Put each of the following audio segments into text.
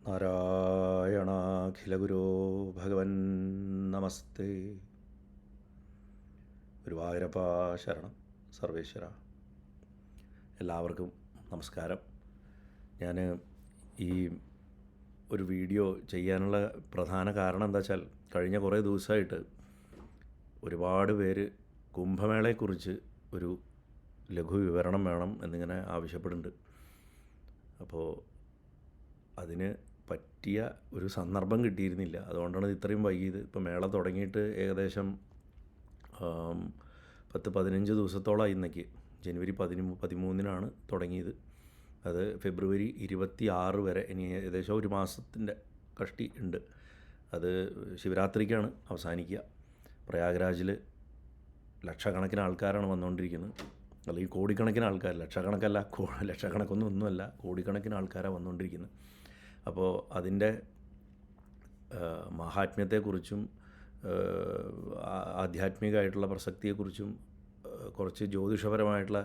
നാരായണാഖിലഗുരോ ഭഗവൻ നമസ്തേ. ഗുരുവായൂരപ്പ ശരണം. സർവേശ്വര. എല്ലാവർക്കും നമസ്കാരം. ഞാൻ ഈ ഒരു വീഡിയോ ചെയ്യാനുള്ള പ്രധാന കാരണം എന്താ വെച്ചാൽ, കഴിഞ്ഞ കുറേ ദിവസമായിട്ട് ഒരുപാട് പേര് കുംഭമേളയെക്കുറിച്ച് ഒരു ലഘു വിവരണം വേണം എന്നിങ്ങനെ ആവശ്യപ്പെടുന്നുണ്ട്. അപ്പോൾ അതിന് പറ്റിയ ഒരു സന്ദർഭം കിട്ടിയിരുന്നില്ല. അതുകൊണ്ടാണ് ഇത്രയും വൈകിയത്. ഇപ്പോൾ മേള തുടങ്ങിയിട്ട് ഏകദേശം 10-15 ദിവസത്തോളമായി. ഇന്നേക്ക് ജനുവരി 13-നാണ് തുടങ്ങിയത്. അത് ഫെബ്രുവരി 26 വരെ, ഇനി ഏകദേശം ഒരു മാസത്തിൻ്റെ കഷ്ടി ഉണ്ട്. അത് ശിവരാത്രിക്കാണ് അവസാനിക്കുക. പ്രയാഗ്രാജിൽ ലക്ഷക്കണക്കിന് ആൾക്കാരാണ് വന്നുകൊണ്ടിരിക്കുന്നത്. അല്ലെങ്കിൽ കോടിക്കണക്കിന് ആൾക്കാർ, ലക്ഷക്കണക്കൊന്നുമല്ല, കോടിക്കണക്കിന് ആൾക്കാരാണ് വന്നുകൊണ്ടിരിക്കുന്നത്. അപ്പോൾ അതിൻ്റെ മഹാത്മ്യത്തെക്കുറിച്ചും ആധ്യാത്മികമായിട്ടുള്ള പ്രസക്തിയെക്കുറിച്ചും കുറച്ച് ജ്യോതിഷപരമായിട്ടുള്ള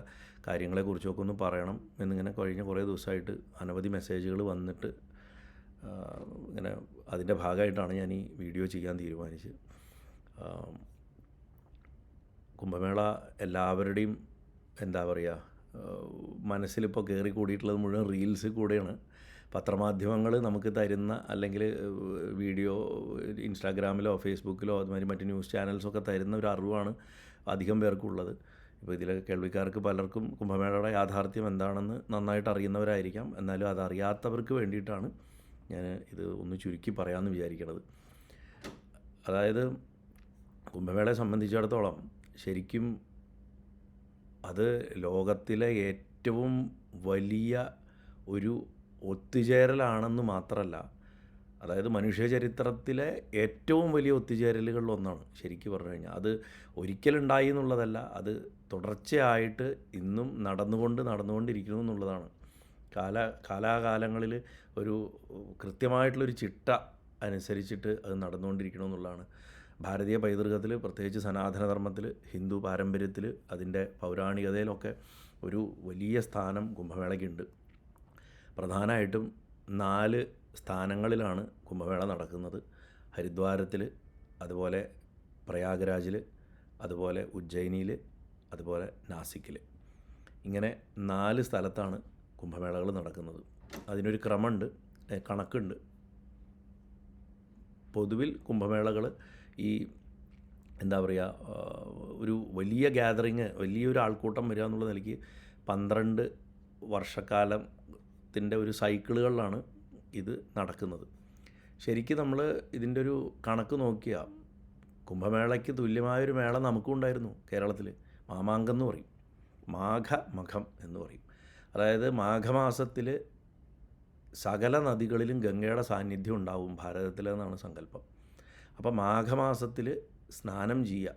കാര്യങ്ങളെക്കുറിച്ചൊക്കെ ഒന്ന് പറയണം എന്നിങ്ങനെ കഴിഞ്ഞ കുറേ ദിവസമായിട്ട് അനവധി മെസ്സേജുകൾ വന്നിട്ട് ഇങ്ങനെ അതിൻ്റെ ഭാഗമായിട്ടാണ് ഞാൻ ഈ വീഡിയോ ചെയ്യാൻ തീരുമാനിച്ചത്. കുംഭമേള എല്ലാവരുടെയും എന്താ പറയുക, മനസ്സിലിപ്പോൾ കയറി കൂടിയിട്ടുള്ളത് മുഴുവൻ റീൽസ് കൂടെയാണ്. പത്രമാധ്യമങ്ങൾ നമുക്ക് തരുന്ന, അല്ലെങ്കിൽ വീഡിയോ ഇൻസ്റ്റാഗ്രാമിലോ ഫേസ്ബുക്കിലോ അതുമാതിരി മറ്റ് ന്യൂസ് ചാനൽസൊക്കെ തരുന്ന ഒരു അറിവാണ് അധികം പേർക്കുള്ളത്. ഇപ്പോൾ ഇതിലെ കേൾവിക്കാർക്ക് പലർക്കും കുംഭമേളയുടെ യാഥാർത്ഥ്യം എന്താണെന്ന് നന്നായിട്ട് അറിയുന്നവരായിരിക്കാം. എന്നാലും അതറിയാത്തവർക്ക് വേണ്ടിയിട്ടാണ് ഞാൻ ഇത് ഒന്ന് ചുരുക്കി പറയാമെന്ന് വിചാരിക്കുന്നത്. അതായത് കുംഭമേളയെ സംബന്ധിച്ചിടത്തോളം ശരിക്കും അത് ലോകത്തിലെ ഏറ്റവും വലിയ ഒരു ഒത്തുചേരലാണെന്ന് മാത്രമല്ല, അതായത് മനുഷ്യ ചരിത്രത്തിലെ ഏറ്റവും വലിയ ഒത്തുചേരലുകളിലൊന്നാണ് ശരിക്കും പറഞ്ഞു കഴിഞ്ഞാൽ. അത് ഒരിക്കലുണ്ടായി എന്നുള്ളതല്ല, അത് തുടർച്ചയായിട്ട് ഇന്നും നടന്നുകൊണ്ടിരിക്കുന്നു എന്നുള്ളതാണ്. കാലാകാലങ്ങളിൽ ഒരു കൃത്യമായിട്ടുള്ളൊരു ചിട്ട അനുസരിച്ചിട്ട് അത് നടന്നുകൊണ്ടിരിക്കണമെന്നുള്ളതാണ്. ഭാരതീയ പൈതൃകത്തിൽ, പ്രത്യേകിച്ച് സനാതനധർമ്മത്തിൽ, ഹിന്ദു പാരമ്പര്യത്തിൽ, അതിൻ്റെ പൗരാണികതയിലൊക്കെ ഒരു വലിയ സ്ഥാനം കുംഭമേളയ്ക്കുണ്ട്. പ്രധാനമായിട്ടും 4 സ്ഥാനങ്ങളിലാണ് കുംഭമേള നടക്കുന്നത്. ഹരിദ്വാരത്തിൽ, അതുപോലെ പ്രയാഗ്രാജിൽ, അതുപോലെ ഉജ്ജയിനിയിൽ, അതുപോലെ നാസിക്കിൽ. ഇങ്ങനെ 4 സ്ഥലത്താണ് കുംഭമേളകൾ നടക്കുന്നത്. അതിനൊരു ക്രമമുണ്ട്, കണക്കുണ്ട്. പൊതുവിൽ കുംഭമേളകൾ ഈ എന്താ പറയുക, ഒരു വലിയ ഗ്യാതറിങ്, വലിയൊരു ആൾക്കൂട്ടം വരിക എന്നുള്ള നിലയ്ക്ക് 12 വർഷക്കാലത്തിൻ്റെ ഒരു സൈക്കിളുകളിലാണ് ഇത് നടക്കുന്നത്. ശരിക്കും നമ്മൾ ഇതിൻ്റെ ഒരു കണക്ക് നോക്കിയാൽ കുംഭമേളയ്ക്ക് തുല്യമായൊരു മേള നമുക്കും ഉണ്ടായിരുന്നു കേരളത്തിൽ. മാമാങ്കം എന്ന് പറയും, മാഘമഖം എന്ന് പറയും. അതായത് മാഘമാസത്തിൽ സകല നദികളിലും ഗംഗയുടെ സാന്നിധ്യം ഉണ്ടാവും ഭാരതത്തിലെന്നാണ് സങ്കല്പം. അപ്പോൾ മാഘമാസത്തിൽ സ്നാനം ചെയ്യുക,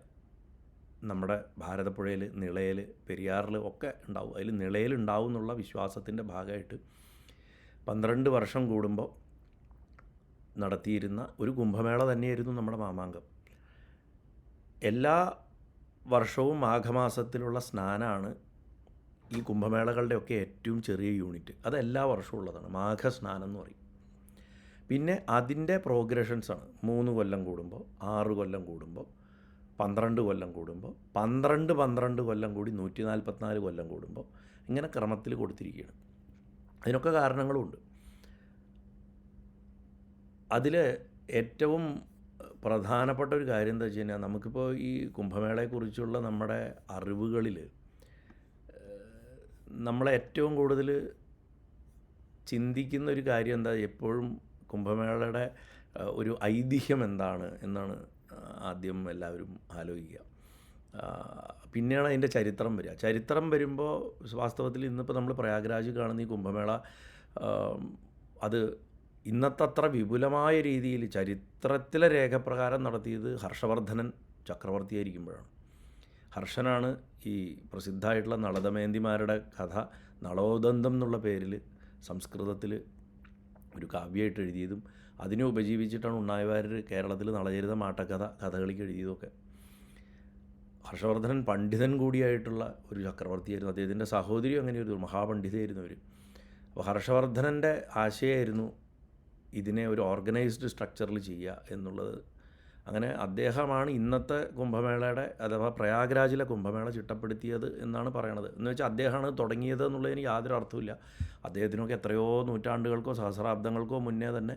നമ്മുടെ ഭാരതപ്പുഴയിൽ, നിളയിൽ, പെരിയാറിൽ ഒക്കെ ഉണ്ടാവും. അതിൽ നിളയിലുണ്ടാവും എന്നുള്ള വിശ്വാസത്തിൻ്റെ ഭാഗമായിട്ട് 12 വർഷം കൂടുമ്പോൾ നടത്തിയിരുന്ന ഒരു കുംഭമേള തന്നെയായിരുന്നു നമ്മുടെ മാമാങ്കം. എല്ലാ വർഷവും മാഘമാസത്തിലുള്ള സ്നാനമാണ് ഈ കുംഭമേളകളുടെയൊക്കെ ഏറ്റവും ചെറിയ യൂണിറ്റ്. അത് എല്ലാ വർഷവും ഉള്ളതാണ്, മാഘസ്നാനം എന്ന് പറയും. പിന്നെ അതിൻ്റെ പ്രോഗ്രഷൻസാണ് 3 കൊല്ലം കൂടുമ്പോൾ, 6 കൊല്ലം കൂടുമ്പോൾ, 12 കൊല്ലം കൂടുമ്പോൾ, 12 കൊല്ലം കൂടി 144 കൊല്ലം കൂടുമ്പോൾ, ഇങ്ങനെ ക്രമത്തിൽ കൊടുത്തിരിക്കുകയാണ്. അതിനൊക്കെ കാരണങ്ങളുമുണ്ട്. അതിൽ ഏറ്റവും പ്രധാനപ്പെട്ട ഒരു കാര്യം എന്താ വെച്ച് കഴിഞ്ഞാൽ, നമുക്കിപ്പോൾ ഈ കുംഭമേളയെക്കുറിച്ചുള്ള നമ്മുടെ അറിവുകളിൽ നമ്മളേറ്റവും കൂടുതൽ ചിന്തിക്കുന്ന ഒരു കാര്യം എന്താ, എപ്പോഴും കുംഭമേളയുടെ ഒരു ഐതിഹ്യം എന്താണ് എന്നാണ് ആദ്യം എല്ലാവരും ആലോചിക്കുക. പിന്നെയാണ് അതിൻ്റെ ചരിത്രം വരിക. ചരിത്രം വരുമ്പോൾ വാസ്തവത്തിൽ ഇന്നിപ്പോൾ നമ്മൾ പ്രയാഗ്രാജ് കാണുന്ന ഈ കുംഭമേള, അത് ഇന്നത്തെ അത്ര വിപുലമായ രീതിയിൽ ചരിത്രത്തിലെ രേഖപ്രകാരം നടത്തിയത് ഹർഷവർദ്ധനൻ ചക്രവർത്തിയായിരിക്കുമ്പോഴാണ്. ഹർഷനാണ് ഈ പ്രസിദ്ധമായിട്ടുള്ള നളദമയന്തിമാരുടെ കഥ നളോദന്തം എന്നുള്ള പേരിൽ സംസ്കൃതത്തിൽ ഒരു കാവ്യമായിട്ട് എഴുതിയതും അതിനെ ഉപജീവിച്ചിട്ടാണ് ഉണ്ണായിവാര്യർ കേരളത്തിൽ നളചരിത കഥകളിക്ക് എഴുതിയതൊക്കെ. ഹർഷവർദ്ധനൻ പണ്ഡിതൻ കൂടിയായിട്ടുള്ള ഒരു ചക്രവർത്തിയായിരുന്നു. അദ്ദേഹത്തിൻ്റെ സഹോദരി അങ്ങനെ ഒരു മഹാപണ്ഡിതയായിരുന്നു അവർ. അപ്പോൾ ഹർഷവർദ്ധനൻ്റെ ആശയമായിരുന്നു ഇതിനെ ഒരു ഓർഗനൈസ്ഡ് സ്ട്രക്ചറിൽ ചെയ്യുക എന്നുള്ളത്. അങ്ങനെ അദ്ദേഹമാണ് ഇന്നത്തെ കുംഭമേളയുടെ അഥവാ പ്രയാഗ്രാജിലെ കുംഭമേള ചിട്ടപ്പെടുത്തിയത് എന്നാണ് പറയണത്. എന്ന് വെച്ചാൽ അദ്ദേഹമാണ് തുടങ്ങിയത് എന്നുള്ളതിന് യാതൊരു അർത്ഥമില്ല. അദ്ദേഹത്തിനൊക്കെ എത്രയോ നൂറ്റാണ്ടുകൾക്കോ സഹസ്രാബ്ദങ്ങൾക്കോ മുന്നേ തന്നെ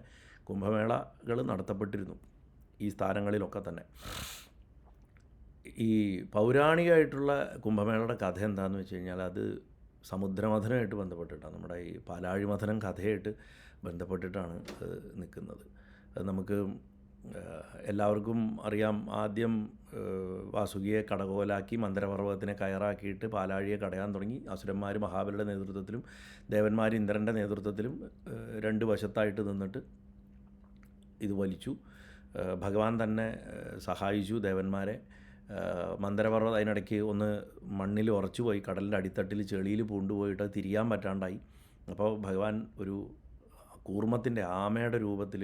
കുംഭമേളകൾ നടത്തപ്പെട്ടിരുന്നു ഈ സ്ഥാനങ്ങളിലൊക്കെ തന്നെ. ഈ പൗരാണികമായിട്ടുള്ള കുംഭമേളയുടെ കഥ എന്താണെന്ന് വെച്ച് കഴിഞ്ഞാൽ അത് സമുദ്രമഥനമായിട്ട് ബന്ധപ്പെട്ടിട്ടാണ്, നമ്മുടെ ഈ പാലാഴി മഥനം കഥയായിട്ട് ബന്ധപ്പെട്ടിട്ടാണ് നിൽക്കുന്നത്. അത് നമുക്ക് എല്ലാവർക്കും അറിയാം. ആദ്യം വാസുകിയെ കടകോലാക്കി മന്ദരപർവ്വതത്തിനെ കയറാക്കിയിട്ട് പാലാഴിയെ കടയാൻ തുടങ്ങി. അസുരന്മാർ മഹാബലിയുടെ നേതൃത്വത്തിലും ദേവന്മാർ ഇന്ദ്രൻ്റെ നേതൃത്വത്തിലും രണ്ട് വശത്തായിട്ട് നിന്നിട്ട് ഇത് വലിച്ചു. ഭഗവാൻ തന്നെ സഹായിച്ചു ദേവന്മാരെ. മന്ദരപർവ്വതം അതിനിടയ്ക്ക് ഒന്ന് മണ്ണിൽ ഉറച്ചു പോയി, കടലിൻ്റെ അടിത്തട്ടിൽ ചെളിയിൽ പൂണ്ടുപോയിട്ട് തിരിയാൻ പറ്റാണ്ടായി. അപ്പോൾ ഭഗവാൻ ഒരു കൂർമ്മത്തിൻ്റെ ആമയുടെ രൂപത്തിൽ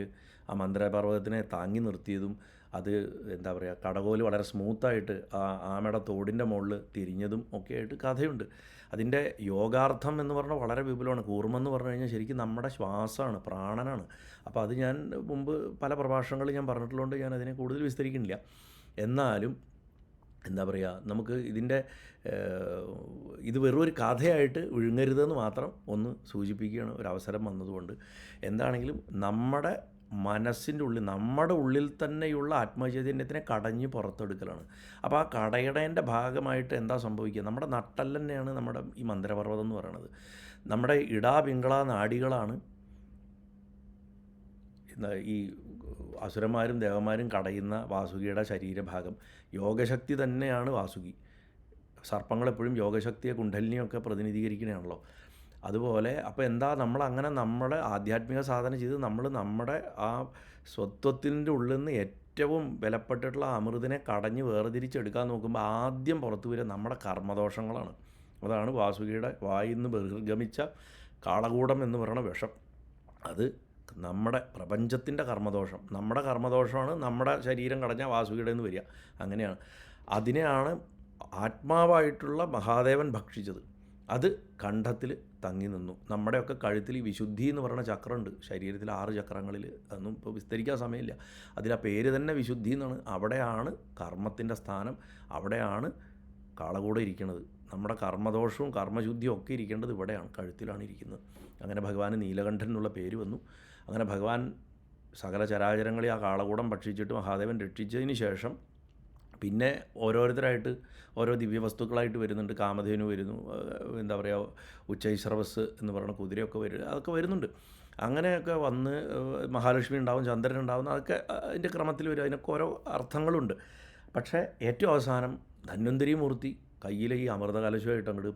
ആ മന്ദരപർവ്വതത്തിനെ താങ്ങി നിർത്തിയതും അത് എന്താ പറയുക കടകോല് വളരെ സ്മൂത്തായിട്ട് ആ ആമയുടെ തോടിൻ്റെ മുകളിൽ തിരിഞ്ഞതും ഒക്കെ ആയിട്ട് കഥയുണ്ട്. അതിൻ്റെ യോഗാർത്ഥം എന്ന് പറഞ്ഞാൽ വളരെ വിപുലമാണ്. കൂർമ്മെന്ന് പറഞ്ഞു കഴിഞ്ഞാൽ ശരിക്കും നമ്മുടെ ശ്വാസമാണ്, പ്രാണനാണ്. അപ്പോൾ അത് ഞാൻ മുമ്പ് പല പ്രഭാഷണങ്ങളിൽ ഞാൻ പറഞ്ഞിട്ടുള്ളതുകൊണ്ട് ഞാൻ അതിനെ കൂടുതൽ വിസ്തരിക്കുന്നില്ല. എന്നാലും എന്താ പറയുക, നമുക്ക് ഇത് വെറും ഒരു കഥയായിട്ട് വിഴുങ്ങരുതെന്ന് മാത്രം ഒന്ന് സൂചിപ്പിക്കുകയാണ് ഒരവസരം വന്നതുകൊണ്ട്. എന്താണെങ്കിലും നമ്മുടെ മനസ്സിൻ്റെ ഉള്ളിൽ, നമ്മുടെ ഉള്ളിൽ തന്നെയുള്ള ആത്മചൈതന്യത്തിനെ കടഞ്ഞ് പുറത്തെടുക്കലാണ്. അപ്പോൾ ആ കടയടേൻ്റെ ഭാഗമായിട്ട് എന്താ സംഭവിക്കുക, നമ്മുടെ നട്ടൽ തന്നെയാണ് നമ്മുടെ ഈ മന്ദരപർവ്വതം എന്ന് പറയുന്നത്. നമ്മുടെ പിങ്കള നാഡികളാണ് ഈ അസുരന്മാരും ദേവന്മാരും കടയുന്ന വാസുകിയുടെ ശരീരഭാഗം. യോഗശക്തി തന്നെയാണ് വാസുകി. സർപ്പങ്ങളെപ്പോഴും യോഗശക്തിയെ കുണ്ഡലിനിയൊക്കെ പ്രതിനിധീകരിക്കണതാണല്ലോ. അതുപോലെ അപ്പോൾ എന്താ, നമ്മളങ്ങനെ നമ്മുടെ ആധ്യാത്മിക സാധന ചെയ്ത് നമ്മുടെ ആ സ്വത്വത്തിൻ്റെ ഉള്ളിൽ നിന്ന് ഏറ്റവും വിലപ്പെട്ടിട്ടുള്ള അമൃതിനെ കടഞ്ഞ് വേർതിരിച്ചെടുക്കാൻ നോക്കുമ്പോൾ ആദ്യം പുറത്തു വരിക നമ്മുടെ കർമ്മദോഷങ്ങളാണ്. അതാണ് വാസുകിയുടെ വായിൽ നിന്ന് ബഹിർഗമിച്ച കാളകൂടം എന്ന് പറയുന്ന വിഷം. അത് നമ്മുടെ പ്രപഞ്ചത്തിൻ്റെ കർമ്മദോഷം, നമ്മുടെ കർമ്മദോഷമാണ് നമ്മുടെ ശരീരം കടഞ്ഞ വാസുകിയുടെ നിന്ന് വരിക. അങ്ങനെയാണ് അതിനെയാണ് ആത്മാവായിട്ടുള്ള മഹാദേവൻ ഭക്ഷിച്ചത്. അത് കണ്ഠത്തിൽ തങ്ങി നിന്നു. നമ്മുടെയൊക്കെ കഴുത്തിൽ ഈ വിശുദ്ധി എന്ന് പറയുന്ന ചക്രമുണ്ട്. ശരീരത്തിൽ 6 ചക്രങ്ങളിൽ, അതൊന്നും ഇപ്പോൾ വിസ്തരിക്കാൻ സമയമില്ല. അതിൽ ആ പേര് തന്നെ വിശുദ്ധി എന്നാണ്. അവിടെയാണ് കർമ്മത്തിൻ്റെ സ്ഥാനം, അവിടെയാണ് കാളകൂടം ഇരിക്കുന്നത്. നമ്മുടെ കർമ്മദോഷവും കർമ്മശുദ്ധിയും ഒക്കെ ഇരിക്കേണ്ടത് ഇവിടെയാണ്, കഴുത്തിലാണ് ഇരിക്കുന്നത്. അങ്ങനെ ഭഗവാന് നീലകണ്ഠൻ എന്നുള്ള പേര് വന്നു. അങ്ങനെ ഭഗവാൻ സകല ചരാചരങ്ങളെ ആ കാളകൂടം ഭക്ഷിച്ചിട്ട് മഹാദേവൻ രക്ഷിച്ചതിന് ശേഷം പിന്നെ ഓരോരുത്തരായിട്ട് ഓരോ ദിവ്യവസ്തുക്കളായിട്ട് വരുന്നുണ്ട്. കാമധേനു വരുന്നു, എന്താ പറയുക ഉച്ചൈശ്രവസ് എന്ന് പറയുന്ന കുതിരയൊക്കെ അതൊക്കെ വരുന്നുണ്ട്. അങ്ങനെയൊക്കെ വന്ന് മഹാലക്ഷ്മി ഉണ്ടാവും, ചന്ദ്രൻ ഉണ്ടാവും, അതൊക്കെ അതിൻ്റെ ക്രമത്തിൽ വരും. അതിനൊക്കെ ഓരോ അർത്ഥങ്ങളുണ്ട്. പക്ഷേ ഏറ്റവും അവസാനം ധന്വന്തരി മൂർത്തി കയ്യിലെ ഈ അമൃതകലശമായിട്ട് അങ്ങോട്ട്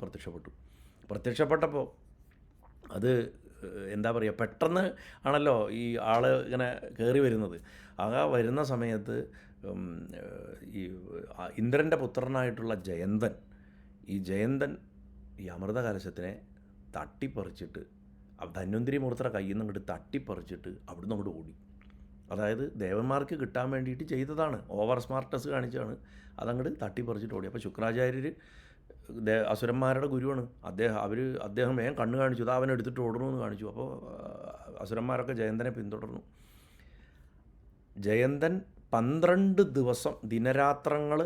പ്രത്യക്ഷപ്പെട്ടപ്പോൾ അത് എന്താ പറയുക, പെട്ടെന്ന് ആണല്ലോ ഈ ആൾ ഇങ്ങനെ കയറി വരുന്നത്. ആ വരുന്ന സമയത്ത് ഈ ഇന്ദ്രൻ്റെ പുത്രനായിട്ടുള്ള ജയന്തൻ ഈ അമൃതകലശത്തിനെ തട്ടിപ്പറിച്ചിട്ട് ധന്വന്തരി മൂർത്തിയുടെ കയ്യിൽ നിന്ന് അങ്ങോട്ട് തട്ടിപ്പറിച്ചിട്ട് അവിടുന്ന് അങ്ങോട്ട് ഓടി. അതായത് ദേവന്മാർക്ക് കിട്ടാൻ വേണ്ടിയിട്ട് ചെയ്തതാണ്, ഓവർ സ്മാർട്ട്നെസ് കാണിച്ചാണ്. അതങ്ങോട്ട് തട്ടിപ്പറിച്ചിട്ട് ഓടി. അപ്പോൾ ശുക്രാചാര്യർ അസുരന്മാരുടെ ഗുരുവാണ്. അദ്ദേഹം വേഗം കണ്ണ് കാണിച്ചു, അത് അവനെടുത്തിട്ട് ഓടണമെന്ന് കാണിച്ചു. അപ്പോൾ അസുരന്മാരൊക്കെ ജയന്തനെ പിന്തുടർന്നു. ജയന്തൻ 12 ദിവസം ദിനരാത്രങ്ങൾ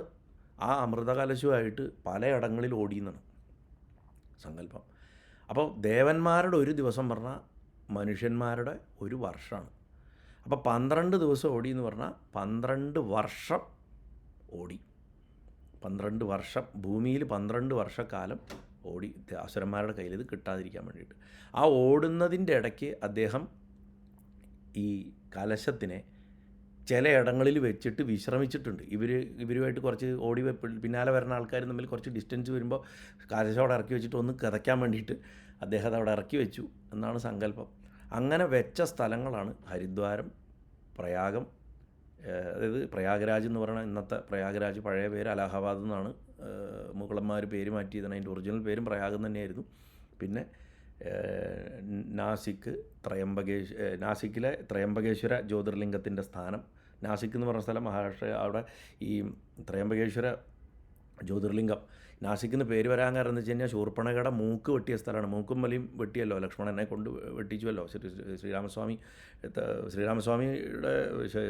ആ അമൃതകലശവുമായിട്ട് പലയിടങ്ങളിൽ ഓടിയെന്നാണ് സങ്കല്പം. അപ്പോൾ ദേവന്മാരുടെ ഒരു ദിവസം പറഞ്ഞാൽ മനുഷ്യന്മാരുടെ ഒരു വർഷമാണ്. അപ്പോൾ 12 ദിവസം ഓടി എന്ന് പറഞ്ഞാൽ 12 വർഷം ഓടി. 12 വർഷം ഭൂമിയിൽ 12 വർഷക്കാലം ഓടി അസുരന്മാരുടെ കയ്യിൽ ഇത് കിട്ടാതിരിക്കാൻ വേണ്ടിയിട്ട്. ആ ഓടുന്നതിൻ്റെ ഇടയ്ക്ക് അദ്ദേഹം ഈ കലശത്തിനെ ചില ഇടങ്ങളിൽ വെച്ചിട്ട് വിശ്രമിച്ചിട്ടുണ്ട്. ഇവരുമായിട്ട് കുറച്ച് പിന്നാലെ വരുന്ന ആൾക്കാർ തമ്മിൽ കുറച്ച് ഡിസ്റ്റൻസ് വരുമ്പോൾ കലശം അവിടെ ഇറക്കി വെച്ചിട്ട് ഒന്ന് കിതയ്ക്കാൻ വേണ്ടിയിട്ട് അദ്ദേഹം അവിടെ ഇറക്കി വെച്ചു എന്നാണ് സങ്കല്പം. അങ്ങനെ വെച്ച സ്ഥലങ്ങളാണ് ഹരിദ്വാരം, പ്രയാഗം, അതായത് പ്രയാഗ്രാജ് എന്ന് പറയുന്ന ഇന്നത്തെ പ്രയാഗ്രാജ്, പഴയ പേര് അലഹബാദ് എന്നാണ് മുഗളന്മാർ പേര് മാറ്റിയതാണ്. അതിൻ്റെ ഒറിജിനൽ പേരും പ്രയാഗം തന്നെയായിരുന്നു. പിന്നെ നാസിക്കിലെ ത്രയംബകേശ്വര ജ്യോതിർലിംഗത്തിൻ്റെ സ്ഥാനം. നാസിക് എന്ന് പറഞ്ഞ സ്ഥലം മഹാരാഷ്ട്ര, അവിടെ ഈ ത്രയംബകേശ്വര ജ്യോതിർലിംഗം നാസിക്കിന് പേര് വരാൻ കാരണം എന്ന് വെച്ച് കഴിഞ്ഞാൽ ശൂർപ്പണഖയുടെ മൂക്ക് വെട്ടിയ സ്ഥലമാണ്. മൂക്കും വലിയും വെട്ടിയല്ലോ ലക്ഷ്മണനെ കൊണ്ട് വെട്ടിച്ചുവല്ലോ. ശ്രീരാമസ്വാമിയുടെ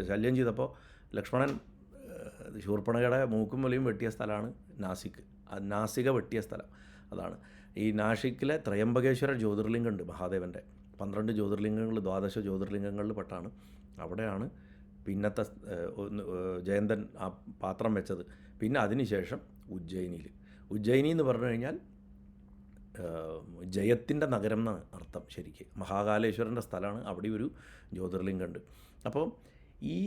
ശല്യം ചെയ്തപ്പോൾ ലക്ഷ്മണൻ ശൂർപ്പണഖയുടെ മൂക്കും വലിയും വെട്ടിയ സ്ഥലമാണ് നാസിക്. നാസിക വെട്ടിയ സ്ഥലം അതാണ്. ഈ നാഷിക്കിലെ ത്രയംബകേശ്വര ജ്യോതിർലിംഗം ഉണ്ട് മഹാദേവൻ്റെ. 12 ജ്യോതിർലിംഗങ്ങൾ, 12 ജ്യോതിർലിംഗങ്ങളിൽ പെട്ടാണ്. അവിടെയാണ് പിന്നത്തെ ജയന്തൻ ആ പാത്രം വെച്ചത്. പിന്നെ അതിനുശേഷം ഉജ്ജയിനി എന്ന് പറഞ്ഞു കഴിഞ്ഞാൽ ജയത്തിൻ്റെ നഗരം എന്നാണ് അർത്ഥം ശരിക്ക്. മഹാകാലേശ്വരൻ്റെ സ്ഥലമാണ്. അവിടെ ഒരു ജ്യോതിർലിംഗമുണ്ട്. അപ്പോൾ ഈ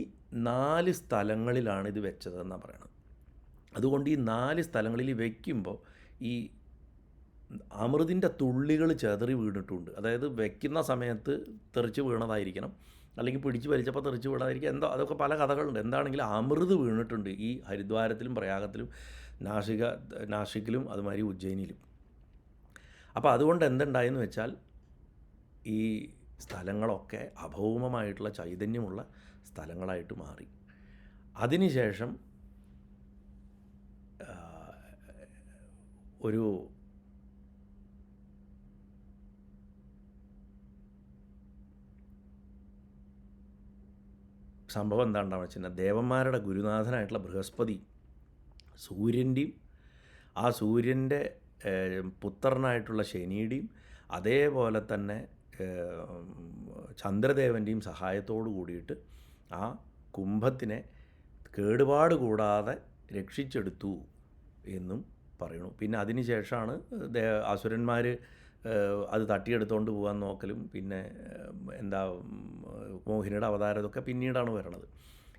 4 സ്ഥലങ്ങളിലാണ് ഇത് വെച്ചതെന്നാണ് പറയണത്. അതുകൊണ്ട് ഈ 4 സ്ഥലങ്ങളിൽ വയ്ക്കുമ്പോൾ ഈ അമൃതിൻ്റെ തുള്ളികൾ ചെതറി വീണിട്ടുണ്ട്. അതായത് വയ്ക്കുന്ന സമയത്ത് തെറിച്ച് വീണതായിരിക്കണം, അല്ലെങ്കിൽ പിടിച്ച് വലിച്ചപ്പോൾ തെറിച്ച് വീണതായിരിക്കും, എന്തോ അതൊക്കെ പല കഥകളുണ്ട്. എന്താണെങ്കിലും അമൃത് വീണിട്ടുണ്ട് ഈ ഹരിദ്വാരത്തിലും പ്രയാഗത്തിലും നാഷിക്കിലും അതുമാതിരി ഉജ്ജയിനിയിലും. അപ്പോൾ അതുകൊണ്ട് എന്തുണ്ടായെന്ന് വെച്ചാൽ ഈ സ്ഥലങ്ങളൊക്കെ അഭൗമമായിട്ടുള്ള ചൈതന്യമുള്ള സ്ഥലങ്ങളായിട്ട് മാറി. അതിനുശേഷം ഒരു സംഭവം എന്താണെന്ന് വെച്ചാൽ, ദേവന്മാരുടെ ഗുരുനാഥനായിട്ടുള്ള ബൃഹസ്പതി സൂര്യൻ്റെയും ആ സൂര്യൻ്റെ പുത്രനായിട്ടുള്ള ശനിയുടെയും അതേപോലെ തന്നെ ചന്ദ്രദേവൻ്റെയും സഹായത്തോടു കൂടിയിട്ട് ആ കുംഭത്തിനെ കേടുപാട് കൂടാതെ രക്ഷിച്ചെടുത്തു എന്നും പറയണു. പിന്നെ അതിന് ശേഷമാണ് അസുരന്മാർ അത് തട്ടിയെടുത്തുകൊണ്ട് പോകാൻ നോക്കലും പിന്നെ മോഹിനിയുടെ അവതാരം, ഇതൊക്കെ പിന്നീടാണ് വരണത്.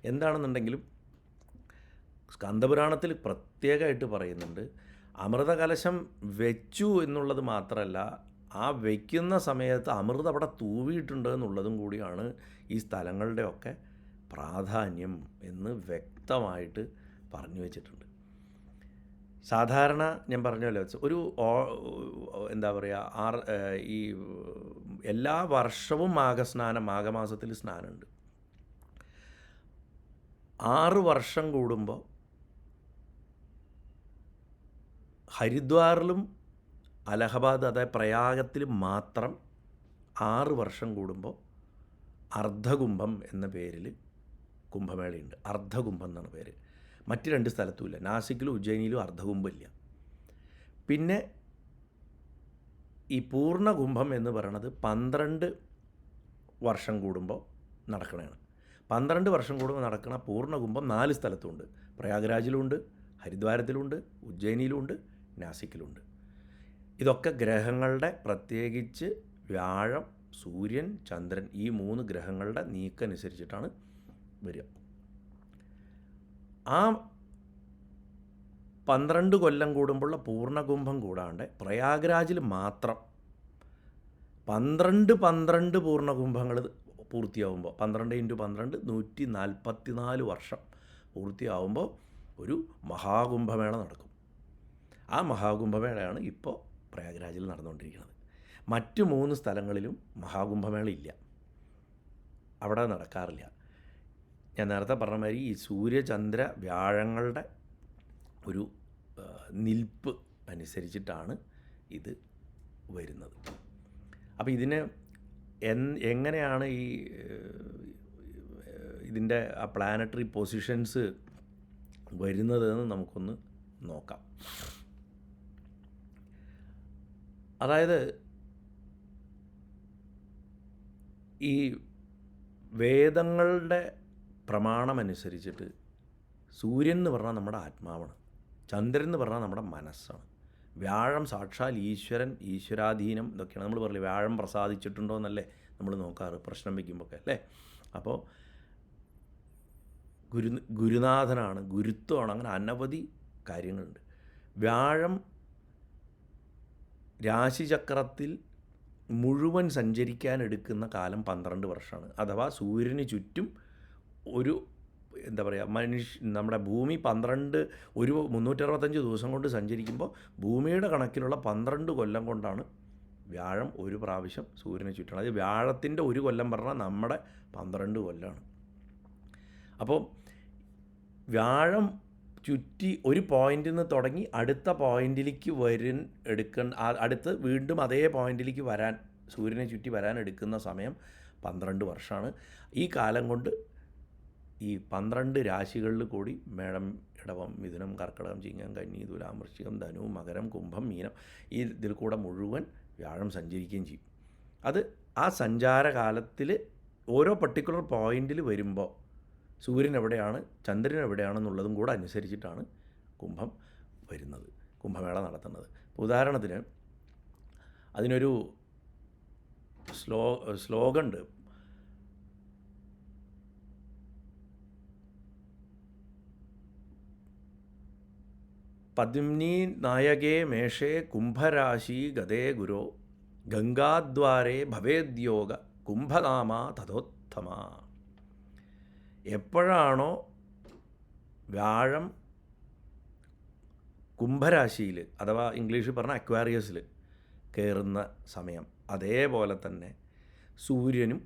എന്താണെന്നുണ്ടെങ്കിലും സ്കന്ദപുരാണത്തിൽ പ്രത്യേകമായിട്ട് പറയുന്നുണ്ട്, അമൃതകലശം വെച്ചു എന്നുള്ളത് മാത്രമല്ല, ആ വയ്ക്കുന്ന സമയത്ത് അമൃത് അവിടെ തൂവിയിട്ടുണ്ട് എന്നുള്ളതും കൂടിയാണ് ഈ സ്ഥലങ്ങളുടെയൊക്കെ പ്രാധാന്യം എന്ന് വ്യക്തമായിട്ട് പറഞ്ഞു വച്ചിട്ടുണ്ട്. സാധാരണ ഞാൻ പറഞ്ഞല്ലോ, ഒരു ഈ എല്ലാ വർഷവും മാഘമാസത്തിൽ സ്നാനമുണ്ട്. 6 വർഷം കൂടുമ്പോൾ ഹരിദ്വാറിലും അലഹബാദ്, അതായത് പ്രയാഗത്തിലും മാത്രം 6 വർഷം കൂടുമ്പോൾ അർദ്ധകുംഭം എന്ന പേരിൽ കുംഭമേളയുണ്ട്. അർദ്ധകുംഭം എന്നാണ് പേര്. മറ്റ് 2 സ്ഥലത്തുമില്ല. നാസിക്കിലും ഉജ്ജയിനിയിലും അർദ്ധകുംഭമില്ല. പിന്നെ ഈ പൂർണ്ണകുംഭം എന്ന് പറയണത് 12 വർഷം കൂടുമ്പോൾ നടക്കണതാണ്. 12 വർഷം കൂടുമ്പോൾ നടക്കുന്ന പൂർണ്ണകുംഭം 4 സ്ഥലത്തുണ്ട്. പ്രയാഗ്രാജിലുണ്ട്, ഹരിദ്വാരത്തിലുണ്ട്, ഉജ്ജയിനിയിലുണ്ട്, നാസിക്കിലുണ്ട്. ഇതൊക്കെ ഗ്രഹങ്ങളുടെ, പ്രത്യേകിച്ച് വ്യാഴം, സൂര്യൻ, ചന്ദ്രൻ, ഈ 3 ഗ്രഹങ്ങളുടെ നീക്കമനുസരിച്ചിട്ടാണ് വരിക. ആ 12 കൊല്ലം കൂടുമ്പോഴുള്ള പൂർണ്ണകുംഭം കൂടാണ്ട് പ്രയാഗ്രാജിൽ മാത്രം 12 പൂർണ്ണകുംഭങ്ങൾ പൂർത്തിയാവുമ്പോൾ, 12 × 12 144 വർഷം പൂർത്തിയാവുമ്പോൾ ഒരു മഹാകുംഭമേള നടക്കും. ആ മഹാകുംഭമേളയാണ് ഇപ്പോൾ പ്രയാഗ്രാജിൽ നടന്നുകൊണ്ടിരിക്കുന്നത്. മറ്റ് 3 സ്ഥലങ്ങളിലും മഹാകുംഭമേള ഇല്ല, അവിടെ നടക്കാറില്ല. ഞാൻ നേരത്തെ പറഞ്ഞ മാതിരി ഈ സൂര്യചന്ദ്ര വ്യാഴങ്ങളുടെ ഒരു നിൽപ്പ് അനുസരിച്ചിട്ടാണ് ഇത് വരുന്നത്. അപ്പോൾ ഇതിന് എങ്ങനെയാണ് ഇതിൻ്റെ ആ പ്ലാനറ്ററി പൊസിഷൻസ് വരുന്നതെന്ന് നമുക്കൊന്ന് നോക്കാം. അതായത് ഈ വേദങ്ങളുടെ പ്രമാണമനുസരിച്ചിട്ട് സൂര്യൻ എന്ന് പറഞ്ഞാൽ നമ്മുടെ ആത്മാവാണ്, ചന്ദ്രൻ എന്ന് പറഞ്ഞാൽ നമ്മുടെ മനസ്സാണ്, വ്യാഴം സാക്ഷാൽ ഈശ്വരൻ, ഈശ്വരാധീനം, ഇതൊക്കെയാണ് നമ്മൾ പറയില്ലേ. വ്യാഴം പ്രസാദിച്ചിട്ടുണ്ടോ എന്നല്ലേ നമ്മൾ നോക്കാറ് പ്രശ്നം വയ്ക്കുമ്പോഴൊക്കെ അല്ലേ. അപ്പോൾ ഗുരുനാഥനാണ്, ഗുരുത്വമാണ്, അങ്ങനെ അനവധി കാര്യങ്ങളുണ്ട്. വ്യാഴം രാശിചക്രത്തിൽ മുഴുവൻ സഞ്ചരിക്കാൻ എടുക്കുന്ന കാലം 12 വർഷമാണ്. അഥവാ സൂര്യന് ചുറ്റും ഒരു നമ്മുടെ ഭൂമി 365 ദിവസം കൊണ്ട് സഞ്ചരിക്കുമ്പോൾ ഭൂമിയുടെ കണക്കിലുള്ള 12 കൊല്ലം കൊണ്ടാണ് വ്യാഴം ഒരു പ്രാവശ്യം സൂര്യനെ ചുറ്റണം. അത് വ്യാഴത്തിൻ്റെ ഒരു കൊല്ലം പറഞ്ഞാൽ നമ്മുടെ 12 കൊല്ലമാണ്. അപ്പോൾ വ്യാഴം ചുറ്റി ഒരു പോയിന്റിൽ നിന്ന് തുടങ്ങി അടുത്ത പോയിന്റിലേക്ക് അടുത്ത് വീണ്ടും അതേ പോയിന്റിലേക്ക് വരാൻ, സൂര്യനെ ചുറ്റി വരാൻ എടുക്കുന്ന സമയം 12 വർഷമാണ്. ഈ കാലം കൊണ്ട് ഈ 12 രാശികളിൽ കൂടി മേടം, ഇടവം, മിഥുനം, കർക്കിടകം, ചിങ്ങം, കന്നി, തുലാം, വൃശ്ചികം, ധനു, മകരം, കുംഭം, മീനം, ഈ ഇതിൽ കൂടെ മുഴുവൻ വ്യാഴം സഞ്ചരിക്കുകയും ചെയ്യും. അത് ആ സഞ്ചാരകാലത്തിൽ ഓരോ പർട്ടിക്കുലർ പോയിന്റിൽ വരുമ്പോൾ സൂര്യൻ എവിടെയാണ്, ചന്ദ്രൻ എവിടെയാണെന്നുള്ളതും കൂടെ അനുസരിച്ചിട്ടാണ് കുംഭം വരുന്നത്, കുംഭമേള നടത്തുന്നത്. ഉദാഹരണത്തിന് അതിനൊരു ശ്ലോകമുണ്ട്. പദ്മിനി നായകേ മേഷേ കുംഭരാശി ഗതേ ഗുരോ ഗംഗാദ്വാരേ ഭവേദ്യോഗ കുംഭനാമ തഥോത്തമ. എപ്പോഴാണോ വ്യാഴം കുംഭരാശിയിൽ, അഥവാ ഇംഗ്ലീഷിൽ പറഞ്ഞ അക്വാറിയസിൽ കയറുന്ന സമയം, അതേപോലെ തന്നെ സൂര്യനും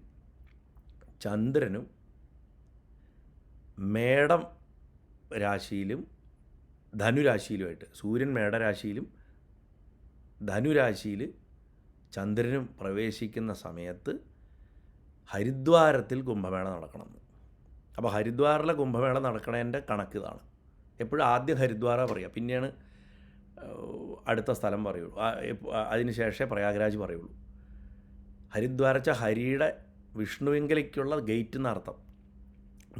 ചന്ദ്രനും മേടം രാശിയിലും ധനുരാശിയിലുമായിട്ട്, സൂര്യൻ മേടരാശിയിലും ധനുരാശിയിൽ ചന്ദ്രനും പ്രവേശിക്കുന്ന സമയത്ത് ഹരിദ്വാരത്തിൽ കുംഭമേള നടക്കണം. അപ്പോൾ ഹരിദ്വാറിലെ കുംഭമേള നടക്കണതിൻ്റെ കണക്ക് ഇതാണ്. എപ്പോഴും ആദ്യം ഹരിദ്വാര പറയുക, പിന്നെയാണ് അടുത്ത സ്ഥലം പറയുള്ളൂ. അതിന് ശേഷമേ പ്രയാഗ്രാജ് പറയുള്ളൂ. ഹരിദ്വാരച്ച ഹരിയുടെ വിഷ്ണുവിങ്കലേക്കുള്ള ഗേറ്റ് എന്നർത്ഥം,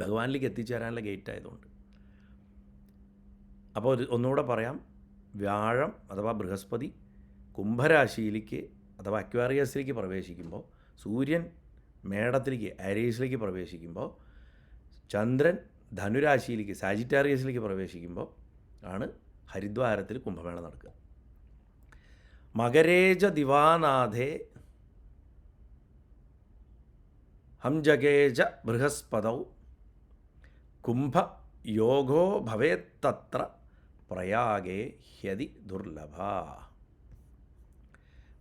ഭഗവാനിലേക്ക് എത്തിച്ചേരാനുള്ള ഗേറ്റ് ആയതുകൊണ്ട്. അപ്പോൾ ഒന്നുകൂടെ പറയാം, വ്യാഴം അഥവാ ബൃഹസ്പതി കുംഭരാശിയിലേക്ക് അഥവാ അക്വാറിയസിലേക്ക് പ്രവേശിക്കുമ്പോൾ, സൂര്യൻ മേടത്തിലേക്ക് ആരീസിലേക്ക് പ്രവേശിക്കുമ്പോൾ, ചന്ദ്രൻ ധനുരാശിയിലേക്ക് സാജിറ്റാറിയസിലേക്ക് പ്രവേശിക്കുമ്പോൾ ആണ് ഹരിദ്വാരത്തിൽ കുംഭമേള നടക്കുക. മകരേജ ദിവാനാഥേ ഹംജഗേജ ബൃഹസ്പതൗ കുംഭ യോഗോ ഭവേത്തത്ര പ്രയാഗേ ഹ്യതി ദുർലഭ.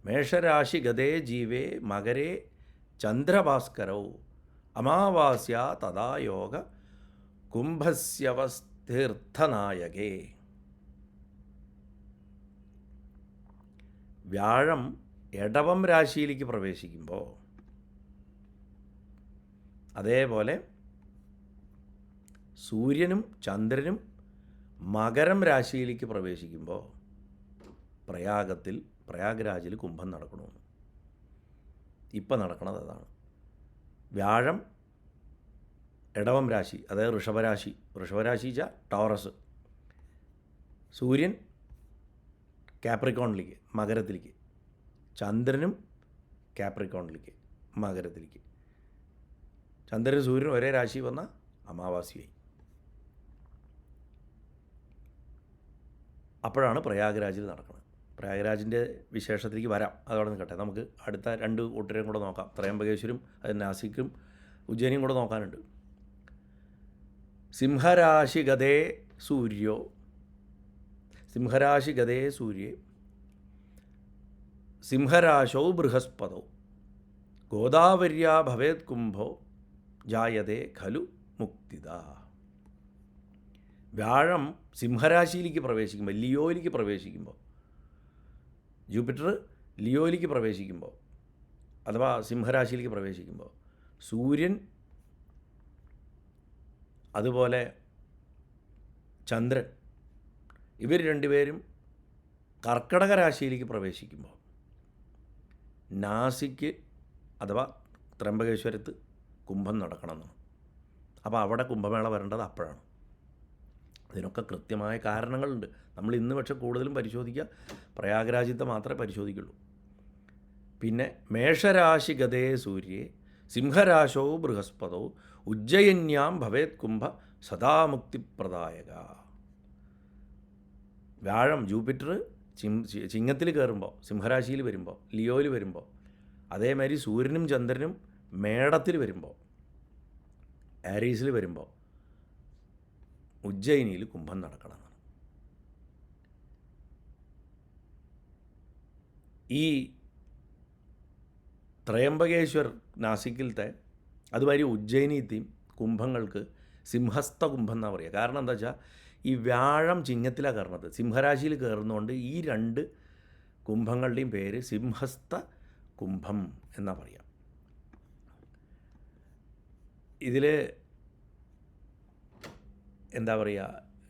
മേഷരാശി ഗതേ ജീവേ മകരേ ചന്ദ്രഭാസ്കരൗ അമാവാസ്യ തഥാ യോഗ കുംഭസ്യവസ്ഥീർത്ഥനായകേ. വ്യാഴം എടവം രാശിയിലേക്ക് പ്രവേശിക്കുമ്പോൾ, അതേപോലെ സൂര്യനും ചന്ദ്രനും മകരം രാശിയിലേക്ക് പ്രവേശിക്കുമ്പോൾ പ്രയാഗ്രാജിൽ കുംഭം നടക്കണമെന്ന് ഇപ്പം നടക്കണത് അതാണ്. വ്യാഴം എടവം രാശി, അതായത് ഋഷഭരാശി വെച്ചാൽ ടോറസ്, സൂര്യൻ കാപ്രിക്കോണിലേക്ക് മകരത്തിലേക്ക്, ചന്ദ്രനും കാപ്രിക്കോണിലേക്ക് മകരത്തിലേക്ക്. ചന്ദ്രനും സൂര്യനും ഒരേ രാശി വന്ന അമാവാസിയായി. അപ്പോഴാണ് പ്രയാഗ്രാജിൽ നടക്കുന്നത്. പ്രയാഗ്രാജിൻ്റെ വിശേഷത്തിലേക്ക് വരാം, അതവിടെ നിൽക്കട്ടെ. നമുക്ക് അടുത്ത 2 കൂട്ടരെയും കൂടെ നോക്കാം. ത്രയംബകേശ്വരും അത് നാസിക്കും ഉജ്ജയിനിയും കൂടെ നോക്കാനുണ്ട്. സിംഹരാശിഗതേ സൂര്യേ സിംഹരാശൗ ബൃഹസ്പതൗ ഗോദാവര്യാ ഭവേത് കുംഭോ ജായതേ ഖലു മുക്തിദ. വ്യാഴം സിംഹരാശിയിലേക്ക് പ്രവേശിക്കുമ്പോൾ, ലിയോയിലേക്ക് പ്രവേശിക്കുമ്പോൾ, ജൂപ്പിറ്റർ ലിയോയിലേക്ക് പ്രവേശിക്കുമ്പോൾ അഥവാ സിംഹരാശിയിലേക്ക് പ്രവേശിക്കുമ്പോൾ, സൂര്യൻ അതുപോലെ ചന്ദ്രൻ ഇവർ രണ്ടുപേരും കർക്കടക രാശിയിലേക്ക് പ്രവേശിക്കുമ്പോൾ, നാസിക്ക് അഥവാ ത്രയംബകേശ്വരത്ത് കുംഭം നടക്കണമെന്നാണ്. അപ്പോൾ അവിടെ കുംഭമേള വരേണ്ടത് അപ്പോഴാണ്. ഇതിനൊക്കെ കൃത്യമായ കാരണങ്ങളുണ്ട്. നമ്മൾ ഇന്ന് പക്ഷേ കൂടുതലും പരിശോധിക്കുക പ്രയാഗ്രാജിത്തെ മാത്രമേ പരിശോധിക്കുള്ളൂ. പിന്നെ മേഷരാശി ഗതേ സൂര്യേ സിംഹരാശോ ബൃഹസ്പതോ ഉജ്ജയിന്യാം ഭവേത് കുംഭ സദാമുക്തിപ്രദായക. വ്യാഴം ജൂപ്പിറ്റർ ചിങ്ങത്തിൽ കയറുമ്പോൾ, സിംഹരാശിയിൽ വരുമ്പോൾ, ലിയോയിൽ വരുമ്പോൾ, അതേമാതിരി സൂര്യനും ചന്ദ്രനും മേടത്തിൽ വരുമ്പോൾ, ആരീസിൽ വരുമ്പോൾ ഉജ്ജയിനിയിൽ കുംഭം നടക്കണമെന്നാണ്. ഈ ത്രയംബകേശ്വർ നാസിക്കിലത്തെ അതുമാതിരി ഉജ്ജയിനിത്തെയും കുംഭങ്ങൾക്ക് സിംഹസ്ഥ കുംഭം എന്നാണ് പറയുക. കാരണം എന്താ വെച്ചാൽ ഈ വ്യാഴം ചിങ്ങത്തിലാണ് കയറുന്നത്, സിംഹരാശിയിൽ കയറുന്നതുകൊണ്ട് ഈ 2 കുംഭങ്ങളുടെയും പേര് സിംഹസ്ഥ കുംഭം എന്നാണ് പറയുക. ഇതിൽ എന്താ പറയുക,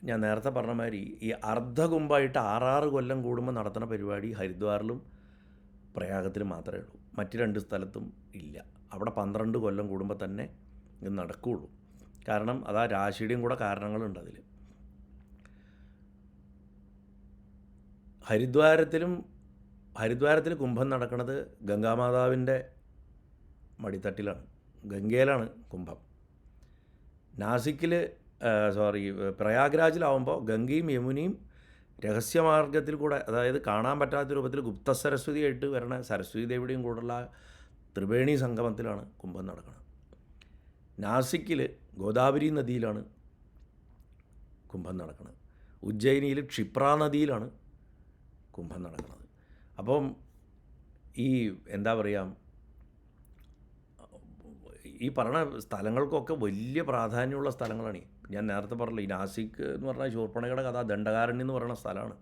ഞാൻ നേരത്തെ പറഞ്ഞ മാതിരി ഈ അർദ്ധകുംഭമായിട്ട് 6 കൊല്ലം കൂടുമ്പോൾ നടത്തുന്ന പരിപാടി ഹരിദ്വാറിലും പ്രയാഗത്തിലും മാത്രമേ ഉള്ളൂ. മറ്റ് 2 സ്ഥലത്തും ഇല്ല. അവിടെ 12 കൊല്ലം കൂടുമ്പോൾ തന്നെ ഇത് നടക്കുകയുള്ളൂ. കാരണം അതാ രാശിയുടെയും കൂടെ കാരണങ്ങളുണ്ട് അതിൽ. ഹരിദ്വാരത്തിൽ കുംഭം നടക്കുന്നത് ഗംഗാമാതാവിൻ്റെ മടിത്തട്ടിലാണ്, ഗംഗയിലാണ് കുംഭം. നാസിക്കിൽ പ്രയാഗ്രാജിലാവുമ്പോൾ ഗംഗയും യമുനയും രഹസ്യമാർഗത്തിൽ കൂടെ, അതായത് കാണാൻ പറ്റാത്ത രൂപത്തിൽ ഗുപ്ത സരസ്വതിയായിട്ട് വരണ സരസ്വതി ദേവിയുടെയും കൂടെയുള്ള ത്രിവേണി സംഗമത്തിലാണ് കുംഭം നടക്കുന്നത്. നാസിക്കിൽ ഗോദാവരി നദിയിലാണ് കുംഭം നടക്കുന്നത്. ഉജ്ജയിനിയിൽ ക്ഷിപ്ര നദിയിലാണ് കുംഭം നടക്കുന്നത്. അപ്പം ഈ എന്താ പറയുക, ഈ പറഞ്ഞ സ്ഥലങ്ങൾക്കൊക്കെ വലിയ പ്രാധാന്യമുള്ള സ്ഥലങ്ങളാണ്. ഞാൻ നേരത്തെ പറഞ്ഞില്ല, ഈ നാസിക് എന്ന് പറഞ്ഞാൽ ശൂർപ്പണഖയുടെ കഥ, ദണ്ഡകാരണ്യം എന്ന് പറയുന്ന സ്ഥലമാണ്.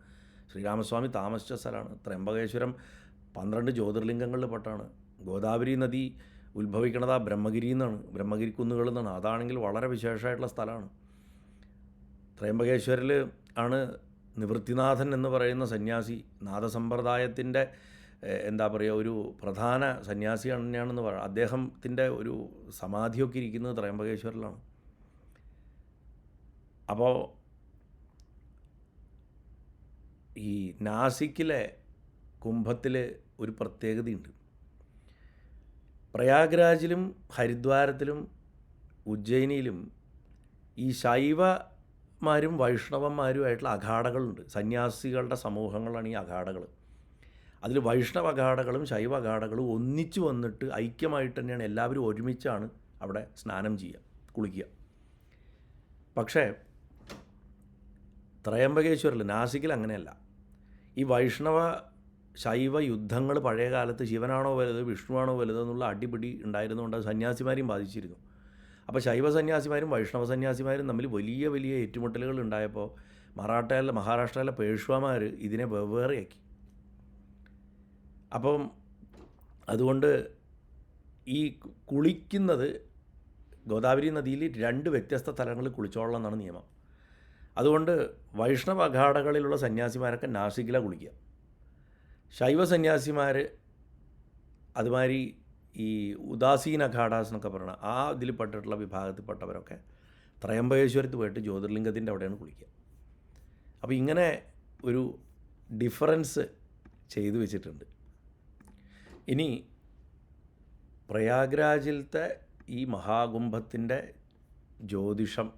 ശ്രീരാമസ്വാമി താമസിച്ച സ്ഥലമാണ്. ത്രയംബകേശ്വരം 12 ജ്യോതിർലിംഗങ്ങളിൽ പെട്ടാണ്. ഗോദാവരി നദി ഉത്ഭവിക്കണത് ആ ബ്രഹ്മഗിരിയിൽ നിന്നാണ്, ബ്രഹ്മഗിരി കുന്നുകളിൽ നിന്നാണ്. അതാണെങ്കിൽ വളരെ വിശേഷമായിട്ടുള്ള സ്ഥലമാണ്. ത്രയംബകേശ്വരിൽ ആണ് നിവൃത്തിനാഥൻ എന്ന് പറയുന്ന സന്യാസി, നാദസമ്പ്രദായത്തിൻ്റെ എന്താ പറയുക ഒരു പ്രധാന സന്യാസി തന്നെയാണെന്ന് പറയാം. അദ്ദേഹത്തിൻ്റെ ഒരു സമാധിയൊക്കെ ഇരിക്കുന്നത് ത്രയംബകേശ്വരിലാണ്. അപ്പോൾ ഈ നാസിക്കിലെ കുംഭത്തിൽ ഒരു പ്രത്യേകതയുണ്ട്. പ്രയാഗ്രാജിലും ഹരിദ്വാരത്തിലും ഉജ്ജയിനിയിലും ഈ ശൈവമാരും വൈഷ്ണവന്മാരുമായിട്ടുള്ള അഖാഡകളുണ്ട്. സന്യാസികളുടെ സമൂഹങ്ങളാണ് ഈ അഖാഡകൾ. അതിൽ വൈഷ്ണവ അഖാഡകളും ശൈവ അഖാഡകളും ഒന്നിച്ചു വന്നിട്ട് ഐക്യമായിട്ട് തന്നെയാണ് എല്ലാവരും ഒരുമിച്ചാണ് അവിടെ സ്നാനം ചെയ്യുക, കുളിക്കുക. പക്ഷേ ത്രയംബകേശ്വരിൽ, നാസിക്കിൽ അങ്ങനെയല്ല. ഈ വൈഷ്ണവ ശൈവ യുദ്ധങ്ങൾ പഴയ കാലത്ത് ശിവനാണോ വലുത് വിഷ്ണുവാണോ വലുത് എന്നുള്ള അടിപിടി ഉണ്ടായിരുന്നുകൊണ്ട് അത് സന്യാസിമാരെയും ബാധിച്ചിരുന്നു. അപ്പോൾ ശൈവ സന്യാസിമാരും വൈഷ്ണവ സന്യാസിമാരും തമ്മിൽ വലിയ വലിയ ഏറ്റുമുട്ടലുകൾ ഉണ്ടായപ്പോൾ മഹാരാഷ്ട്രയിലെ പേഷ്വാമാർ ഇതിനെ വെവ്വേറെയാക്കി. അപ്പം അതുകൊണ്ട് ഈ കുളിക്കുന്നത് ഗോദാവരി നദിയിൽ 2 വ്യത്യസ്ത സ്ഥലങ്ങളിൽ കുളിച്ചോളണം എന്നാണ് നിയമം. അതുകൊണ്ട് വൈഷ്ണവ അഖാഡകളിലുള്ള സന്യാസിമാരൊക്കെ നാസിക്കിലാണ് കുളിക്കുക. ശൈവ സന്യാസിമാർ അതുമാതിരി ഈ ഉദാസീൻ അഖാഡാസ് എന്നൊക്കെ പറയണം, ആ ഇതിൽ പെട്ടിട്ടുള്ള വിഭാഗത്തിൽപ്പെട്ടവരൊക്കെ ത്രയംബകേശ്വരത്ത് പോയിട്ട് ജ്യോതിർലിംഗത്തിൻ്റെ അവിടെയാണ് കുളിക്കുക. അപ്പോൾ ഇങ്ങനെ ഒരു ഡിഫറൻസ് ചെയ്തു വെച്ചിട്ടുണ്ട്. ഇനി പ്രയാഗ്രാജിലത്തെ ഈ മഹാകുംഭത്തിൻ്റെ ജ്യോതിഷം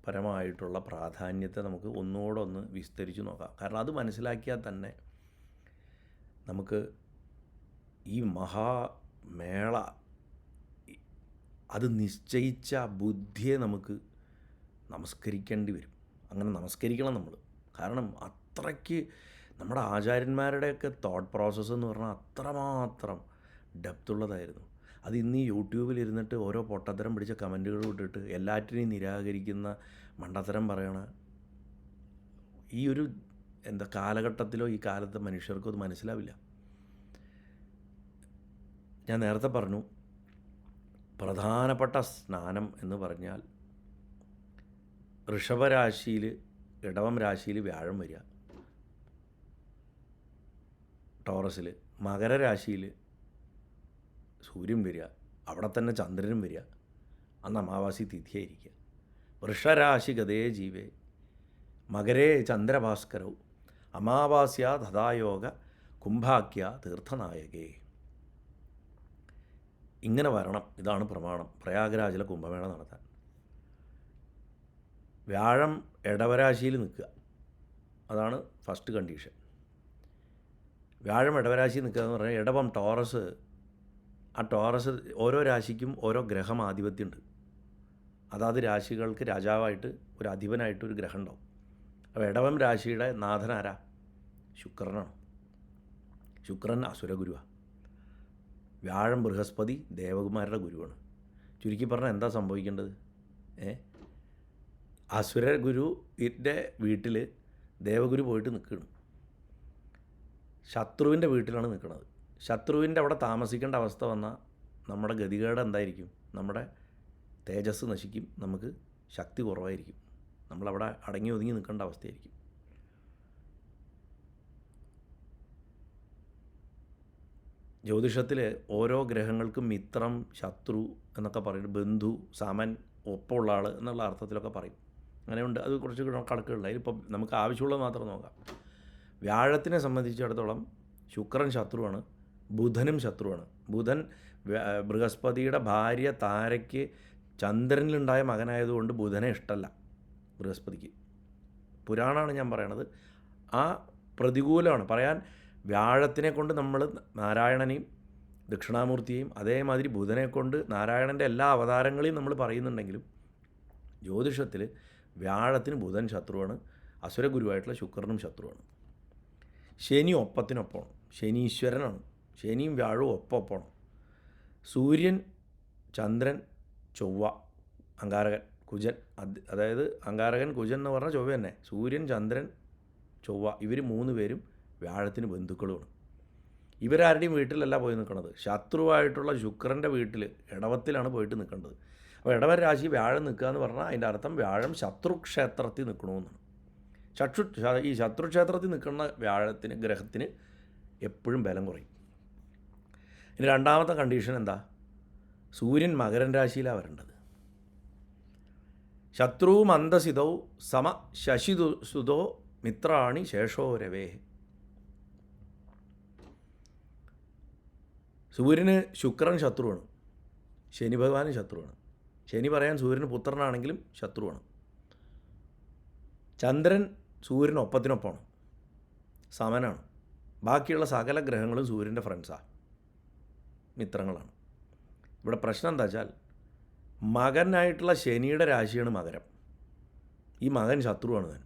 പരമായിട്ടുള്ള പ്രാധാന്യത്തെ നമുക്ക് ഒന്നുകൂടെ വിസ്തരിച്ച് നോക്കാം. കാരണം അത് മനസ്സിലാക്കിയാൽ തന്നെ നമുക്ക് ഈ മഹാമേള അത് നിശ്ചയിച്ച ബുദ്ധിയെ നമുക്ക് നമസ്കരിക്കേണ്ടി വരും. അങ്ങനെ നമസ്കരിക്കണം നമ്മൾ. കാരണം അത്രയ്ക്ക് നമ്മുടെ ആചാര്യന്മാരുടെയൊക്കെ തോട്ട് പ്രോസസ്സ് എന്ന് പറഞ്ഞാൽ അത്രമാത്രം ഡെപ്തുള്ളതായിരുന്നു. അത് ഇന്ന് ഈ യൂട്യൂബിലിരുന്നിട്ട് ഓരോ പൊട്ടത്തരം പിടിച്ച കമൻറ്റുകൾ ഇട്ടിട്ട് എല്ലാറ്റിനെയും നിരാകരിക്കുന്ന മണ്ടത്തരം പറയണ ഈ ഒരു കാലഘട്ടത്തിലോ ഈ കാലത്തെ മനുഷ്യർക്കും അത് മനസ്സിലാവില്ല. ഞാൻ നേരത്തെ പറഞ്ഞു, പ്രധാനപ്പെട്ട സ്നാനം എന്ന് പറഞ്ഞാൽ ഋഷഭരാശിയിൽ ഇടവം രാശിയിൽ വ്യാഴം വരിക, ടോറസിൽ മകരരാശിയിൽ സൂര്യൻ വരിക, അവിടെ തന്നെ ചന്ദ്രനും വരിക, അന്ന് അമാവാസി തിഥിയായിരിക്കുക. വൃഷരാശി ഗതേ ജീവേ മകരേ ചന്ദ്രഭാസ്കരവും അമാവാസ്യ തഥായോഗ കുംഭാക്യ തീർത്ഥനായകേ. ഇങ്ങനെ വരണം, ഇതാണ് പ്രമാണം പ്രയാഗ്രാജിലെ കുംഭമേള നടത്താൻ. വ്യാഴം ഇടവരാശിയിൽ നിൽക്കുക, അതാണ് ഫസ്റ്റ് കണ്ടീഷൻ. വ്യാഴം ഇടവരാശിയിൽ നിൽക്കുക എന്ന് പറഞ്ഞാൽ ഇടവം ടോറസ്, ആ ടോറസ് ഓരോ രാശിക്കും ഓരോ ഗ്രഹം ആധിപത്യമുണ്ട്. അതാത് രാശികൾക്ക് രാജാവായിട്ട് ഒരു അധിപനായിട്ട് ഒരു ഗ്രഹം ഉണ്ടാവും. അപ്പോൾ ഇടവം രാശിയുടെ നാഥൻ ആരാ? ശുക്രനാണ്. ശുക്രൻ അസുരഗുരുവാണ്. വ്യാഴം ബൃഹസ്പതി ദേവകുമാരുടെ ഗുരുവാണ്. ചുരുക്കി പറഞ്ഞാൽ എന്താ സംഭവിക്കേണ്ടത്? അസുരഗുരുവിൻ്റെ വീട്ടിൽ ദേവഗുരു പോയിട്ട് നിൽക്കുകയാണ്. ശത്രുവിൻ്റെ വീട്ടിലാണ് നിൽക്കുന്നത്. ശത്രുവിൻ്റെ അവിടെ താമസിക്കേണ്ട അവസ്ഥ വന്നാൽ നമ്മുടെ ഗതികേട് എന്തായിരിക്കും? നമ്മുടെ തേജസ് നശിക്കും, നമുക്ക് ശക്തി കുറവായിരിക്കും, നമ്മളവിടെ അടങ്ങി ഒതുങ്ങി നിൽക്കേണ്ട അവസ്ഥയായിരിക്കും. ജ്യോതിഷത്തിൽ ഓരോ ഗ്രഹങ്ങൾക്കും മിത്രം, ശത്രു എന്നൊക്കെ പറയും, ബന്ധു, സമൻ, ഒപ്പമുള്ള ആൾ എന്നുള്ള അർത്ഥത്തിലൊക്കെ പറയും. അങ്ങനെയുണ്ട്. അത് കുറച്ച് കണക്കുകളില്ല. അതിലിപ്പം നമുക്ക് ആവശ്യമുള്ളത് മാത്രം നോക്കാം. വ്യാഴത്തിനെ സംബന്ധിച്ചിടത്തോളം ശുക്രൻ ശത്രുവാണ്, ബുധനും ശത്രുവാണ്. ബുധൻ ബൃഹസ്പതിയുടെ ഭാര്യ താരയ്ക്ക് ചന്ദ്രനിലുണ്ടായ മകനായതുകൊണ്ട് ബുധനെ ഇഷ്ടമല്ല ബൃഹസ്പതിക്ക്. പുരാണമാണ് ഞാൻ പറയണത്. ആ പ്രതികൂലമാണ് പറയാൻ. വ്യാഴത്തിനെ കൊണ്ട് നമ്മൾ നാരായണനെയും ദക്ഷിണാമൂർത്തിയെയും അതേമാതിരി ബുധനെ കൊണ്ട് നാരായണൻ്റെ എല്ലാ അവതാരങ്ങളെയും നമ്മൾ പറയുന്നുണ്ടെങ്കിലും ജ്യോതിഷത്തിൽ വ്യാഴത്തിന് ബുധൻ ശത്രുവാണ്, അസുരഗുരുവായിട്ടുള്ള ശുക്രനും ശത്രുവാണ്. ശനി ഒപ്പത്തിനൊപ്പമാണ്, ശനീശ്വരനാണ്. ശനിയും വ്യാഴവും ഒപ്പമാണ്. സൂര്യൻ, ചന്ദ്രൻ, ചൊവ്വ, അങ്കാരകൻ, കുജൻ, അതായത് അങ്കാരകൻ കുജൻ എന്ന് പറഞ്ഞാൽ ചൊവ്വ തന്നെ. സൂര്യൻ, ചന്ദ്രൻ, ചൊവ്വ, ഇവർ 3 പേരും വ്യാഴത്തിന് ബന്ധുക്കളുമാണ്. ഇവരാരുടെയും വീട്ടിലല്ല പോയി നിൽക്കുന്നത്. ശത്രുവായിട്ടുള്ള ശുക്രൻ്റെ വീട്ടിൽ ഇടവത്തിലാണ് പോയിട്ട് നിൽക്കേണ്ടത്. അപ്പോൾ ഇടവൻ രാശി വ്യാഴം നിൽക്കുക എന്ന് പറഞ്ഞാൽ അതിൻ്റെ അർത്ഥം വ്യാഴം ശത്രുക്ഷേത്രത്തിൽ നിൽക്കണമെന്നാണ്. ഈ ശത്രുക്ഷേത്രത്തിൽ നിൽക്കുന്ന വ്യാഴത്തിന്, ഗ്രഹത്തിന് എപ്പോഴും ബലം കുറയും. ഇനി രണ്ടാമത്തെ കണ്ടീഷൻ എന്താ? സൂര്യൻ മകരൻ രാശിയിലാണ് വരേണ്ടത്. ശത്രു മന്ദസിതോ സമ ശശിസുതോ മിത്രാണി ശേഷോരവേ. സൂര്യന് ശുക്രൻ ശത്രുവാണ്, ശനി ഭഗവാനും ശത്രുവാണ്. ശനി പറയാൻ സൂര്യന് പുത്രനാണെങ്കിലും ശത്രുവാണ്. ചന്ദ്രൻ സൂര്യന് ഒപ്പത്തിനൊപ്പമാണ്, സമനാണ്. ബാക്കിയുള്ള സകല ഗ്രഹങ്ങളും സൂര്യൻ്റെ ഫ്രണ്ട്സാണ്, മിത്രങ്ങളാണ്. ഇവിടെ പ്രശ്നം എന്താ വെച്ചാൽ മകനായിട്ടുള്ള ശനിയുടെ രാശിയാണ് മകരം. ഈ മകൻ ശത്രുവാണ് താൻ.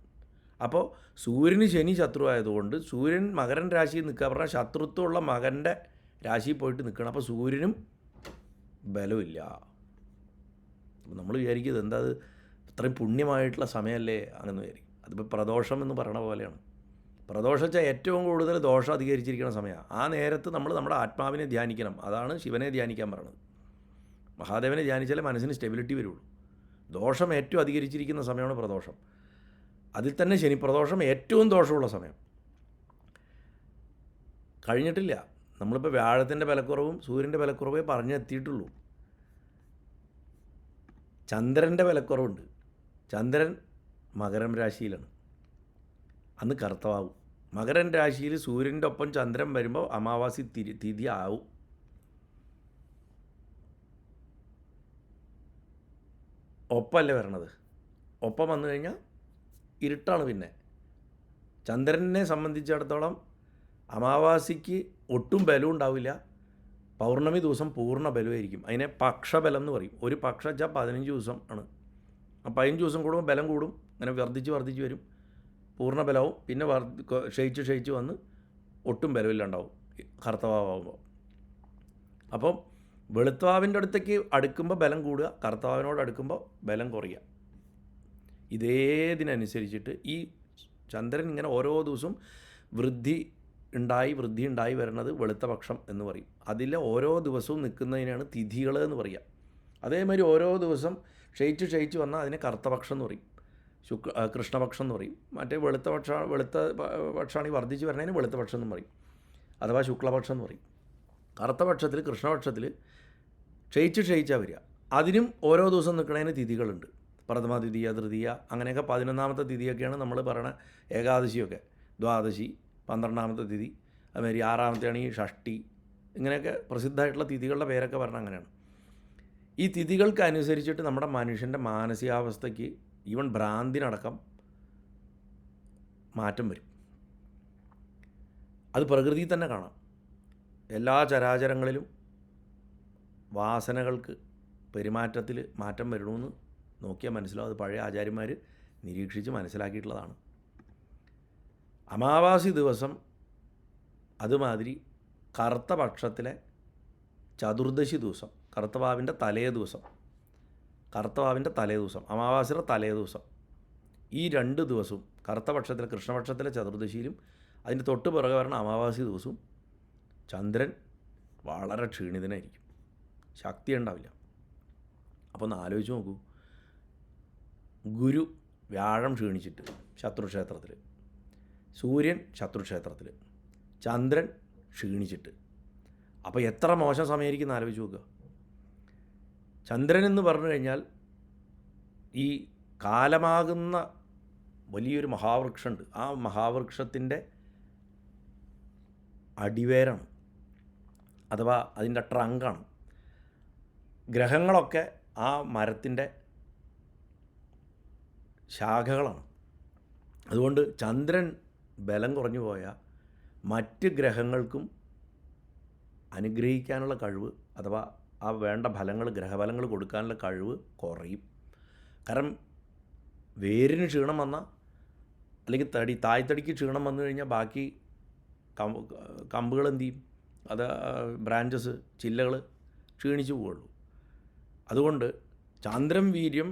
അപ്പോൾ സൂര്യന് ശനി ശത്രുവായതുകൊണ്ട് സൂര്യൻ മകരൻ രാശിയിൽ നിൽക്കുക പറഞ്ഞാൽ ശത്രുത്വമുള്ള മകൻ്റെ രാശിയിൽ പോയിട്ട് നിൽക്കണം. അപ്പോൾ സൂര്യനും ബലമില്ല. അപ്പോൾ നമ്മൾ വിചാരിക്കുന്നത് എന്താ, അത് ഇത്രയും പുണ്യമായിട്ടുള്ള സമയമല്ലേ അങ്ങനെ വിചാരിക്കും. അതിപ്പോൾ പ്രദോഷം എന്ന് പറയണ പോലെയാണ്. പ്രദോഷം വെച്ചാൽ ഏറ്റവും കൂടുതൽ ദോഷം അധികരിച്ചിരിക്കുന്ന സമയമാണ്. ആ നേരത്ത് നമ്മൾ നമ്മുടെ ആത്മാവിനെ ധ്യാനിക്കണം. അതാണ് ശിവനെ ധ്യാനിക്കാൻ പറയണത്. മഹാദേവനെ ധ്യാനിച്ചാലേ മനസ്സിന് സ്റ്റെബിലിറ്റി വരുള്ളൂ. ദോഷം ഏറ്റവും അധികരിച്ചിരിക്കുന്ന സമയമാണ് പ്രദോഷം. അതിൽ തന്നെ ശനി പ്രദോഷം ഏറ്റവും ദോഷമുള്ള സമയം. കഴിഞ്ഞിട്ടില്ല. നമ്മളിപ്പോൾ വ്യാഴത്തിൻ്റെ ബലക്കുറവും സൂര്യൻ്റെ ബലക്കുറവേ പറഞ്ഞെത്തിയിട്ടുള്ളൂ. ചന്ദ്രൻ്റെ ബലക്കുറവുണ്ട്. ചന്ദ്രൻ മകരം രാശിയിലാണ്, അന്ന് കർത്തവാകും. മകരൻ രാശിയിൽ സൂര്യൻ്റെ ഒപ്പം ചന്ദ്രൻ വരുമ്പോൾ അമാവാസി തിഥി ആവും. ഒപ്പമല്ലേ വരണത്. ഒപ്പം വന്നു കഴിഞ്ഞാൽ ഇരുട്ടാണ്. പിന്നെ ചന്ദ്രനെ സംബന്ധിച്ചിടത്തോളം അമാവാസിക്ക് ഒട്ടും ബലം ഉണ്ടാവില്ല. പൗർണമി ദിവസം പൂർണ്ണ ബലമായിരിക്കും. അതിനെ പക്ഷബലം എന്ന് പറയും. ഒരു പക്ഷ വെച്ചാൽ 15 ദിവസം ആണ്. ആ 15 ദിവസം കൂടുമ്പോൾ ബലം കൂടും. അങ്ങനെ വർദ്ധിച്ച് വരും. പൂർണ്ണ ബലവും പിന്നെ ക്ഷയിച്ച് വന്ന് ഒട്ടും ബലമില്ലാണ്ടാവും കർത്തവാകുമ്പോൾ. അപ്പം വെളുത്തവാവിൻ്റെ അടുത്തേക്ക് അടുക്കുമ്പോൾ ബലം കൂടുക, കർത്തവാവിനോട് അടുക്കുമ്പോൾ ബലം കുറയുക. ഇതേതിനനുസരിച്ചിട്ട് ഈ ചന്ദ്രൻ ഇങ്ങനെ ഓരോ ദിവസവും വൃദ്ധി ഉണ്ടായി വരുന്നത് വെളുത്ത പക്ഷം എന്ന് പറയും. അതിലെ ഓരോ ദിവസവും നിൽക്കുന്നതിനാണ് തിഥികൾ എന്ന് പറയുക. അതേമാതിരി ഓരോ ദിവസം ക്ഷയിച്ച് വന്നാൽ അതിനെ കറുത്തപക്ഷം എന്ന് പറയും, കൃഷ്ണപക്ഷം എന്ന് പറയും. മറ്റേ വെളുത്ത പക്ഷമാണ് ഈ വർദ്ധിച്ച് വരുന്നതിന് വെളുത്ത പക്ഷം എന്ന് പറയും, അഥവാ ശുക്ലപക്ഷം എന്ന് പറയും. കറുത്ത പക്ഷത്തിൽ, കൃഷ്ണപക്ഷത്തിൽ ക്ഷയിച്ചാൽ വരിക. അതിനും ഓരോ ദിവസം നിൽക്കുന്നതിന് തിഥികളുണ്ട്. പ്രഥമ തിഥിയ, തൃതീയ, അങ്ങനെയൊക്കെ 11ാമത്തെ തിഥിയൊക്കെയാണ് നമ്മൾ പറയണ ഏകാദശിയൊക്കെ. ദ്വാദശി 12ാമത്തെ തിഥി, അതുമാതിരി 6ാമത്തെയാണെങ്കിൽ ഷഷ്ടി, ഇങ്ങനെയൊക്കെ പ്രസിദ്ധമായിട്ടുള്ള തിഥികളുടെ പേരൊക്കെ പറഞ്ഞാൽ അങ്ങനെയാണ്. ഈ തിഥികൾക്ക് അനുസരിച്ചിട്ട് നമ്മുടെ മനുഷ്യൻ്റെ മാനസികാവസ്ഥയ്ക്ക്, ഈവൻ ഭ്രാന്തിനടക്കം മാറ്റം വരും. അത് പ്രകൃതിയിൽ തന്നെ കാണാം. എല്ലാ ചരാചരങ്ങളിലും വാസനകൾക്ക്, പെരുമാറ്റത്തിൽ മാറ്റം വരണമെന്ന് നോക്കിയാൽ മനസ്സിലാവും. അത് പഴയ ആചാര്യന്മാർ നിരീക്ഷിച്ച് മനസ്സിലാക്കിയിട്ടുള്ളതാണ്. അമാവാസി ദിവസം, അതുമാതിരി കറുത്ത പക്ഷത്തിലെ ചതുർദശി ദിവസം, കറുത്തവാവിൻ്റെ തലേ ദിവസം, അമാവാസിയുടെ തലേ ദിവസം ഈ 2 ദിവസവും കറുത്ത പക്ഷത്തിലെ കൃഷ്ണപക്ഷത്തിലെ ചതുർദശിയിലും അതിൻ്റെ തൊട്ട് പിറകെ വരുന്ന അമാവാസി ദിവസവും ചന്ദ്രൻ വളരെ ക്ഷീണിതനായിരിക്കും, ശക്തി ഉണ്ടാവില്ല. അപ്പോൾ ഒന്ന് ആലോചിച്ച് നോക്കൂ, ഗുരു വ്യാഴം ക്ഷീണിച്ചിട്ട് ശത്രുക്ഷേത്രത്തിൽ, സൂര്യൻ ശത്രുക്ഷേത്രത്തിൽ, ചന്ദ്രൻ ക്ഷീണിച്ചിട്ട്, അപ്പോൾ എത്ര മോശം സമയമായിരിക്കും എന്ന് ആലോചിച്ച് നോക്കുക. ചന്ദ്രൻ എന്ന് പറഞ്ഞു കഴിഞ്ഞാൽ ഈ കാലമാകുന്ന വലിയൊരു മഹാവൃക്ഷമുണ്ട്, ആ മഹാവൃക്ഷത്തിൻ്റെ അടിവേരാണ്, അഥവാ അതിൻ്റെ ട്രങ്കാണ്. ഗ്രഹങ്ങളൊക്കെ ആ മരത്തിൻ്റെ ശാഖകളാണ്. അതുകൊണ്ട് ചന്ദ്രൻ ബലം കുറഞ്ഞു പോയാൽ മറ്റ് ഗ്രഹങ്ങൾക്കും അനുഗ്രഹിക്കാനുള്ള കഴിവ്, അഥവാ ആ വേണ്ട ഫലങ്ങൾ, ഗ്രഹഫലങ്ങൾ കൊടുക്കാനുള്ള കഴിവ് കുറയും. കാരണം വേരിന് ക്ഷീണം വന്നാൽ, അല്ലെങ്കിൽ തായ്തടിക്ക് ക്ഷീണം വന്നു കഴിഞ്ഞാൽ ബാക്കി കമ്പുകൾ എന്ത് ചെയ്യും, അത് ബ്രാഞ്ചസ്, ചില്ലകൾ ക്ഷീണിച്ചു പോവുള്ളൂ. അതുകൊണ്ട് ചന്ദ്രൻ വീര്യം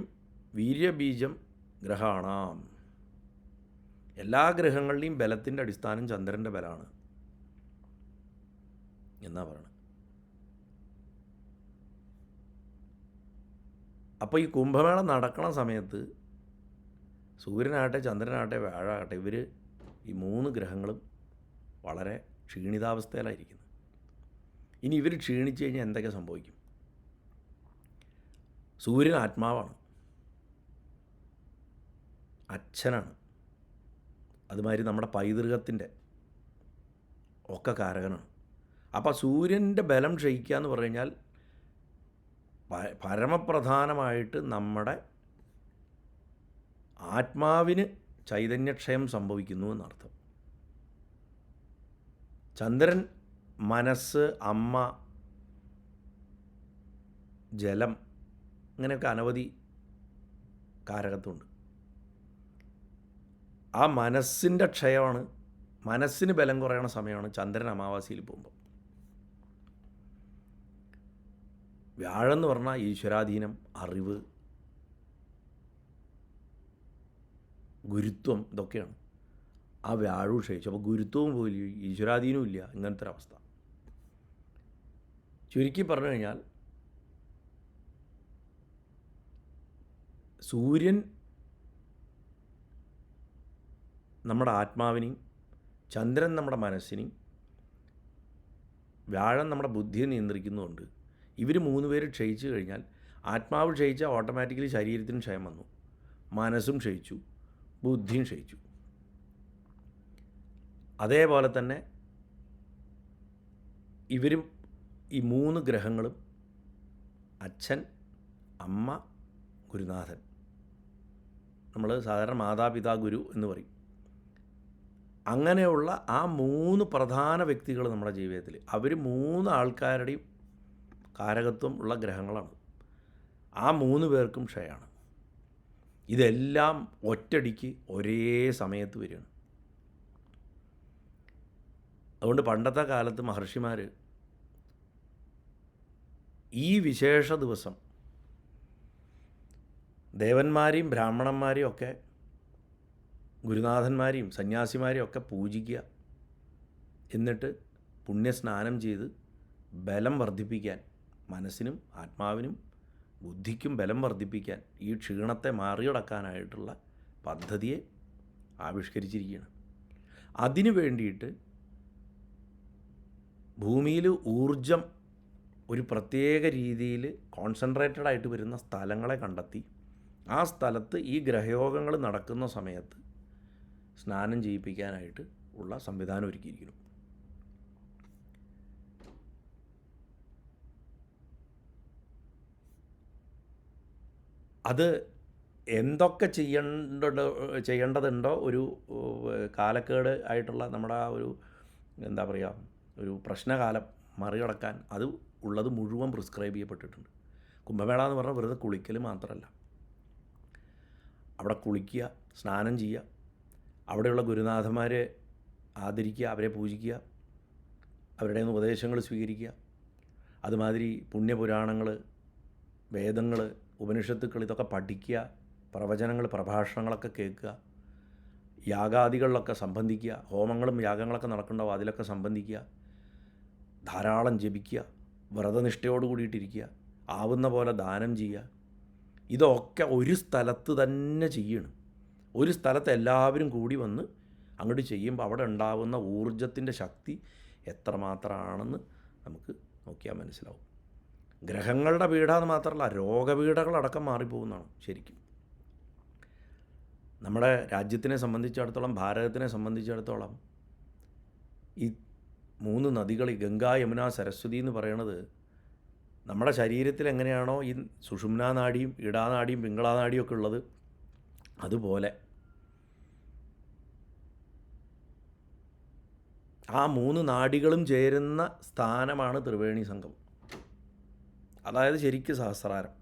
വീര്യബീജം ഗ്രഹാണാം. എല്ലാ ഗ്രഹങ്ങളുടെയും ബലത്തിൻ്റെ അടിസ്ഥാനം ചന്ദ്രൻ്റെ ബലമാണ് എന്നാ പറയണത്. അപ്പോൾ ഈ കുംഭമേള നടക്കണ സമയത്ത് സൂര്യനാകട്ടെ, ചന്ദ്രനാകട്ടെ, വ്യാഴാകട്ടെ, ഇവർ ഈ 3 ഗ്രഹങ്ങളും വളരെ ക്ഷീണിതാവസ്ഥയിലായിരിക്കുന്നത്. ഇനി ഇവർ ക്ഷീണിച്ചു കഴിഞ്ഞാൽ എന്തൊക്കെ സംഭവിക്കും? സൂര്യൻ ആത്മാവാണ്, അച്ഛനാണ്, അതുമാതിരി നമ്മുടെ പൈതൃകത്തിൻ്റെ ഒക്കെ കാരകനാണ്. അപ്പോൾ സൂര്യൻ്റെ ബലം ക്ഷയിക്കുക എന്ന് പറഞ്ഞു കഴിഞ്ഞാൽ പരമപ്രധാനമായിട്ട് നമ്മുടെ ആത്മാവിന് ചൈതന്യക്ഷയം സംഭവിക്കുന്നു എന്നർത്ഥം. ചന്ദ്രൻ മനസ്സ്, അമ്മ, ജലം, ഇങ്ങനെയൊക്കെ അനവധി കാരകത്വമുണ്ട്. ആ മനസ്സിൻ്റെ ക്ഷയമാണ്, മനസ്സിന് ബലം കുറയണ സമയമാണ് ചന്ദ്രൻ അമാവാസിയിൽ പോകുമ്പോൾ. വ്യാഴെന്ന് പറഞ്ഞാൽ ഈശ്വരാധീനം, അറിവ്, ഗുരുത്വം, ഇതൊക്കെയാണ്. ആ വ്യാഴവും ക്ഷയിച്ചു, അപ്പോൾ ഗുരുത്വവും പോയില്ല, ഈശ്വരാധീനവും ഇല്ല, ഇങ്ങനത്തെ ഒരവസ്ഥ. ചുരുക്കി പറഞ്ഞു കഴിഞ്ഞാൽ സൂര്യൻ നമ്മുടെ ആത്മാവിനെയും, ചന്ദ്രൻ നമ്മുടെ മനസ്സിനെയും, വ്യാഴം നമ്മുടെ ബുദ്ധിയെ നിയന്ത്രിക്കുന്നുണ്ട്. ഇവർ 3 പേര് ക്ഷയിച്ചു കഴിഞ്ഞാൽ, ആത്മാവ് ക്ഷയിച്ചാൽ ഓട്ടോമാറ്റിക്കലി ശരീരത്തിന് ക്ഷയം വന്നു, മനസ്സും ക്ഷയിച്ചു, ബുദ്ധിയും ക്ഷയിച്ചു. അതേപോലെ തന്നെ ഇവരും ഈ 3 ഗ്രഹങ്ങളും അച്ഛൻ, അമ്മ, ഗുരുനാഥൻ, നമ്മൾ സാധാരണ മാതാപിതാ ഗുരു എന്ന് പറയും. അങ്ങനെയുള്ള ആ 3 പ്രധാന വ്യക്തികൾ നമ്മുടെ ജീവിതത്തിൽ, അവർ 3 ആൾക്കാരുടെയും കാരകത്വം ഉള്ള ഗ്രഹങ്ങളാണ്. ആ 3 പേർക്കും ക്ഷയമാണ്. ഇതെല്ലാം ഒറ്റടിക്ക് ഒരേ സമയത്ത് വരികയാണ്. അതുകൊണ്ട് പണ്ടത്തെ കാലത്ത് മഹർഷിമാർ ഈ വിശേഷ ദിവസം ദേവന്മാരെയും ബ്രാഹ്മണന്മാരെയും ഒക്കെ, ഗുരുനാഥന്മാരെയും സന്യാസിമാരെയും ഒക്കെ പൂജിക്കുക, എന്നിട്ട് പുണ്യസ്നാനം ചെയ്ത് ബലം വർദ്ധിപ്പിക്കാൻ, മനസ്സിനും ആത്മാവിനും ബുദ്ധിക്കും ബലം വർദ്ധിപ്പിക്കാൻ, ഈ ക്ഷീണത്തെ മറികടക്കാനായിട്ടുള്ള പദ്ധതിയെ ആവിഷ്കരിച്ചിരിക്കുകയാണ്. അതിനു വേണ്ടിയിട്ട് ഭൂമിയിൽ ഊർജം ഒരു പ്രത്യേക രീതിയിൽ കോൺസെൻട്രേറ്റഡ് ആയിട്ട് വരുന്ന സ്ഥലങ്ങളെ കണ്ടെത്തി, ആ സ്ഥലത്ത് ഈ ഗ്രഹയോഗങ്ങൾ നടക്കുന്ന സമയത്ത് സ്നാനം ചെയ്യിപ്പിക്കാനായിട്ട് ഉള്ള സംവിധാനം ഒരുക്കിയിരിക്കുന്നു. അത് എന്തൊക്കെ ചെയ്യേണ്ടതുണ്ടോ, ഒരു കാലക്കേട് ആയിട്ടുള്ള നമ്മുടെ ആ ഒരു എന്താ പറയുക, ഒരു പ്രശ്നകാലം മറികടക്കാൻ അത് ഉള്ളത് മുഴുവൻ പ്രിസ്ക്രൈബ് ചെയ്യപ്പെട്ടിട്ടുണ്ട്. കുംഭമേള എന്ന് പറഞ്ഞാൽ വെറുതെ കുളിക്കൽ മാത്രമല്ല, അവിടെ കുളിക്കുക, സ്നാനം ചെയ്യുക, അവിടെയുള്ള ഗുരുനാഥന്മാരെ ആദരിക്കുക, അവരെ പൂജിക്കുക, അവരുടെ ഉപദേശങ്ങൾ സ്വീകരിക്കുക, അതുമാതിരി പുണ്യപുരാണങ്ങൾ, വേദങ്ങൾ, ഉപനിഷത്തുക്കൾ, ഇതൊക്കെ പഠിക്കുക, പ്രവചനങ്ങൾ, പ്രഭാഷണങ്ങളൊക്കെ കേൾക്കുക, യാഗാദികളിലൊക്കെ സംബന്ധിക്കുക, ഹോമങ്ങളും യാഗങ്ങളൊക്കെ നടക്കുന്നുണ്ടാവും, അതിലൊക്കെ സംബന്ധിക്കുക, ധാരാളം ജപിക്കുക, വ്രതനിഷ്ഠയോട് കൂടിയിട്ടിരിക്കുക, ആവുന്ന പോലെ ദാനം ചെയ്യുക. ഇതൊക്കെ ഒരു സ്ഥലത്ത് തന്നെ ചെയ്യണം. ഒരു സ്ഥലത്ത് എല്ലാവരും കൂടി വന്ന് അങ്ങോട്ട് ചെയ്യുമ്പോൾ അവിടെ ഉണ്ടാകുന്ന ഊർജത്തിൻ്റെ ശക്തി എത്രമാത്രമാണെന്ന് നമുക്ക് നോക്കിയാൽ മനസ്സിലാവും. ഗ്രഹങ്ങളുടെ പീഡ എന്ന് മാത്രമല്ല, രോഗപീഠകളടക്കം മാറിപ്പോകുന്നതാണ് ശരിക്കും. നമ്മുടെ രാജ്യത്തിനെ സംബന്ധിച്ചിടത്തോളം, ഭാരതത്തിനെ സംബന്ധിച്ചിടത്തോളം ഈ 3 നദികൾ, ഗംഗ, യമുന, സരസ്വതി എന്ന് പറയണത് നമ്മുടെ ശരീരത്തിൽ എങ്ങനെയാണോ ഈ സുഷുമ്നാ നാഡിയും ഇടാനാഡിയും പിങ്കളാനാഡിയും ഒക്കെ ഉള്ളത്, അതുപോലെ ആ 3 നാഡികളും ചേരുന്ന സ്ഥാനമാണ് ത്രിവേണി സംഗമം. അതായത് ശരിക്കും സഹസ്രാരം.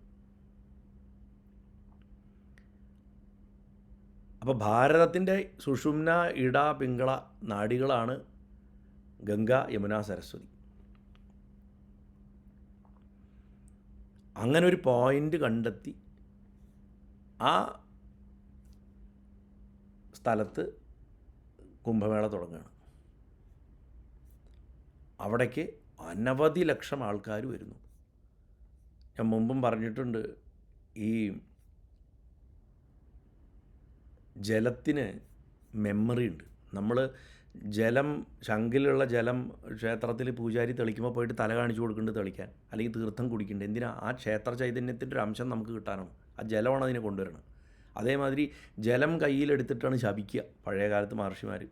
അപ്പോൾ ഭാരതത്തിൻ്റെ സുഷുമ്ന, ഇട, പിങ്കള നാഡികളാണ് ഗംഗ, യമുന, സരസ്വതി. അങ്ങനെ ഒരു പോയിൻ്റ് കണ്ടെത്തി ആ സ്ഥലത്ത് കുംഭമേള തുടങ്ങുകയാണ്. അവിടേക്ക് അനവധി ലക്ഷം ആൾക്കാർ വരുന്നു. ഞാൻ മുമ്പും പറഞ്ഞിട്ടുണ്ട്, ഈ ജലത്തിന് മെമ്മറി ഉണ്ട്. നമ്മൾ ജലം, ശംഖിലുള്ള ജലം ക്ഷേത്രത്തിൽ പൂജാരി തെളിക്കുമ്പോൾ പോയിട്ട് തല കാണിച്ചു കൊടുക്കുന്നുണ്ട് തെളിക്കാൻ, അല്ലെങ്കിൽ തീർത്ഥം കുടിക്കുന്നുണ്ട്. എന്തിനാ? ആ ക്ഷേത്ര ചൈതന്യത്തിൻ്റെ ഒരു അംശം നമുക്ക് കിട്ടാനാണ്. ആ ജലമാണ് അതിനെ കൊണ്ടുവരണം. അതേമാതിരി ജലം കയ്യിലെടുത്തിട്ടാണ് ശപിക്കുക പഴയ കാലത്ത് മഹർഷിമാർ.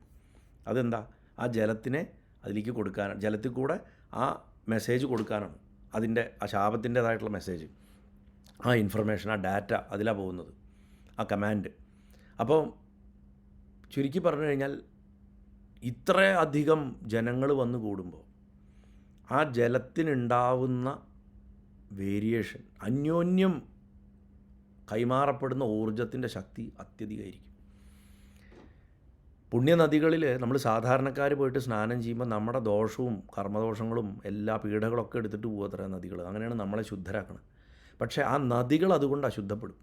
അതെന്താ? ആ ജലത്തിനെ അതിലേക്ക് കൊടുക്കാനാണ്, ജലത്തിൽ കൂടെ ആ മെസ്സേജ് കൊടുക്കാനാണ്. അതിൻ്റെ ആ ശാപത്തിൻ്റേതായിട്ടുള്ള മെസ്സേജ്, ആ ഇൻഫർമേഷൻ, ആ ഡാറ്റ അതിലാണ് പോകുന്നത്, ആ കമാൻഡ്. അപ്പോൾ ചുരുക്കി പറഞ്ഞു കഴിഞ്ഞാൽ ഇത്രയധികം ജനങ്ങൾ വന്നു കൂടുമ്പോൾ ആ ജലത്തിനുണ്ടാവുന്ന വേരിയേഷൻ, അന്യോന്യം കൈമാറപ്പെടുന്ന ഊർജത്തിൻ്റെ ശക്തി അത്യധികമായിരിക്കും. പുണ്യനദികളിൽ നമ്മൾ സാധാരണക്കാർ പോയിട്ട് സ്നാനം ചെയ്യുമ്പോൾ നമ്മുടെ ദോഷവും കർമ്മദോഷങ്ങളും എല്ലാ പീഡകളൊക്കെ എടുത്തിട്ട് പോകും അത്ര നദികൾ. അങ്ങനെയാണ് നമ്മളെ ശുദ്ധരാക്കുന്നത്. പക്ഷേ ആ നദികൾ അതുകൊണ്ട് അശുദ്ധപ്പെടും.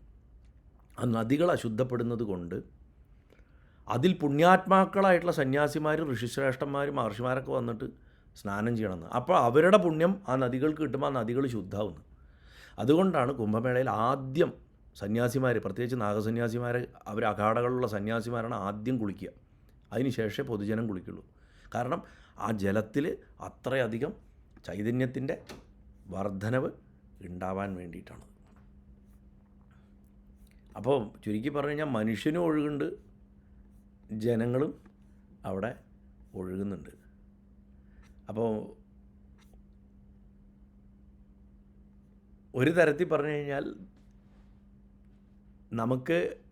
ആ നദികൾ അശുദ്ധപ്പെടുന്നത് കൊണ്ട് അതിൽ പുണ്യാത്മാക്കളായിട്ടുള്ള സന്യാസിമാർ, ഋഷിശ്രേഷ്ഠന്മാർ, മഹർഷിമാരൊക്കെ വന്നിട്ട് സ്നാനം ചെയ്യണമെന്ന്. അപ്പോൾ അവരുടെ പുണ്യം ആ നദികൾക്ക് കിട്ടുമ്പോൾ ആ നദികൾ ശുദ്ധമാവുന്നു. അതുകൊണ്ടാണ് കുംഭമേളയിൽ ആദ്യം സന്യാസിമാർ, പ്രത്യേകിച്ച് നാഗസന്യാസിമാർ, അവർ അഖാടകളുള്ള സന്യാസിമാരാണ് ആദ്യം കുളിക്കുക. അതിന് ശേഷമേ പൊതുജനം കുളിക്കുള്ളൂ. കാരണം ആ ജലത്തിൽ അത്രയധികം ചൈതന്യത്തിൻ്റെ വർധനവ് ഉണ്ടാവാൻ വേണ്ടിയിട്ടാണ്. അപ്പോൾ ചുരുക്കി പറഞ്ഞു കഴിഞ്ഞാൽ മനുഷ്യനും ഒഴുകുന്നുണ്ട്, ജനങ്ങളും അവിടെ ഒഴുകുന്നുണ്ട്. അപ്പോൾ ഒരു തരത്തിൽ പറഞ്ഞു കഴിഞ്ഞാൽ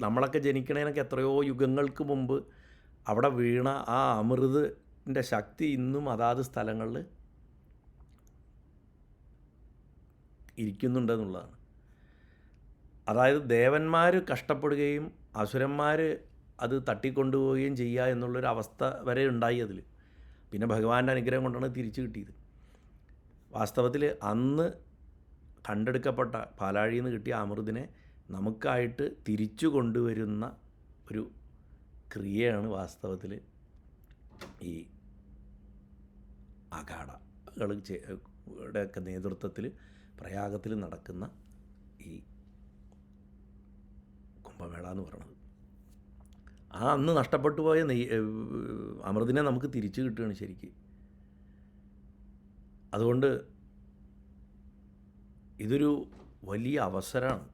നമ്മളൊക്കെ ജനിക്കണേനൊക്കെ എത്രയോ യുഗങ്ങൾക്ക് മുമ്പ് അവിടെ വീണ ആ അമൃതിൻ്റെ ശക്തി ഇന്നും അതാത് സ്ഥലങ്ങളിൽ ഇരിക്കുന്നുണ്ടെന്നുള്ളതാണ്. അതായത് ദേവന്മാർ കഷ്ടപ്പെടുകയും അസുരന്മാർ അത് തട്ടിക്കൊണ്ടുപോവുകയും ചെയ്യുക എന്നുള്ളൊരു അവസ്ഥ വരെ ഉണ്ടായി അതിൽ. പിന്നെ ഭഗവാന്റെ അനുഗ്രഹം കൊണ്ടാണ് തിരിച്ചു കിട്ടിയത്. വാസ്തവത്തിൽ അന്ന് കണ്ടെടുക്കപ്പെട്ട പാലാഴിയിൽ നിന്ന് കിട്ടിയ അമൃതിനെ നമുക്കായിട്ട് തിരിച്ചു കൊണ്ടുവരുന്ന ഒരു ക്രിയയാണ് വാസ്തവത്തിൽ ഈ അഖാഡകളുടെയൊക്കെ നേതൃത്വത്തിൽ പ്രയാഗത്തിൽ നടക്കുന്ന ഈ കുംഭമേള എന്ന് പറയുന്നത്. ആ അന്ന് നഷ്ടപ്പെട്ടു പോയ അമൃതിനെ നമുക്ക് തിരിച്ചു കിട്ടുകയാണ് ശരിക്ക്. അതുകൊണ്ട് ഇതൊരു വലിയ അവസരമാണ്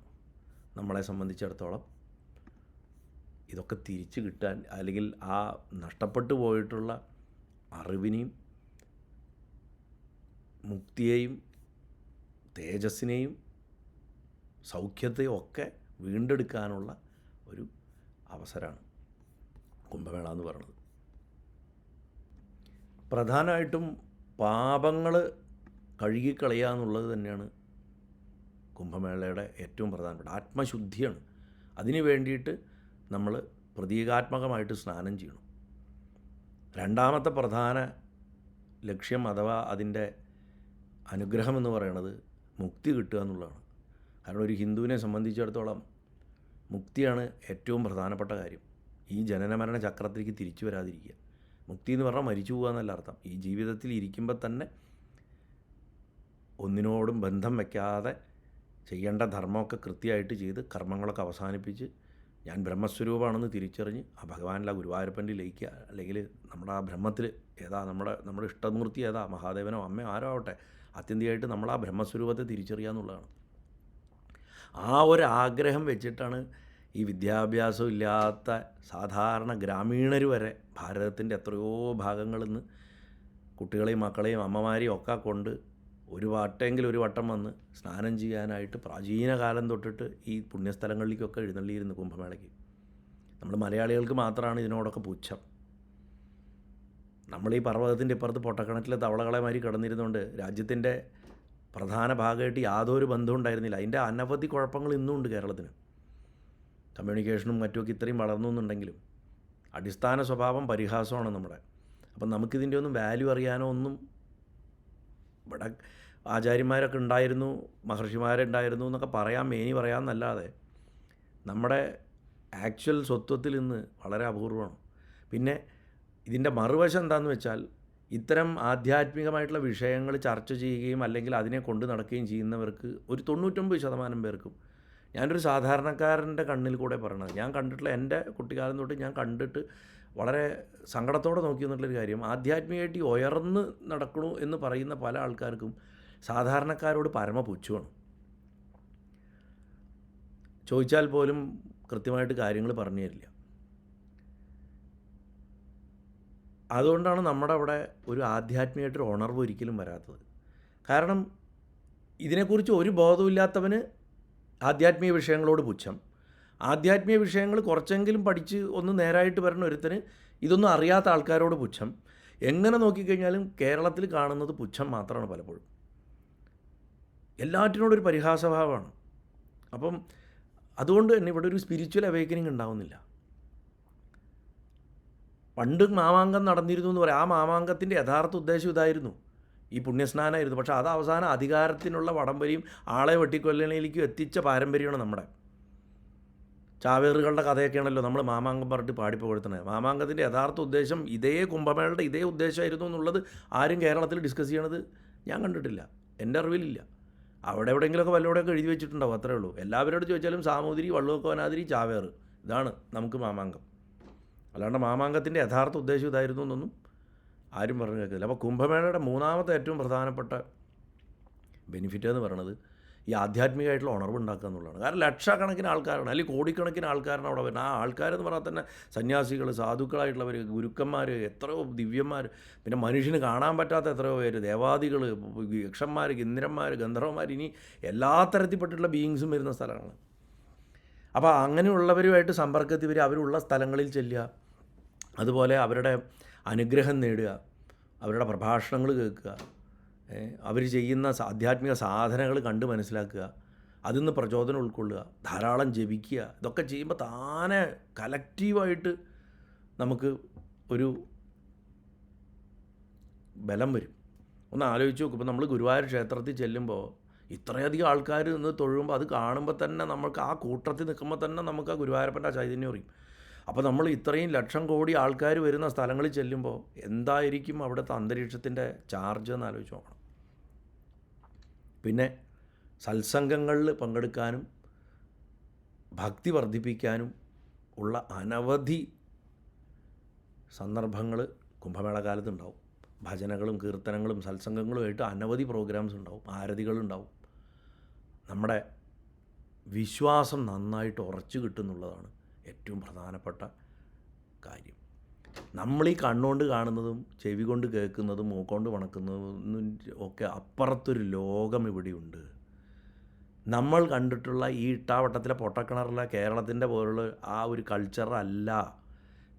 നമ്മളെ സംബന്ധിച്ചിടത്തോളം. ഇതൊക്കെ തിരിച്ചു കിട്ടാൻ, അല്ലെങ്കിൽ ആ നഷ്ടപ്പെട്ടു പോയിട്ടുള്ള അറിവിനെയും മുക്തിയെയും തേജസ്സിനെയും സൗഖ്യത്തെയും ഒക്കെ വീണ്ടെടുക്കാനുള്ള ഒരു അവസരമാണ് കുംഭമേള എന്ന് പറയുന്നത്. പ്രധാനമായിട്ടും പാപങ്ങൾ കഴുകിക്കളയുക എന്നുള്ളത് തന്നെയാണ് കുംഭമേളയുടെ ഏറ്റവും പ്രധാനപ്പെട്ട ആത്മശുദ്ധിയാണ്. അതിന് വേണ്ടിയിട്ട് നമ്മൾ പ്രതീകാത്മകമായിട്ട് സ്നാനം ചെയ്യണം. രണ്ടാമത്തെ പ്രധാന ലക്ഷ്യം അഥവാ അതിൻ്റെ അനുഗ്രഹം എന്ന് പറയുന്നത് മുക്തി കിട്ടുക എന്നുള്ളതാണ്. കാരണം ഒരു ഹിന്ദുവിനെ സംബന്ധിച്ചിടത്തോളം മുക്തിയാണ് ഏറ്റവും പ്രധാനപ്പെട്ട കാര്യം. ഈ ജനനമരണ ചക്രത്തിലേക്ക് തിരിച്ചു വരാതിരിക്കുക. മുക്തി എന്ന് പറഞ്ഞാൽ മരിച്ചു പോകുക എന്നല്ല അർത്ഥം. ഈ ജീവിതത്തിൽ ഇരിക്കുമ്പോൾ തന്നെ ഒന്നിനോടും ബന്ധം വയ്ക്കാതെ ചെയ്യേണ്ട ധർമ്മമൊക്കെ കൃത്യമായിട്ട് ചെയ്ത് കർമ്മങ്ങളൊക്കെ അവസാനിപ്പിച്ച് ഞാൻ ബ്രഹ്മസ്വരൂപമാണെന്ന് തിരിച്ചറിഞ്ഞ് ആ ഭഗവാനിലെ ഗുരുവായൂരപ്പൻ്റെ ലയിക്കുക. അല്ലെങ്കിൽ നമ്മുടെ ആ ബ്രഹ്മത്തിൽ ഏതാ നമ്മുടെ ഇഷ്ടമൂർത്തി ഏതാ, മഹാദേവനോ അമ്മയോ ആരോ ആവട്ടെ, ആത്യന്തികമായിട്ട് നമ്മൾ ആ ബ്രഹ്മസ്വരൂപത്തെ തിരിച്ചറിയുക എന്നുള്ളതാണ്. ആ ഒരു ആഗ്രഹം വെച്ചിട്ടാണ് ഈ വിദ്യാഭ്യാസം ഇല്ലാത്ത സാധാരണ ഗ്രാമീണർ വരെ ഭാരതത്തിൻ്റെ എത്രയോ ഭാഗങ്ങളിൽ നിന്ന് കുട്ടികളെയും മക്കളെയും അമ്മമാരെയും ഒക്കെ കൊണ്ട് ഒരു വട്ടം വന്ന് സ്നാനം ചെയ്യാനായിട്ട് പ്രാചീന കാലം തൊട്ടിട്ട് ഈ പുണ്യസ്ഥലങ്ങളിലേക്കൊക്കെ എഴുന്നള്ളിയിരുന്നു കുംഭമേളയ്ക്ക്. നമ്മൾ മലയാളികൾക്ക് മാത്രമാണ് ഇതിനോടൊക്കെ പുച്ഛം. നമ്മൾ ഈ പർവ്വതത്തിൻ്റെ ഇപ്പുറത്ത് പൊട്ടക്കിണറ്റിലെ തവളകളെ മാതിരി കിടന്നിരുന്നുകൊണ്ട് രാജ്യത്തിൻ്റെ പ്രധാന ഭാഗമായിട്ട് യാതൊരു ബന്ധവും ഉണ്ടായിരുന്നില്ല. അതിൻ്റെ അനവധി കുഴപ്പങ്ങൾ ഇന്നും ഉണ്ട് കേരളത്തിന്. കമ്മ്യൂണിക്കേഷനും മറ്റുമൊക്കെ ഇത്രയും വളർന്നു എന്നുണ്ടെങ്കിലും അടിസ്ഥാന സ്വഭാവം പരിഹാസമാണ് നമ്മുടെ. അപ്പം നമുക്കിതിൻ്റെ ഒന്നും വാല്യൂ അറിയാനോ ഒന്നും, ഇവിടെ ആചാര്യന്മാരൊക്കെ ഉണ്ടായിരുന്നു, മഹർഷിമാരുണ്ടായിരുന്നു എന്നൊക്കെ പറയാമെന്നല്ലാതെ നമ്മുടെ ആക്ച്വൽ സ്വത്വത്തിൽ നിന്ന് വളരെ അപൂർവമാണ്. പിന്നെ ഇതിൻ്റെ മറുവശം എന്താണെന്ന് വെച്ചാൽ, ഇത്തരം ആധ്യാത്മികമായിട്ടുള്ള വിഷയങ്ങൾ ചർച്ച ചെയ്യുകയും അല്ലെങ്കിൽ അതിനെ കൊണ്ട് നടക്കുകയും ചെയ്യുന്നവർക്ക് ഒരു 99% പേർക്കും, ഞാനൊരു സാധാരണക്കാരൻ്റെ കണ്ണിൽ കൂടെ പറയണത്, ഞാൻ കണ്ടിട്ടുള്ള എൻ്റെ കുട്ടിക്കാലം തൊട്ട് ഞാൻ കണ്ടിട്ട് വളരെ സങ്കടത്തോടെ നോക്കി എന്നുള്ളൊരു കാര്യം, ആധ്യാത്മികമായിട്ട് ഉയർന്ന് നടക്കണു എന്ന് പറയുന്ന പല ആൾക്കാർക്കും സാധാരണക്കാരോട് പരമപുച്ഛമാണ്. ചോദിച്ചാൽ പോലും കൃത്യമായിട്ട് കാര്യങ്ങൾ പറഞ്ഞു തരില്ല. അതുകൊണ്ടാണ് നമ്മുടെ അവിടെ ഒരു ആധ്യാത്മികമായിട്ടൊരു ഉണർവ് ഒരിക്കലും വരാത്തത്. കാരണം ഇതിനെക്കുറിച്ച് ഒരു ബോധമില്ലാത്തവന് ആധ്യാത്മിക വിഷയങ്ങളോട് പുച്ഛം, ആധ്യാത്മിക വിഷയങ്ങൾ കുറച്ചെങ്കിലും പഠിച്ച് ഒന്ന് നേരായിട്ട് വരണ ഒരുത്തന് ഇതൊന്നും അറിയാത്ത ആൾക്കാരോട് പുച്ഛം. എങ്ങനെ നോക്കിക്കഴിഞ്ഞാലും കേരളത്തിൽ കാണുന്നത് പുച്ഛം മാത്രമാണ് പലപ്പോഴും. എല്ലാറ്റിനോടൊരു പരിഹാസഭാവമാണ്. അപ്പം അതുകൊണ്ട് തന്നെ ഇവിടെ ഒരു സ്പിരിച്വൽ അവേക്കനിങ് ഉണ്ടാവുന്നില്ല. പണ്ട് മാമാങ്കം നടന്നിരുന്നു എന്ന് പറയാം. ആ മാമാങ്കത്തിൻ്റെ യഥാർത്ഥ ഉദ്ദേശം ഇതായിരുന്നു, ഈ പുണ്യസ്നാനമായിരുന്നു. പക്ഷേ അത് അവസാനം അധികാരത്തിനുള്ള വടംവലിയും ആളെ വെട്ടിക്കൊല്ലണയിലേക്കും എത്തിച്ച പാരമ്പര്യമാണ് നമ്മുടെ. ചാവേറുകളുടെ കഥയൊക്കെയാണല്ലോ നമ്മൾ മാമാങ്കം പറഞ്ഞിട്ട് പാടിപ്പുകഴ്ത്തണത്. മാമാങ്കത്തിൻ്റെ യഥാർത്ഥ ഉദ്ദേശം ഇതേ കുംഭമേളയുടെ ഇതേ ഉദ്ദേശമായിരുന്നു എന്നുള്ളത് ആരും കേരളത്തിൽ ഡിസ്കസ് ചെയ്യണത് ഞാൻ കണ്ടിട്ടില്ല, എൻ്റെ അറിവിലില്ല. അവിടെ എവിടെയെങ്കിലുമൊക്കെ വല്ലവിടെയൊക്കെ എഴുതി വെച്ചിട്ടുണ്ടാവും, അത്രേ ഉള്ളൂ. എല്ലാവരോട് ചോദിച്ചാലും സാമൂതിരി, വള്ളുവക്കോനാതിരി, ചാവേറ്, ഇതാണ് നമുക്ക് മാമാങ്കം. അല്ലാണ്ട് മാമാങ്കത്തിൻ്റെ യഥാർത്ഥ ഉദ്ദേശം ഇതായിരുന്നു എന്നൊന്നും ആരും പറഞ്ഞു കേൾക്കില്ല. അപ്പോൾ കുംഭമേളയുടെ മൂന്നാമത്തെ ഏറ്റവും പ്രധാനപ്പെട്ട ബെനിഫിറ്റ് എന്ന് പറയുന്നത് ഈ ആധ്യാത്മികമായിട്ടുള്ള ഉണർവ് ഉണ്ടാക്കുക എന്നുള്ളതാണ്. കാരണം ലക്ഷക്കണക്കിന് ആൾക്കാരാണ്, അല്ലെങ്കിൽ കോടിക്കണക്കിന് ആൾക്കാരാണ് അവിടെ വരുന്നത്. ആ ആൾക്കാരെന്ന് പറഞ്ഞാൽ തന്നെ സന്യാസികൾ, സാധുക്കളായിട്ടുള്ളവർ, ഗുരുക്കന്മാർ, എത്രയോ ദിവ്യന്മാർ, പിന്നെ മനുഷ്യന് കാണാൻ പറ്റാത്ത എത്രയോ പേര്, ദേവാദികൾ, യക്ഷന്മാർ, ഇന്ദ്രന്മാർ, ഗന്ധർവന്മാർ, ഇനി എല്ലാ തരത്തിൽപ്പെട്ടിട്ടുള്ള ബീയിങ്സും വരുന്ന സ്ഥലമാണ്. അപ്പോൾ അങ്ങനെയുള്ളവരുമായിട്ട് സമ്പർക്കത്തിൽ വരിക, അവരുള്ള സ്ഥലങ്ങളിൽ ചെല്ലുക, അതുപോലെ അവരുടെ അനുഗ്രഹം നേടുക, അവരുടെ പ്രഭാഷണങ്ങൾ കേൾക്കുക, അവർ ചെയ്യുന്ന ആധ്യാത്മിക സാധനങ്ങൾ കണ്ട് മനസ്സിലാക്കുക, അതിൽ നിന്ന് പ്രചോദനം ഉൾക്കൊള്ളുക, ധാരാളം ജപിക്കുക. ഇതൊക്കെ ചെയ്യുമ്പോൾ താനെ കലക്റ്റീവായിട്ട് നമുക്ക് ഒരു ബലം വരും. ഒന്ന് ആലോചിച്ച് നോക്കും. ഇപ്പോൾ നമ്മൾ ഗുരുവായൂർ ക്ഷേത്രത്തിൽ ചെല്ലുമ്പോൾ ഇത്രയധികം ആൾക്കാർ നിന്ന് തൊഴുമ്പോൾ അത് കാണുമ്പോൾ തന്നെ നമുക്ക് ആ കൂട്ടത്തിൽ നിൽക്കുമ്പോൾ തന്നെ നമുക്ക് ആ ഗുരുവായൂരപ്പൻ്റെ ചൈതന്യം അറിയും. അപ്പോൾ നമ്മൾ ഇത്രയും ലക്ഷം കോടി ആൾക്കാർ വരുന്ന സ്ഥലങ്ങളിൽ ചെല്ലുമ്പോൾ എന്തായിരിക്കും അവിടുത്തെ അന്തരീക്ഷത്തിൻ്റെ ചാർജ് എന്ന് ആലോചിച്ച് നോക്കണം. പിന്നെ സത്സംഗങ്ങളിൽ പങ്കെടുക്കാനും ഭക്തി വർദ്ധിപ്പിക്കാനും ഉള്ള അനവധി സന്ദർഭങ്ങൾ കുംഭമേള കാലത്തുണ്ടാവും. ഭജനകളും കീർത്തനങ്ങളും സത്സംഗങ്ങളുമായിട്ട് അനവധി പ്രോഗ്രാംസ് ഉണ്ടാവും, ആരതികളുണ്ടാവും. നമ്മുടെ വിശ്വാസം നന്നായിട്ട് ഉറച്ചു കിട്ടുന്നുള്ളതാണ് ഏറ്റവും പ്രധാനപ്പെട്ട കാര്യം. നമ്മളീ കണ്ണുകൊണ്ട് കാണുന്നതും ചെവി കൊണ്ട് കേൾക്കുന്നതും മൂക്കൊണ്ട് മണക്കുന്നതും ഒക്കെ അപ്പുറത്തൊരു ലോകം ഇവിടെയുണ്ട്. നമ്മൾ കണ്ടിട്ടുള്ള ഈ ഇട്ടാവട്ടത്തിലെ പൊട്ടക്കിണറിലെ കേരളത്തിൻ്റെ പോലുള്ള ആ ഒരു കൾച്ചറല്ല.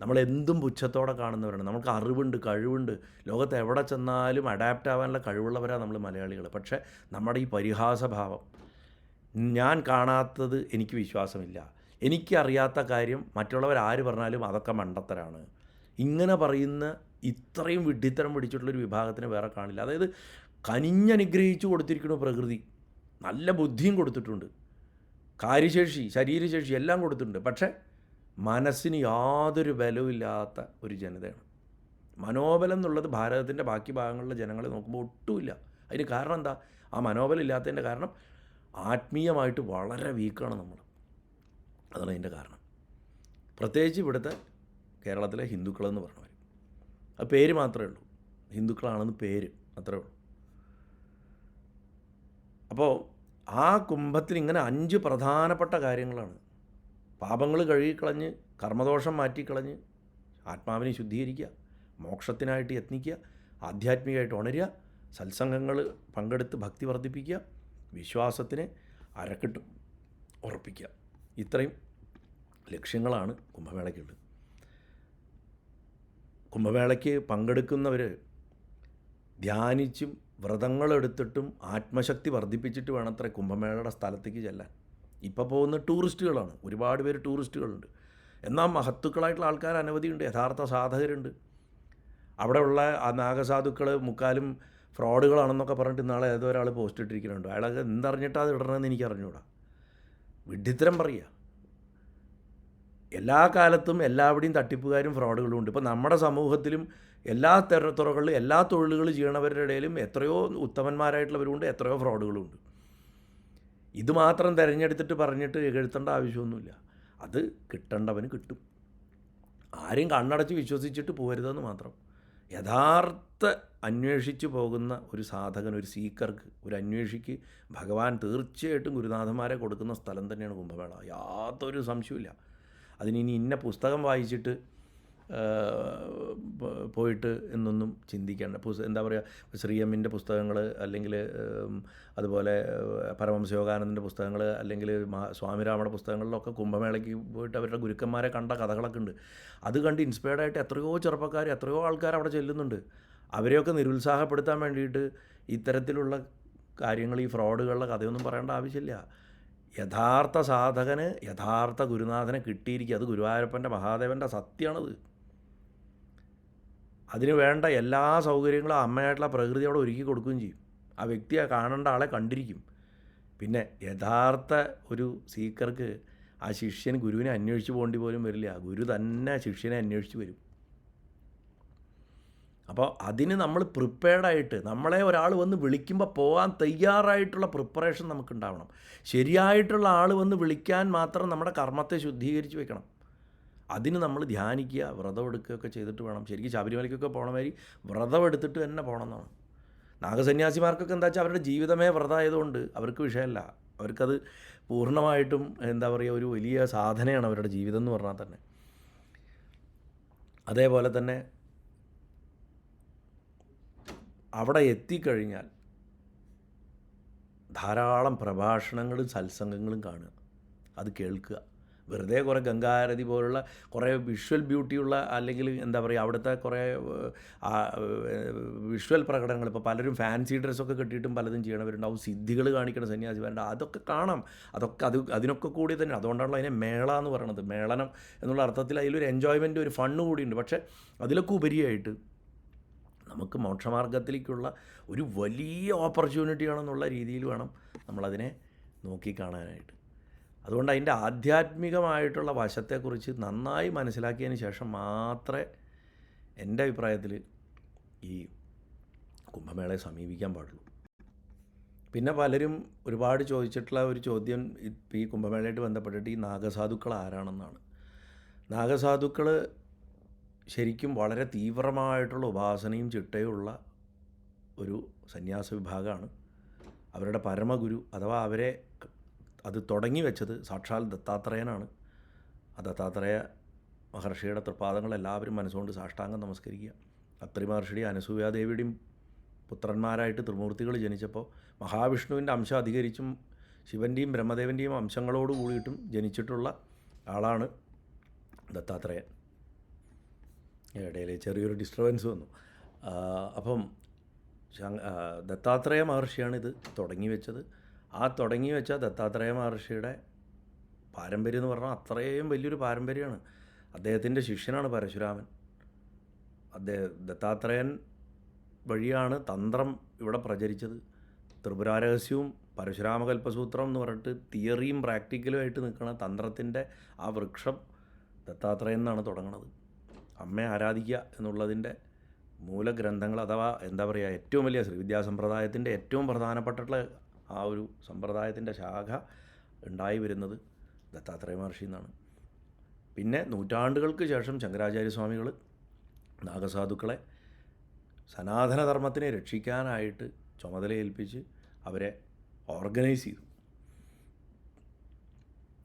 നമ്മളെന്തും പുച്ഛത്തോടെ കാണുന്നവരാണ്. നമുക്ക് അറിവുണ്ട്, കഴിവുണ്ട്, ലോകത്ത് എവിടെ ചെന്നാലും അഡാപ്റ്റ് ആവാനുള്ള കഴിവുള്ളവരാണ് നമ്മൾ മലയാളികൾ. പക്ഷേ നമ്മുടെ ഈ പരിഹാസഭാവം, ഞാൻ കാണാത്തത് എനിക്ക് വിശ്വാസമില്ല, എനിക്കറിയാത്ത കാര്യം മറ്റുള്ളവർ ആര് പറഞ്ഞാലും അതൊക്കെ മണ്ടത്തരാണ്, ഇങ്ങനെ പറയുന്ന ഇത്രയും വിഡ്ഢിത്തരം പിടിച്ചിട്ടുള്ളൊരു വിഭാഗത്തിന് വേറെ കാണില്ല. അതായത് കനിഞ്ഞനുഗ്രഹിച്ചു കൊടുത്തിരിക്കുന്നു പ്രകൃതി, നല്ല ബുദ്ധിയും കൊടുത്തിട്ടുണ്ട്. കാര്യശേഷി, ശരീരശേഷി എല്ലാം കൊടുത്തിട്ടുണ്ട്. പക്ഷേ മനസ്സിന് യാതൊരു ബലവുമില്ലാത്ത ഒരു ജനതയാണ്. മനോബലം എന്നുള്ളത് ഭാരതത്തിൻ്റെ ബാക്കി ഭാഗങ്ങളിലെ ജനങ്ങളെ നോക്കുമ്പോൾ ഒട്ടുമില്ല. അതിന് കാരണം എന്താ? ആ മനോബലം ഇല്ലാത്തതിൻ്റെ കാരണം ആത്മീയമായിട്ട് വളരെ വീക്കാണ് നമ്മൾ. അതാണ് അതിൻ്റെ കാരണം. പ്രത്യേകിച്ച് ഇവിടുത്തെ കേരളത്തിലെ ഹിന്ദുക്കളെന്ന് പറഞ്ഞവർ. അത് പേര് മാത്രമേ ഉള്ളൂ, ഹിന്ദുക്കളാണെന്ന് പേര്, അത്രേ ഉള്ളൂ. അപ്പോൾ ആ കുംഭത്തിൽ ഇങ്ങനെ 5 പ്രധാനപ്പെട്ട കാര്യങ്ങളാണ്. പാപങ്ങൾ കഴുകിക്കളഞ്ഞ്, കർമ്മദോഷം മാറ്റിക്കളഞ്ഞ്, ആത്മാവിനെ ശുദ്ധീകരിക്കുക, മോക്ഷത്തിനായിട്ട് യത്നിക്കുക, ആധ്യാത്മികമായിട്ട് ഉണരുക, സത്സംഗങ്ങൾ പങ്കെടുത്ത് ഭക്തി വർദ്ധിപ്പിക്കുക, വിശ്വാസത്തിനെ അരക്കിട്ട് ഉറപ്പിക്കുക. ഇത്രയും ലക്ഷ്യങ്ങളാണ് കുംഭമേളയ്ക്കുള്ളത്. കുംഭമേളയ്ക്ക് പങ്കെടുക്കുന്നവർ ധ്യാനിച്ചും വ്രതങ്ങളെടുത്തിട്ടും ആത്മശക്തി വർദ്ധിപ്പിച്ചിട്ട് വേണത്ര കുംഭമേളയുടെ സ്ഥലത്തേക്ക് ചെല്ലാൻ. ഇപ്പോൾ പോകുന്ന ടൂറിസ്റ്റുകളാണ്, ഒരുപാട് പേര് ടൂറിസ്റ്റുകളുണ്ട്. എന്നാൽ മഹത്തുക്കളായിട്ടുള്ള ആൾക്കാർ അനവധിയുണ്ട്, യഥാർത്ഥ സാധകരുണ്ട്. അവിടെയുള്ള ആ നാഗസാധുക്കൾ മുക്കാലും ഫ്രോഡുകളാണെന്നൊക്കെ പറഞ്ഞിട്ട് ഇന്നാളെ ഏതോ ഒരാൾ പോസ്റ്റ് ഇട്ടിരിക്കുന്നുണ്ട്. അയാളൊക്കെ എന്തറിഞ്ഞിട്ടാണ് അത് ഇടണമെന്ന് എനിക്ക് അറിഞ്ഞുകൂടാ. വിഡ്ഢിത്തരം പറയുക. എല്ലാ കാലത്തും എല്ലാവിടെയും തട്ടിപ്പുകാരും ഫ്രോഡുകളും ഉണ്ട്. ഇപ്പോൾ നമ്മുടെ സമൂഹത്തിലും എല്ലാ തുറകളിലും എല്ലാ തൊഴിലുകൾ ചെയ്യണവരുടെ ഇടയിലും എത്രയോ ഉത്തമന്മാരായിട്ടുള്ളവരുണ്ട്, എത്രയോ ഫ്രോഡുകളുണ്ട്. ഇത് മാത്രം തിരഞ്ഞെടുത്തിട്ട് പറഞ്ഞിട്ട് എഴുത്തേണ്ട ആവശ്യമൊന്നുമില്ല. അത് കിട്ടേണ്ടവന് കിട്ടും. ആരും കണ്ണടച്ച് വിശ്വസിച്ചിട്ട് പോരുതെന്ന് മാത്രം. യഥാർത്ഥ അന്വേഷിച്ച് പോകുന്ന ഒരു സാധകൻ, ഒരു സീക്കർക്ക്, ഒരു അന്വേഷിക്ക് ഭഗവാൻ തീർച്ചയായിട്ടും ഗുരുനാഥന്മാരെ കൊടുക്കുന്ന സ്ഥലം തന്നെയാണ് കുംഭമേള. യാതൊരു സംശയമില്ല. അതിനി ഇന്ന പുസ്തകം വായിച്ചിട്ട് പോയിട്ട് എന്നൊന്നും ചിന്തിക്കേണ്ട. എന്താ പറയുക, ശ്രീ എമ്മിൻ്റെ പുസ്തകങ്ങൾ, അല്ലെങ്കിൽ അതുപോലെ പരമഹംസ യോഗാനന്ദൻ്റെ പുസ്തകങ്ങൾ, അല്ലെങ്കിൽ സ്വാമിരാമയുടെ പുസ്തകങ്ങളിലൊക്കെ കുംഭമേളയ്ക്ക് പോയിട്ട് അവരുടെ ഗുരുക്കന്മാരെ കണ്ട കഥകളൊക്കെ ഉണ്ട്. അത് കണ്ട് ഇൻസ്പയർഡായിട്ട് എത്രയോ ചെറുപ്പക്കാർ, എത്രയോ ആൾക്കാർ അവിടെ ചെല്ലുന്നുണ്ട്. അവരെയൊക്കെ നിരുത്സാഹപ്പെടുത്താൻ വേണ്ടിയിട്ട് ഇത്തരത്തിലുള്ള കാര്യങ്ങൾ, ഈ ഫ്രോഡുകളുടെ കഥയൊന്നും പറയേണ്ട ആവശ്യമില്ല. യഥാർത്ഥ സാധകന് യഥാർത്ഥ ഗുരുനാഥനെ കിട്ടിയിരിക്കുക. അത് ഗുരുവായൂരപ്പൻ്റെ മഹാദേവൻ്റെ സത്യമാണത്. അതിന് വേണ്ട എല്ലാ സൗകര്യങ്ങളും അമ്മയായിട്ടുള്ള പ്രകൃതിയോടെ ഒരുക്കി കൊടുക്കുകയും ചെയ്യും. ആ വ്യക്തിയെ കാണേണ്ട ആളെ കണ്ടിരിക്കും. പിന്നെ യഥാർത്ഥ ഒരു സീക്കർക്ക് ആ ശിഷ്യൻ ഗുരുവിനെ അന്വേഷിച്ച് പോകേണ്ടി പോലും വരില്ല. ഗുരു തന്നെ ശിഷ്യനെ അന്വേഷിച്ച് വരും. അപ്പോൾ അതിന് നമ്മൾ പ്രിപ്പയർഡായിട്ട്, നമ്മളെ ഒരാൾ വന്ന് വിളിക്കുമ്പോൾ പോകാൻ തയ്യാറായിട്ടുള്ള പ്രിപ്പറേഷൻ നമുക്കുണ്ടാവണം. ശരിയായിട്ടുള്ള ആൾ വന്ന് വിളിക്കാൻ മാത്രം നമ്മുടെ കർമ്മത്തെ ശുദ്ധീകരിച്ച് വെക്കണം. അതിന് നമ്മൾ ധ്യാനിക്കുക, വ്രതം എടുക്കുകയൊക്കെ ചെയ്തിട്ട് വേണം. ശരിക്കും ശബരിമലയ്ക്കൊക്കെ പോകണ മാതിരി വ്രതം എടുത്തിട്ട് തന്നെ പോകണം എന്നാണ്. നാഗസന്യാസിമാർക്കൊക്കെ എന്താ വെച്ചാൽ അവരുടെ ജീവിതമേ വ്രതമായതുകൊണ്ട് അവർക്ക് വിഷയമല്ല. അവർക്കത് പൂർണ്ണമായിട്ടും എന്താ പറയുക, ഒരു വലിയ സാധനയാണ് അവരുടെ ജീവിതം എന്ന് പറഞ്ഞാൽ തന്നെ. അതേപോലെ തന്നെ അവിടെ എത്തിക്കഴിഞ്ഞാൽ ധാരാളം പ്രഭാഷണങ്ങളും സത്സംഗങ്ങളും കാണുക, അത് കേൾക്കുക. വെറുതെ കുറേ ഗംഗാരതി പോലുള്ള കുറേ വിഷ്വൽ ബ്യൂട്ടിയുള്ള, അല്ലെങ്കിൽ എന്താ പറയുക, അവിടുത്തെ കുറേ വിഷ്വൽ പ്രകടനങ്ങൾ. ഇപ്പോൾ പലരും ഫാൻസി ഡ്രസ്സൊക്കെ കെട്ടിയിട്ടും പലതും ചെയ്യണവരുണ്ടാവും, സിദ്ധികൾ കാണിക്കുന്ന സന്യാസിമാരുണ്ട്. അതൊക്കെ കാണാം. അതിനൊക്കെ കൂടി തന്നെ. അതുകൊണ്ടാണല്ലോ അതിനെ മേള എന്ന് പറയണത്. മേളനം എന്നുള്ള അർത്ഥത്തിൽ അതിലൊരു എൻജോയ്മെൻറ്റ്, ഒരു ഫണ്ണ് കൂടിയുണ്ട്. പക്ഷേ അതിലൊക്കെ ഉപരിയായിട്ട് നമുക്ക് മോക്ഷമാർഗത്തിലേക്കുള്ള ഒരു വലിയ ഓപ്പർച്യൂണിറ്റിയാണെന്നുള്ള രീതിയിൽ വേണം നമ്മളതിനെ നോക്കിക്കാണാനായിട്ട്. അതുകൊണ്ട് അതിൻ്റെ ആധ്യാത്മികമായിട്ടുള്ള വശത്തെക്കുറിച്ച് നന്നായി മനസ്സിലാക്കിയതിന് ശേഷം മാത്രമേ എൻ്റെ അഭിപ്രായത്തിൽ ഈ കുംഭമേളയെ സമീപിക്കാൻ പാടുള്ളൂ. പിന്നെ പലരും ഒരുപാട് ചോദിച്ചിട്ടുള്ള ഒരു ചോദ്യം ഈ കുംഭമേളയായിട്ട് ബന്ധപ്പെട്ടിട്ട് ഈ നാഗസാധുക്കൾ ആരാണെന്നാണ്. നാഗസാധുക്കൾ ശരിക്കും വളരെ തീവ്രമായിട്ടുള്ള ഉപാസനയും ചിട്ടയുള്ള ഒരു സന്യാസ വിഭാഗമാണ്. അവരുടെ പരമഗുരു അഥവാ അവരെ അത് തുടങ്ങി വെച്ചത് സാക്ഷാൽ ദത്താത്രേയനാണ്. ആ ദത്താത്രേയ മഹർഷിയുടെ തൃപ്പാദങ്ങൾ എല്ലാവരും മനസ്സുകൊണ്ട് സാഷ്ടാംഗം നമസ്കരിക്കുക. അത്രി മഹർഷിയുടെ അനസൂയാദേവിയുടെയും പുത്രന്മാരായിട്ട് ത്രിമൂർത്തികൾ ജനിച്ചപ്പോൾ മഹാവിഷ്ണുവിൻ്റെ അംശം അധികരിച്ചും ശിവൻ്റെയും ബ്രഹ്മദേവൻ്റെയും അംശങ്ങളോട് കൂടിയിട്ടും ജനിച്ചിട്ടുള്ള ആളാണ് ദത്താത്രേയൻ. ഇടയിൽ ചെറിയൊരു ഡിസ്റ്റർബൻസ് വന്നു. അപ്പം ദത്താത്രേയ മഹർഷിയാണ് ഇത് തുടങ്ങി വെച്ചത്. ആ തുടങ്ങി വെച്ച ദത്താത്രേയ മഹർഷിയുടെ പാരമ്പര്യം എന്ന് പറഞ്ഞാൽ അത്രയും വലിയൊരു പാരമ്പര്യമാണ്. അദ്ദേഹത്തിൻ്റെ ശിഷ്യനാണ് പരശുരാമൻ. ദത്താത്രേയൻ വഴിയാണ് തന്ത്രം ഇവിടെ പ്രചരിച്ചത്. ത്രിപുരാരഹസ്യവും പരശുരാമകൽപ്പസൂത്രം എന്ന് പറഞ്ഞിട്ട് തിയറിയും പ്രാക്ടിക്കലുമായിട്ട് നിൽക്കുന്ന തന്ത്രത്തിൻ്റെ ആ വൃക്ഷം ദത്താത്രേയൻ എന്നാണ് തുടങ്ങുന്നത്. അമ്മയെ ആരാധിക്കുക എന്നുള്ളതിൻ്റെ മൂലഗ്രന്ഥങ്ങൾ, അഥവാ എന്താ പറയുക, ഏറ്റവും വലിയ ശ്രീവിദ്യാസമ്പ്രദായത്തിൻ്റെ ഏറ്റവും പ്രധാനപ്പെട്ടിട്ടുള്ള ആ ഒരു സമ്പ്രദായത്തിൻ്റെ ശാഖ ഉണ്ടായി വരുന്നത് ദത്താത്രേയ മഹർഷി എന്നാണ്. പിന്നെ നൂറ്റാണ്ടുകൾക്ക് ശേഷം ശങ്കരാചാര്യസ്വാമികൾ നാഗസാധുക്കളെ സനാതനധർമ്മത്തിനെ രക്ഷിക്കാനായിട്ട് ചുമതലയേൽപ്പിച്ച് അവരെ ഓർഗനൈസ് ചെയ്തു.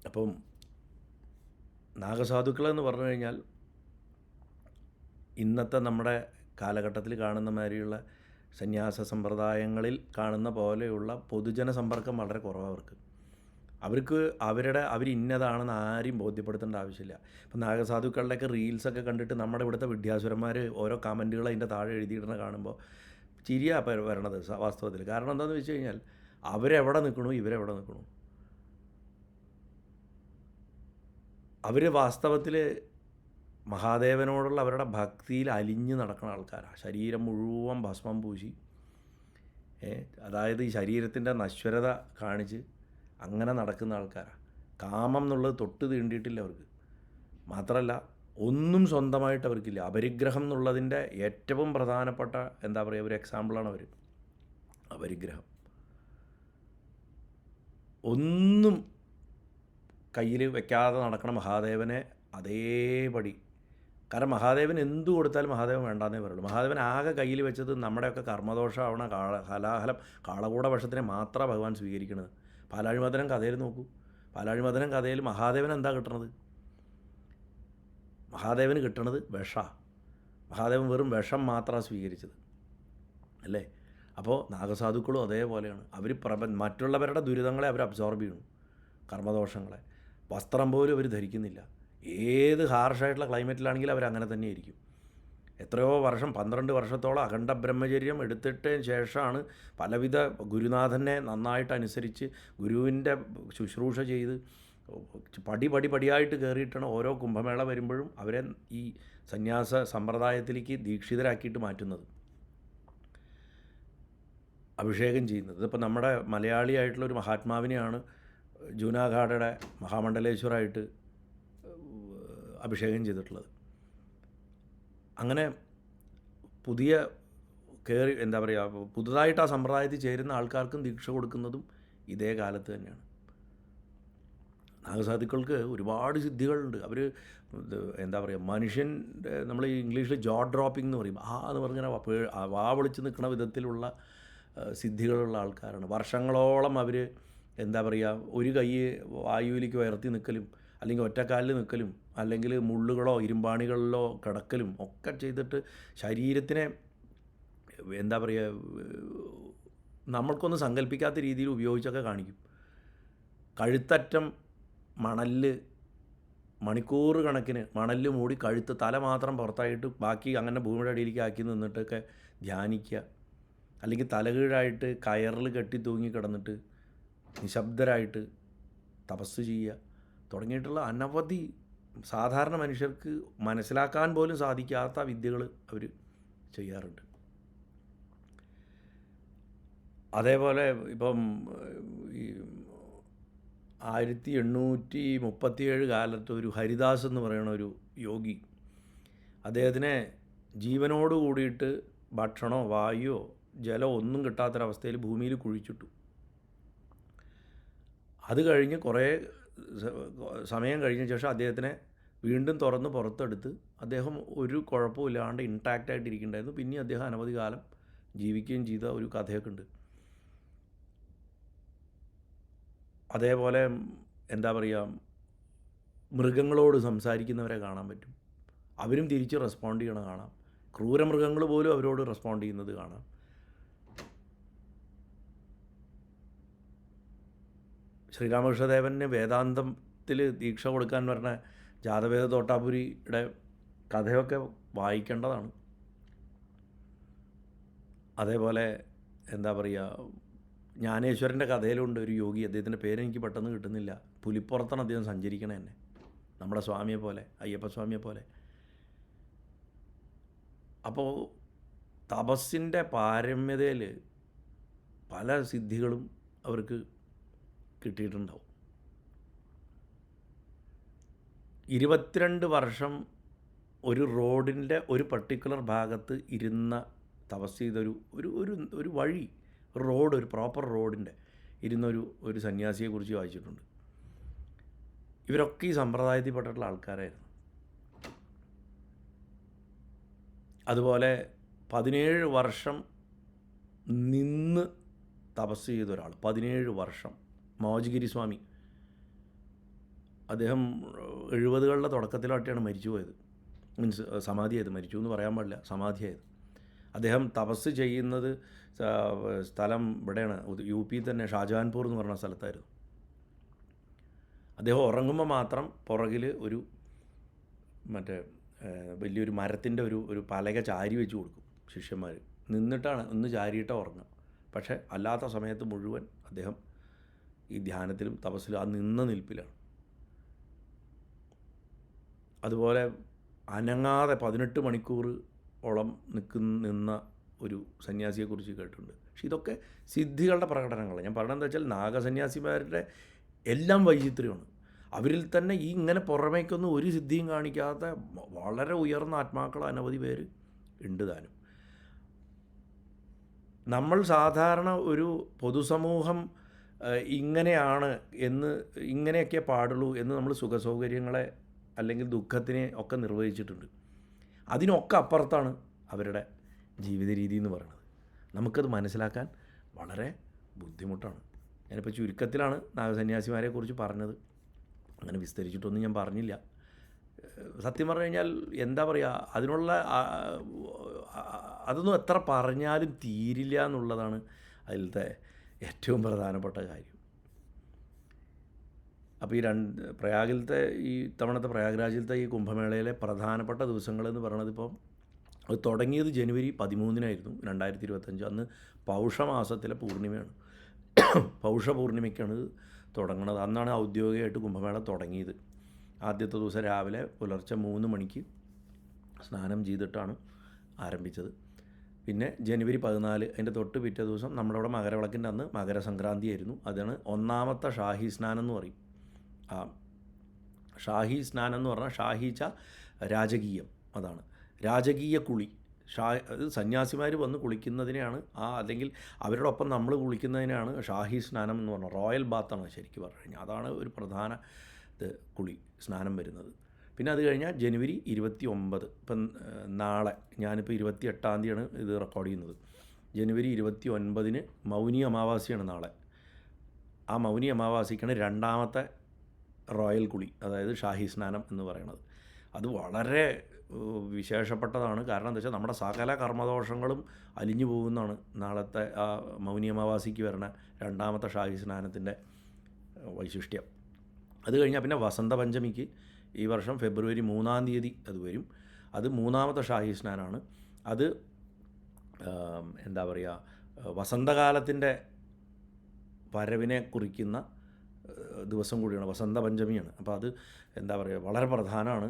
അപ്പം നാഗസാധുക്കളെന്ന് പറഞ്ഞു കഴിഞ്ഞാൽ ഇന്നത്തെ നമ്മുടെ കാലഘട്ടത്തിൽ കാണുന്ന മാതിരിയുള്ള സന്യാസ സമ്പ്രദായങ്ങളിൽ കാണുന്ന പോലെയുള്ള പൊതുജന സമ്പർക്കം വളരെ കുറവാണ് അവർക്ക്. അവരിന്നതാണെന്ന് ആരെയും ബോധ്യപ്പെടുത്തേണ്ട ആവശ്യമില്ല. ഇപ്പം നാഗസാധുക്കളുടെയൊക്കെ റീൽസൊക്കെ കണ്ടിട്ട് നമ്മുടെ ഇവിടുത്തെ വിദ്യാസുരന്മാർ ഓരോ കമൻറ്റുകൾ അതിൻ്റെ താഴെ എഴുതിയിടുന്ന കാണുമ്പോൾ ചിരിയാണ് വരണത് വാസ്തവത്തിൽ. കാരണം എന്താണെന്ന് വെച്ച് കഴിഞ്ഞാൽ അവരെവിടെ നിൽക്കണു, ഇവരെവിടെ നിൽക്കണു. അവർ വാസ്തവത്തിൽ മഹാദേവനോടുള്ള അവരുടെ ഭക്തിയിൽ അലിഞ്ഞ് നടക്കുന്ന ആൾക്കാരാണ്. ശരീരം മുഴുവൻ ഭസ്മം പൂശി, അതായത് ഈ ശരീരത്തിൻ്റെ നശ്വരത കാണിച്ച് അങ്ങനെ നടക്കുന്ന ആൾക്കാരാണ്. കാമം എന്നുള്ളത് തൊട്ട് തീണ്ടിയിട്ടില്ല അവർക്ക്. മാത്രമല്ല ഒന്നും സ്വന്തമായിട്ട് അവർക്കില്ല. അപരിഗ്രഹം എന്നുള്ളതിൻ്റെ ഏറ്റവും പ്രധാനപ്പെട്ട എന്താ പറയുക ഒരു എക്സാമ്പിളാണ് അവർ. അപരിഗ്രഹം ഒന്നും കയ്യിൽ വെക്കാതെ നടക്കണ മഹാദേവനെ അതേപടി. കാരണം മഹാദേവൻ എന്തു കൊടുത്താലും മഹാദേവൻ വേണ്ടാന്നേ പറയുള്ളൂ. മഹാദേവൻ ആകെ കയ്യിൽ വെച്ചത് നമ്മുടെയൊക്കെ കർമ്മദോഷമാവണ ഹലാഹലം കാളകൂട വശത്തിനെ മാത്രമാണ് ഭഗവാൻ സ്വീകരിക്കുന്നത്. പാലാഴിമദനം കഥയിൽ നോക്കൂ. പാലാഴിമദനം കഥയിൽ മഹാദേവൻ എന്താ കിട്ടണത്? മഹാദേവന് കിട്ടണത് വിഷമാണ്. മഹാദേവൻ വെറും വിഷം മാത്രമാണ് സ്വീകരിച്ചത് അല്ലേ? അപ്പോൾ നാഗസാധുക്കളും അതേപോലെയാണ്. അവർ മറ്റുള്ളവരുടെ ദുരിതങ്ങളെ അവർ അബ്സോർബ് ചെയ്യണം, കർമ്മദോഷങ്ങളെ. വസ്ത്രം പോലും അവർ ധരിക്കുന്നില്ല. ഏത് ഹാർഷായിട്ടുള്ള ക്ലൈമറ്റിലാണെങ്കിലും അവരങ്ങനെ തന്നെ ആയിരിക്കും. എത്രയോ വർഷം 12 വർഷത്തോളം അഖണ്ഡ ബ്രഹ്മചര്യം എടുത്തിട്ടതിന് ശേഷമാണ് പലവിധ ഗുരുനാഥനെ നന്നായിട്ട് അനുസരിച്ച് ഗുരുവിൻ്റെ ശുശ്രൂഷ ചെയ്ത് പടിയായിട്ട് കയറിയിട്ടാണ് ഓരോ കുംഭമേള വരുമ്പോഴും അവരെ ഈ സന്യാസ സമ്പ്രദായത്തിലേക്ക് ദീക്ഷിതരാക്കിയിട്ട് മാറ്റുന്നത്, അഭിഷേകം ചെയ്യുന്നത്. ഇതിപ്പോൾ നമ്മുടെ മലയാളിയായിട്ടുള്ളൊരു മഹാത്മാവിനെയാണ് ജൂനാഗാഡയുടെ മഹാമണ്ഡലേശ്വരായിട്ട് അഭിഷേകം ചെയ്തിട്ടുള്ളത്. അങ്ങനെ പുതിയ എന്താ പറയുക, പുതുതായിട്ട് ആ സമ്പ്രദായത്തിൽ ചേരുന്ന ആൾക്കാർക്കും ദീക്ഷ കൊടുക്കുന്നതും ഇതേ കാലത്ത് തന്നെയാണ്. നാഗസാധുക്കൾക്ക് ഒരുപാട് സിദ്ധികളുണ്ട്. അവർ എന്താ പറയുക, മനുഷ്യൻ്റെ നമ്മൾ ഇംഗ്ലീഷിൽ ജോ ഡ്രോപ്പിംഗ് എന്ന് പറയും. എന്ന് പറഞ്ഞാൽ വാ വിളിച്ച് നിൽക്കുന്ന വിധത്തിലുള്ള സിദ്ധികളുള്ള ആൾക്കാരാണ്. വർഷങ്ങളോളം അവർ എന്താ പറയുക, ഒരു കൈ വായുവിലേക്ക് ഉയർത്തി നിൽക്കലും, അല്ലെങ്കിൽ ഒറ്റക്കാലിൽ നിൽക്കലും, അല്ലെങ്കിൽ മുള്ളുകളോ ഇരുമ്പാണികളിലോ കിടക്കലും ഒക്കെ ചെയ്തിട്ട് ശരീരത്തിനെ എന്താ പറയുക, നമ്മൾക്കൊന്നും സങ്കല്പിക്കാത്ത രീതിയിൽ ഉപയോഗിച്ചൊക്കെ കാണിക്കും. കഴുത്തറ്റം മണലിൽ മണിക്കൂർ കണക്കിന് മണലിൽ മൂടി കഴുത്ത് തല മാത്രം പുറത്തായിട്ട് ബാക്കി അങ്ങനെ ഭൂമിയുടെ അടിയിലേക്ക് ആക്കി നിന്നിട്ടൊക്കെ ധ്യാനിക്കുക. അല്ലെങ്കിൽ തലകീഴായിട്ട് കയറിൽ കെട്ടി തൂങ്ങി കിടന്നിട്ട് നിശബ്ദരായിട്ട് തപസ് ചെയ്യുക തുടങ്ങിയിട്ടുള്ള അനവധി സാധാരണ മനുഷ്യർക്ക് മനസ്സിലാക്കാൻ പോലും സാധിക്കാത്ത വിദ്യകൾ അവർ ചെയ്യാറുണ്ട്. അതേപോലെ ഇപ്പം ഈ 1837 കാലത്ത് ഒരു ഹരിദാസ് എന്ന് പറയുന്ന ഒരു യോഗി, അദ്ദേഹത്തിനെ ജീവനോട് കൂടിയിട്ട് ഭക്ഷണമോ വായുവോ ജലമോ ഒന്നും കിട്ടാത്തൊരവസ്ഥയിൽ ഭൂമിയിൽ കുഴിച്ചിട്ടു. അത് കഴിഞ്ഞ് കുറേ സമയം കഴിഞ്ഞ ശേഷം അദ്ദേഹത്തിനെ വീണ്ടും തുറന്ന് പുറത്തെടുത്ത് അദ്ദേഹം ഒരു കുഴപ്പമില്ലാണ്ട് ഇൻടാക്റ്റായിട്ടിരിക്കുന്നുണ്ടായിരുന്നു. പിന്നെ അദ്ദേഹം അനവധി കാലം ജീവിക്കുകയും ചെയ്ത ഒരു കഥയൊക്കെ ഉണ്ട്. അതേപോലെ എന്താ പറയുക, മൃഗങ്ങളോട് സംസാരിക്കുന്നവരെ കാണാൻ പറ്റും. അവരും തിരിച്ച് റെസ്പോണ്ട് ചെയ്യണ കാണാം. ക്രൂരമൃഗങ്ങൾ പോലും അവരോട് റെസ്പോണ്ട് ചെയ്യുന്നത് കാണാം. ശ്രീരാമകൃഷ്ണദേവന് വേദാന്തത്തിൽ ദീക്ഷ കൊടുക്കാൻ പറഞ്ഞ ജാതവേദ തോട്ടാപുരിയുടെ കഥയൊക്കെ വായിക്കേണ്ടതാണ്. അതേപോലെ എന്താ പറയുക, ജ്ഞാനേശ്വരൻ്റെ കഥയിലുണ്ട് ഒരു യോഗി, അദ്ദേഹത്തിൻ്റെ പേരെനിക്ക് പെട്ടെന്ന് കിട്ടുന്നില്ല. പുലിപ്പുറത്താണ് അദ്ദേഹം സഞ്ചരിക്കണേ തന്നെ, നമ്മുടെ സ്വാമിയെ പോലെ, അയ്യപ്പസ്വാമിയെ പോലെ. അപ്പോൾ തപസ്സിൻ്റെ പാരമ്യതയിൽ പല സിദ്ധികളും അവർക്ക് കിട്ടിയിട്ടുണ്ടാവും. 22 വർഷം ഒരു റോഡിൻ്റെ ഒരു പർട്ടിക്കുലർ ഭാഗത്ത് ഇരുന്ന തപസ് ചെയ്തൊരു ഒരു ഒരു ഒരു വഴി, റോഡ്, ഒരു പ്രോപ്പർ റോഡിൻ്റെ ഇരുന്നൊരു സന്യാസിയെക്കുറിച്ച് വായിച്ചിട്ടുണ്ട്. ഇവരൊക്കെ ഈ സമ്പ്രദായത്തിൽപ്പെട്ടിട്ടുള്ള ആൾക്കാരായിരുന്നു. അതുപോലെ 17 വർഷം നിന്ന് തപസ് ചെയ്ത ഒരാൾ, 17 വർഷം, മോജഗിരി സ്വാമി. അദ്ദേഹം 70കളുടെ തുടക്കത്തിലായിട്ടാണ് മരിച്ചു പോയത്. മീൻസ് സമാധിയായത്, മരിച്ചു എന്ന് പറയാൻ പാടില്ല, സമാധിയായത്. അദ്ദേഹം തപസ് ചെയ്യുന്നത് സ്ഥലം ഇവിടെയാണ്, UP തന്നെ, ഷാജഹാൻപൂർ എന്ന് പറഞ്ഞ സ്ഥലത്തായിരുന്നു. അദ്ദേഹം ഉറങ്ങുമ്പോൾ മാത്രം പുറകിൽ ഒരു മറ്റേ വലിയൊരു മരത്തിൻ്റെ ഒരു പലക ചാരി വെച്ച് കൊടുക്കും ശിഷ്യന്മാർ. നിന്നിട്ടാണ് ഒന്ന് ചാരിയിട്ടാണ് ഉറങ്ങുക. പക്ഷേ അല്ലാത്ത സമയത്ത് മുഴുവൻ അദ്ദേഹം ഈ ധ്യാനത്തിലും തപസ്സിലും ആ നിന്ന നിൽപ്പിലാണ്. അതുപോലെ അനങ്ങാതെ 18 മണിക്കൂർ ഓളം നിന്ന ഒരു സന്യാസിയെക്കുറിച്ച് കേട്ടിട്ടുണ്ട്. പക്ഷെ ഇതൊക്കെ സിദ്ധികളുടെ പ്രകടനങ്ങളാണ്. ഞാൻ പറഞ്ഞതെന്താ വെച്ചാൽ നാഗസന്യാസിമാരുടെ എല്ലാം വൈചിത്ര്യമാണ്. അവരിൽ തന്നെ ഈ ഇങ്ങനെ പുറമേക്കൊന്നും ഒരു സിദ്ധിയും കാണിക്കാത്ത വളരെ ഉയർന്ന ആത്മാക്കൾ അനവധി പേര് ഉണ്ട് താനും. നമ്മൾ സാധാരണ ഒരു പൊതുസമൂഹം ഇങ്ങനെയാണ് എന്ന്, ഇങ്ങനെയൊക്കെ പാടുള്ളൂ എന്ന് നമ്മൾ സുഖസൗകര്യങ്ങളെ അല്ലെങ്കിൽ ദുഃഖത്തിനെ ഒക്കെ നിർവഹിച്ചിട്ടുണ്ട്. അതിനൊക്കെ അപ്പുറത്താണ് അവരുടെ ജീവിത രീതി എന്ന് പറയുന്നത്. നമുക്കത് മനസ്സിലാക്കാൻ വളരെ ബുദ്ധിമുട്ടാണ്. ഞാനിപ്പോൾ ചുരുക്കത്തിലാണ് നാഗസന്യാസിമാരെ കുറിച്ച് പറഞ്ഞത്. അങ്ങനെ വിസ്തരിച്ചിട്ടൊന്നും ഞാൻ പറഞ്ഞില്ല. സത്യം പറഞ്ഞു കഴിഞ്ഞാൽ എന്താ പറയുക, അതിനുള്ള അതൊന്നും എത്ര പറഞ്ഞാലും തീരില്ല എന്നുള്ളതാണ് അതിലത്തെ ഏറ്റവും പ്രധാനപ്പെട്ട കാര്യം. അപ്പോൾ ഈ പ്രയാഗിലത്തെ ഈ തവണത്തെ പ്രയാഗ്രാജിലത്തെ ഈ കുംഭമേളയിലെ പ്രധാനപ്പെട്ട ദിവസങ്ങളെന്ന് പറയുന്നത്, ഇപ്പോൾ അത് തുടങ്ങിയത് ജനുവരി 13-നായിരുന്നു 2025. അന്ന് പൗഷമാസത്തിലെ പൂർണിമയാണ്. പൗഷപൂർണിമയ്ക്കാണ് തുടങ്ങുന്നത്. അന്നാണ് ഔദ്യോഗികമായിട്ട് കുംഭമേള തുടങ്ങിയത്. ആദ്യത്തെ ദിവസം രാവിലെ പുലർച്ചെ 3 മണിക്ക് സ്നാനം ചെയ്തിട്ടാണ് ആരംഭിച്ചത്. പിന്നെ ജനുവരി 14, അതിൻ്റെ തൊട്ട് പിറ്റേ ദിവസം നമ്മുടെ അവിടെ മകരവിളക്കിൻ്റെ അന്ന് മകരസംക്രാന്തി ആയിരുന്നു. അതാണ് ഒന്നാമത്തെ ഷാഹി സ്നാനം എന്ന് പറയും. ആ ഷാഹി സ്നാനം എന്ന് പറഞ്ഞാൽ ഷാഹിച്ച രാജകീയം, അതാണ് രാജകീയ കുളി. അത് സന്യാസിമാർ വന്ന് കുളിക്കുന്നതിനെയാണ് അല്ലെങ്കിൽ അവരോടൊപ്പം നമ്മൾ കുളിക്കുന്നതിനാണ് ഷാഹി സ്നാനം എന്ന് പറഞ്ഞാൽ. റോയൽ ബാത്താണ് ശരിക്കും പറഞ്ഞു കഴിഞ്ഞാൽ. അതാണ് ഒരു പ്രധാന കുളി സ്നാനം വരുന്നത്. പിന്നെ അത് കഴിഞ്ഞാൽ ജനുവരി 29, ഇപ്പം നാളെ, ഞാനിപ്പോൾ 28-ാം തീയതിയാണ് ഇത് റെക്കോർഡ് ചെയ്യുന്നത്. ജനുവരി 29-ന് മൗനി അമാവാസിയാണ് നാളെ. ആ മൗനി അമാവാസിക്കാണ് രണ്ടാമത്തെ റോയൽ കുളി, അതായത് ഷാഹി സ്നാനം എന്ന് പറയുന്നത്. അത് വളരെ വിശേഷപ്പെട്ടതാണ്. കാരണം എന്താ വെച്ചാൽ നമ്മുടെ സകല കർമ്മദോഷങ്ങളും അലിഞ്ഞു പോകുന്നതാണ് നാളത്തെ ആ മൗനി അമാവാസിക്ക് വരുന്ന രണ്ടാമത്തെ ഷാഹി സ്നാനത്തിൻ്റെ വൈശിഷ്ട്യം. അത് കഴിഞ്ഞാൽ പിന്നെ വസന്തപഞ്ചമിക്ക് ഈ വർഷം ഫെബ്രുവരി 3-ാം തീയതി അത് വരും. അത് മൂന്നാമത്തെ ഷാഹി സ്നാനമാണ്. അത് എന്താ പറയുക, വസന്തകാലത്തിൻ്റെ വരവിനെ കുറിക്കുന്ന ദിവസം കൂടിയാണ്, വസന്തപഞ്ചമിയാണ്. അപ്പോൾ അത് എന്താ പറയുക, വളരെ പ്രധാനമാണ്.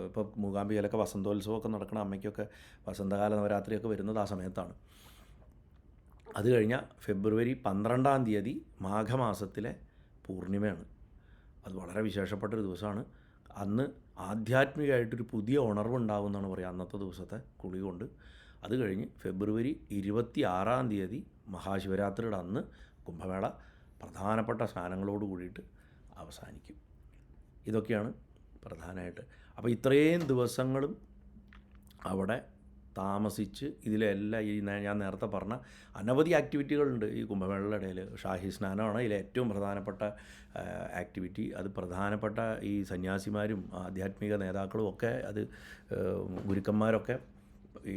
ഇപ്പോൾ മൂകാംബികയിലൊക്കെ വസന്തോത്സവമൊക്കെ നടക്കണം, അമ്മയ്ക്കൊക്കെ വസന്തകാല നവരാത്രിയൊക്കെ വരുന്നത് ആ സമയത്താണ്. അത് കഴിഞ്ഞാൽ ഫെബ്രുവരി 12-ാം തീയതി മാഘമാസത്തിലെ പൂർണിമയാണ്. അത് വളരെ വിശേഷപ്പെട്ടൊരു ദിവസമാണ്. അന്ന് ആധ്യാത്മികമായിട്ടൊരു പുതിയ ഉണർവുണ്ടാകുമെന്നാണ് പറയുക അന്നത്തെ ദിവസത്തെ കുളി കൊണ്ട്. അത് കഴിഞ്ഞ് ഫെബ്രുവരി 26-ാം തീയതി മഹാശിവരാത്രിയുടെ അന്ന് കുംഭമേള പ്രധാനപ്പെട്ട സ്നാനങ്ങളോട് കൂടിയിട്ട് അവസാനിക്കും. ഇതൊക്കെയാണ് പ്രധാനമായിട്ട്. അപ്പോൾ ഇത്രയും ദിവസങ്ങളും അവിടെ താമസിച്ച് ഇതിലെല്ലാം ഈ ഞാൻ നേരത്തെ പറഞ്ഞ അനവധി ആക്ടിവിറ്റികളുണ്ട് ഈ കുംഭമേളയുടെ ഇടയിൽ. ഷാഹി സ്നാനമാണ് ഇതിലെ ഏറ്റവും പ്രധാനപ്പെട്ട ആക്ടിവിറ്റി. അത് പ്രധാനപ്പെട്ട ഈ സന്യാസിമാരും ആധ്യാത്മിക നേതാക്കളും ഒക്കെ, അത് ഗുരുക്കന്മാരൊക്കെ ഈ